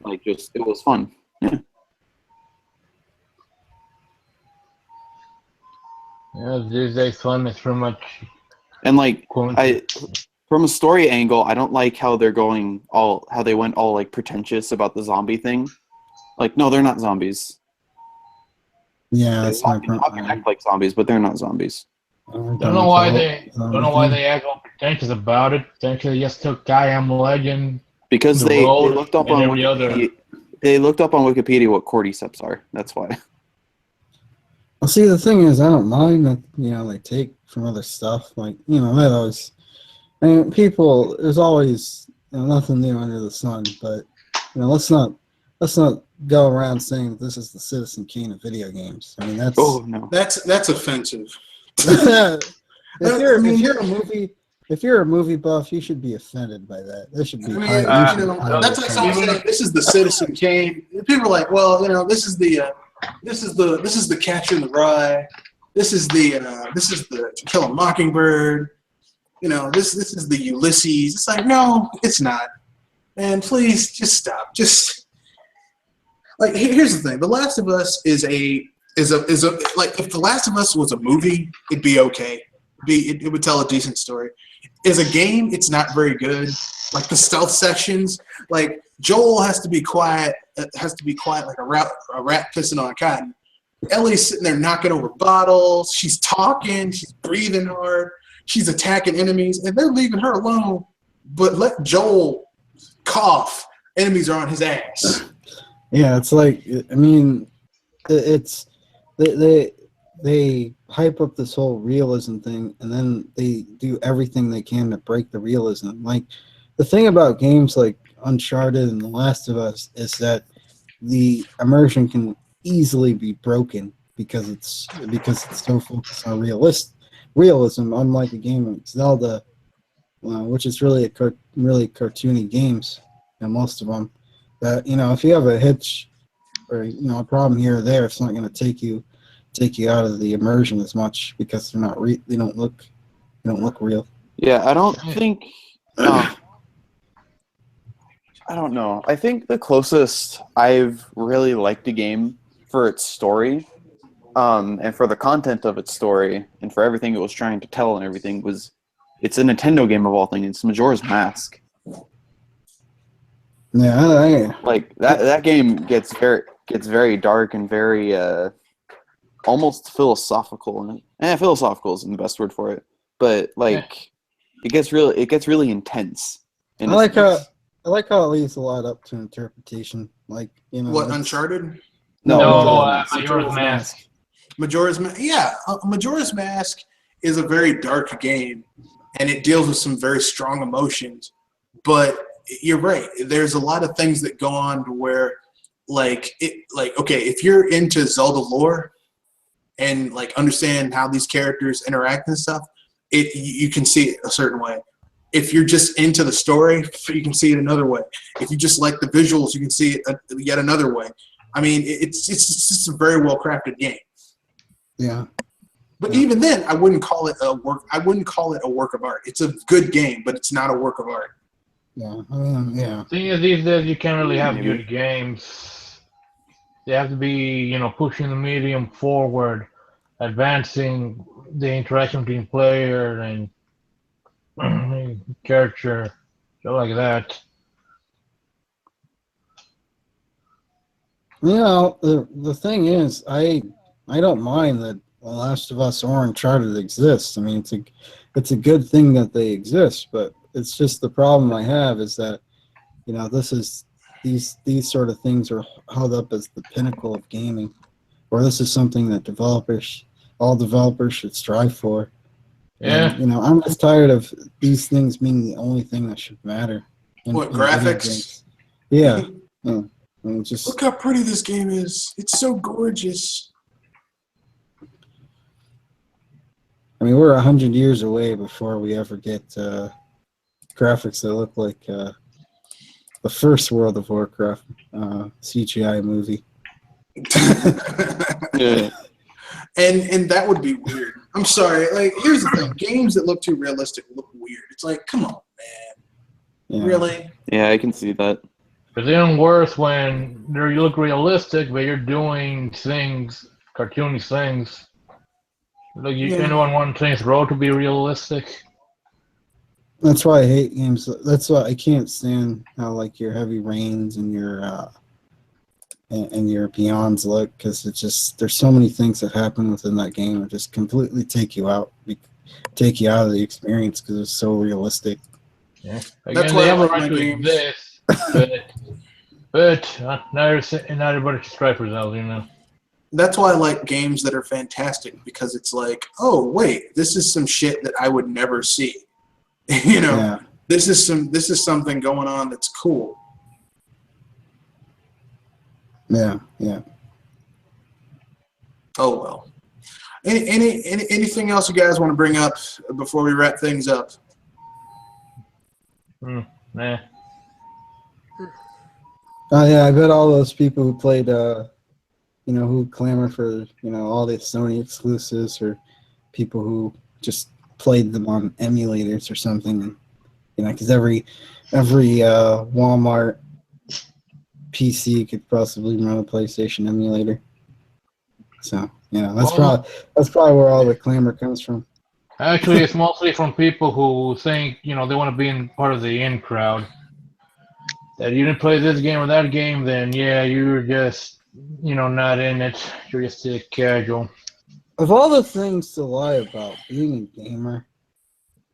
Like, just, it was fun. Yeah. Yeah, these days fun is pretty much. And like, from a story angle, I don't like how they went all like pretentious about the zombie thing. Like, no, they're not zombies. Yeah, They that's my often act like zombies, but they're not zombies. Don't know why they act all pretentious about it. Essentially, just took I Am Legend. Because they looked up on Wikipedia. They looked up on Wikipedia what cordyceps are. That's why. Well, see, the thing is, I don't mind that they take from other stuff. Like that always. I mean, people. There's always nothing new under the sun. But let's not go around saying that this is the Citizen Kane of video games. I mean, that's that's offensive. If you're a movie buff, you should be offended by that. That should be. That's like someone saying this is the Citizen Kane. People are like, well, this is the Catcher in the Rye. This is the To Kill a Mockingbird. This is the Ulysses. It's like, no, it's not. And please just stop. Just like, here's the thing: The Last of Us is a like, if The Last of Us was a movie, it'd be okay. It would tell a decent story. As a game, it's not very good. Like, the stealth sections, like, Joel has to be quiet like a rat pissing on cotton. Ellie's sitting there knocking over bottles. She's talking. She's breathing hard. She's attacking enemies, and they're leaving her alone. But let Joel cough. Enemies are on his ass. Yeah, it's like, I mean, it's they hype up this whole realism thing, and then they do everything they can to break the realism. Like, the thing about games like Uncharted and The Last of Us is that the immersion can easily be broken because it's so focused on realism, unlike a game like Zelda, which is really really cartoony games, and most of them. That, you know, if you have a hitch or, you know, a problem here or there, it's not going to take you out of the immersion as much because they're not they don't look real. Yeah, I don't think. I don't know. I think the closest I've really liked a game for its story, and for the content of its story, and for everything it was trying to tell and everything, it's a Nintendo game of all things. It's Majora's Mask. Yeah, Like that game gets very dark and very almost philosophical. Philosophical isn't the best word for it, but like it gets really intense. I like how it leaves a lot up to interpretation. Like, you know, What, Uncharted? No, Majora's Mask. Majora's Mask. Yeah, Majora's Mask is a very dark game, and it deals with some very strong emotions. But you're right. There's a lot of things that go on to where, okay, if you're into Zelda lore and like understand how these characters interact and stuff, you can see it a certain way. If you're just into the story, you can see it another way. If you just like the visuals, you can see it yet another way. I mean, it's just a very well crafted game. Yeah. But even then, I wouldn't call it a work. I wouldn't call it a work of art. It's a good game, but it's not a work of art. Yeah. Yeah. Thing is, these days you can't really have good games. They have to be, you know, pushing the medium forward, advancing the interaction between player and character, stuff like that. You know, the thing is, I don't mind that The Last of Us or Uncharted exists. I mean, it's a good thing that they exist, but it's just the problem I have is that, you know, these sort of things are held up as the pinnacle of gaming, or this is something that all developers should strive for. Yeah. And, you know, I'm just tired of these things being the only thing that should matter. in video Graphics? games. Yeah. Yeah. And just Look how pretty this game is. It's so gorgeous. I mean, we're 100 years away before we ever get graphics that look like the first World of Warcraft CGI movie. Yeah. And that would be weird. I'm sorry. Like, here's the thing: games that look too realistic look weird. It's like, come on, man. Yeah. Really? Yeah, I can see that. It's even worse when you look realistic, but you're doing things, cartoony things. Like, anyone want Saints Row to be realistic? That's why I hate games. That's why I can't stand how like your Heavy Rains and your Beyonds look, because it's just there's so many things that happen within that game that just completely take you out of the experience because it's so realistic. Yeah. That's Again, why they I have a like right my to games. exist, but not everybody should strive for Zelda, you know. That's why I like games that are fantastic, because it's like, oh wait, this is some shit that I would never see. You know, Yeah. this is something going on that's cool. Yeah. Oh well. Anything else you guys want to bring up before we wrap things up? Nah. Oh yeah, I bet all those people who played, who clamor for, all the Sony exclusives, or people who just played them on emulators or something, because every Walmart PC could possibly run a PlayStation emulator. So that's probably where all the clamor comes from. Actually, it's mostly from people who think, they want to be in part of the in crowd. That you didn't play this game or that game, then yeah, you're just not in it. You're just a casual. Of all the things to lie about, being a gamer,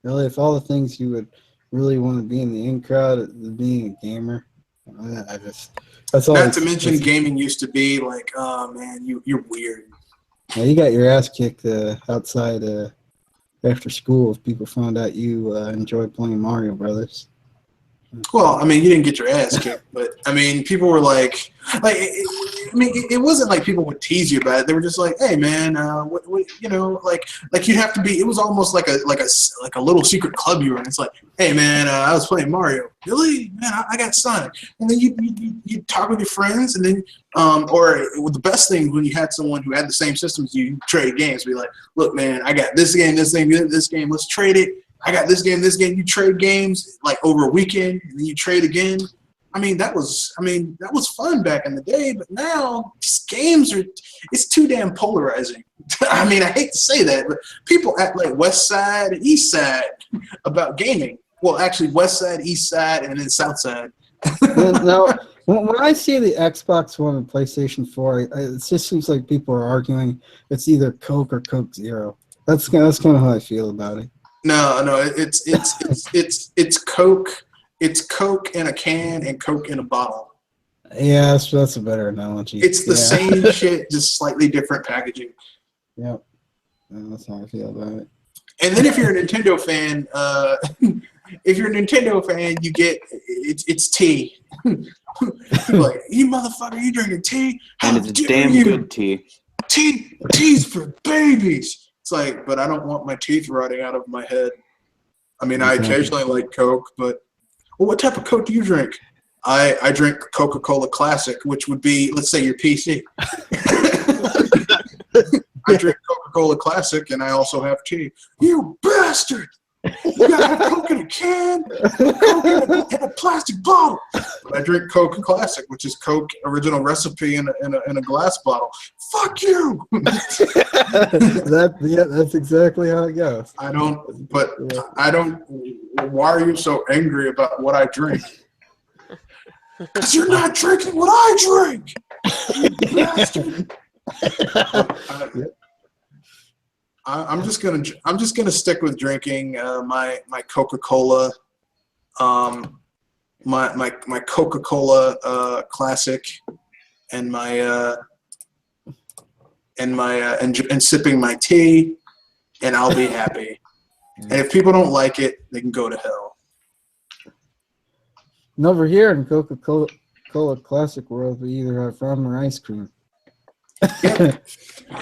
really, if all the things you would really want to be in the in crowd, being a gamer, that's all. Not to mention, gaming used to be like, oh man, you're weird. Yeah, you got your ass kicked outside after school if people found out you enjoyed playing Mario Brothers. Well, I mean, you didn't get your ass kicked, but I mean, people were like it wasn't like people would tease you about it. They were just like, "Hey, man, what like you'd have to be." It was almost like a little secret club you were in. It's like, "Hey, man, I was playing Mario. Really, man, I got Sonic." And then you talk with your friends, and then or the best thing when you had someone who had the same system as you trade games. Be like, "Look, man, I got this game, this thing, this game. Let's trade it. I got this game, this game." You trade games like over a weekend, and then you trade again. I mean, that was fun back in the day, but now games it's too damn polarizing. I mean, I hate to say that, but people act like West Side and East Side about gaming. Well, actually, West Side, East Side, and then South Side. Now, when I see the Xbox One and PlayStation 4, it just seems like people are arguing it's either Coke or Coke Zero. That's kind of how I feel about it. No, it's Coke. It's Coke in a can and Coke in a bottle. Yeah, that's a better analogy. It's the same shit, just slightly different packaging. Yep, that's how I feel about it. And then if you're a Nintendo fan, you get it's tea. Like, you motherfucker, you drinking tea? And it's damn good tea. Tea's for babies. It's like, but I don't want my teeth rotting out of my head. I mean, I occasionally like Coke, but well, what type of Coke do you drink? I drink Coca-Cola Classic, which would be, let's say, your PC. I drink Coca-Cola Classic, and I also have tea. You bastard! You gotta have Coke in a can, Coke in a plastic bottle. But I drink Coke Classic, which is Coke original recipe in a glass bottle. Fuck you! That's exactly how it goes. I don't. Why are you so angry about what I drink? Because you're not drinking what I drink. You bastard. I'm just gonna stick with drinking my Coca-Cola, my Coca-Cola Classic, and and sipping my tea, and I'll be happy. And if people don't like it, they can go to hell. And over here in Coca-Cola Classic world, we either have rum or ice cream. Yep.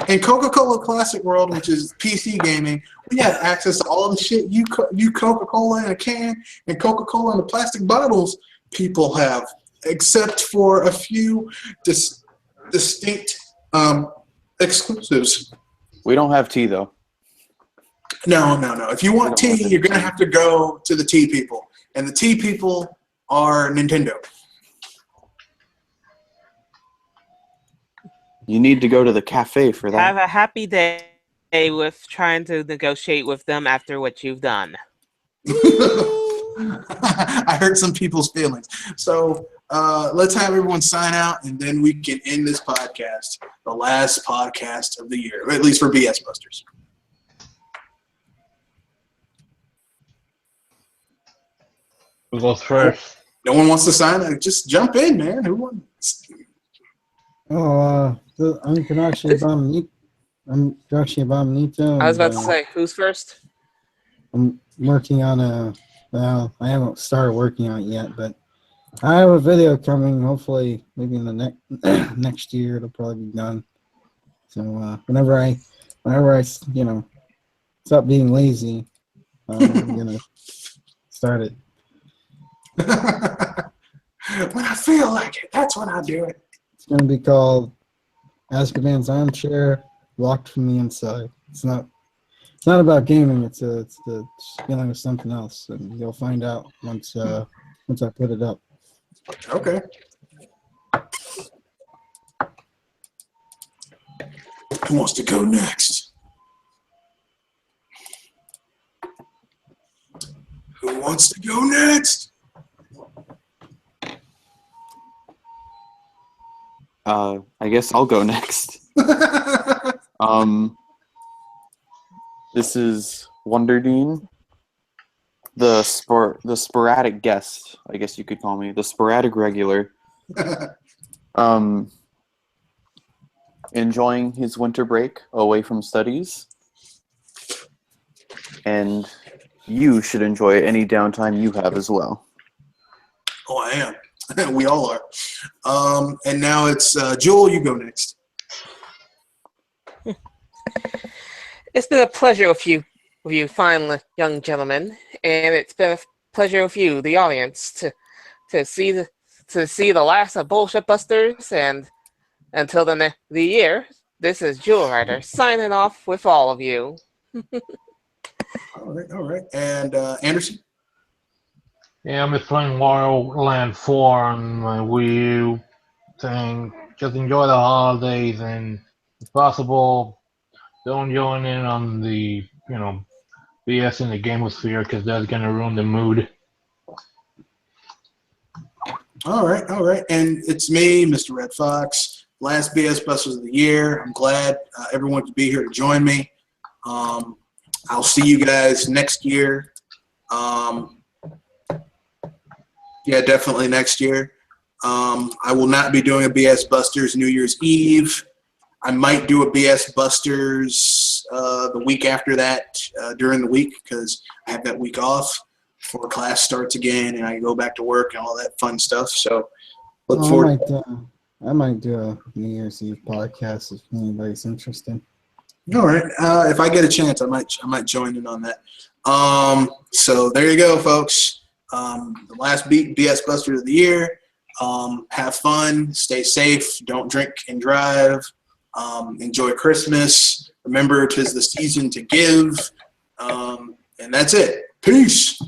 In Coca-Cola Classic World, which is PC gaming, we have access to all the shit you Coca-Cola in a can and Coca-Cola in the plastic bottles people have, except for a few distinct exclusives. We don't have tea, though. No. If you want tea, you're going to have to go to the tea people. And the tea people are Nintendo. You need to go to the cafe for that. Have a happy day with trying to negotiate with them after what you've done. I hurt some people's feelings. So let's have everyone sign out, and then we can end this podcast, the last podcast of the year, at least for BS Busters. Who goes first? No one wants to sign out. Just jump in, man. Who wants? I'm Joshua Bonito. I was about to say, who's first? I'm working on I haven't started working on it yet, but I have a video coming. Hopefully, maybe in the next year, it'll probably be done. So whenever I stop being lazy, I'm gonna start it. When I feel like it, that's when I do it. It's gonna be called Azkaban's Armchair, Locked from the Inside. It's not about gaming. It's the feeling of something else, and you'll find out once I put it up. Okay. Who wants to go next? Who wants to go next? I guess I'll go next. This is Wonderdine, the sporadic guest, I guess you could call me, the sporadic regular. Enjoying his winter break away from studies, and you should enjoy any downtime you have as well. Oh, I am. We all are. And now it's Joel. You go next. It's been a pleasure with you fine young gentlemen, and it's been a pleasure with you, the audience, to see the last of Bullshit Busters. And until the year, this is Jewel Rider signing off with all of you. All right. And Anderson? Yeah, I'm just playing Wario Land 4 on my Wii U thing. Just enjoy the holidays, and if possible, don't join in on the, BS in the gamosphere, because that's going to ruin the mood. All right. And it's me, Mr. Red Fox. Last BS Busters of the year. I'm glad everyone could be here to join me. I'll see you guys next year. Yeah, definitely next year. I will not be doing a BS Busters New Year's Eve. I might do a BS Busters the week after that during the week, because I have that week off before class starts again and I go back to work and all that fun stuff. So look forward. I might do a New Year's Eve podcast if anybody's interested. All right. If I get a chance, I might join in on that. So there you go, folks. The last BS Buster of the year. Have fun. Stay safe. Don't drink and drive. Enjoy Christmas. Remember, 'tis the season to give. And that's it. Peace.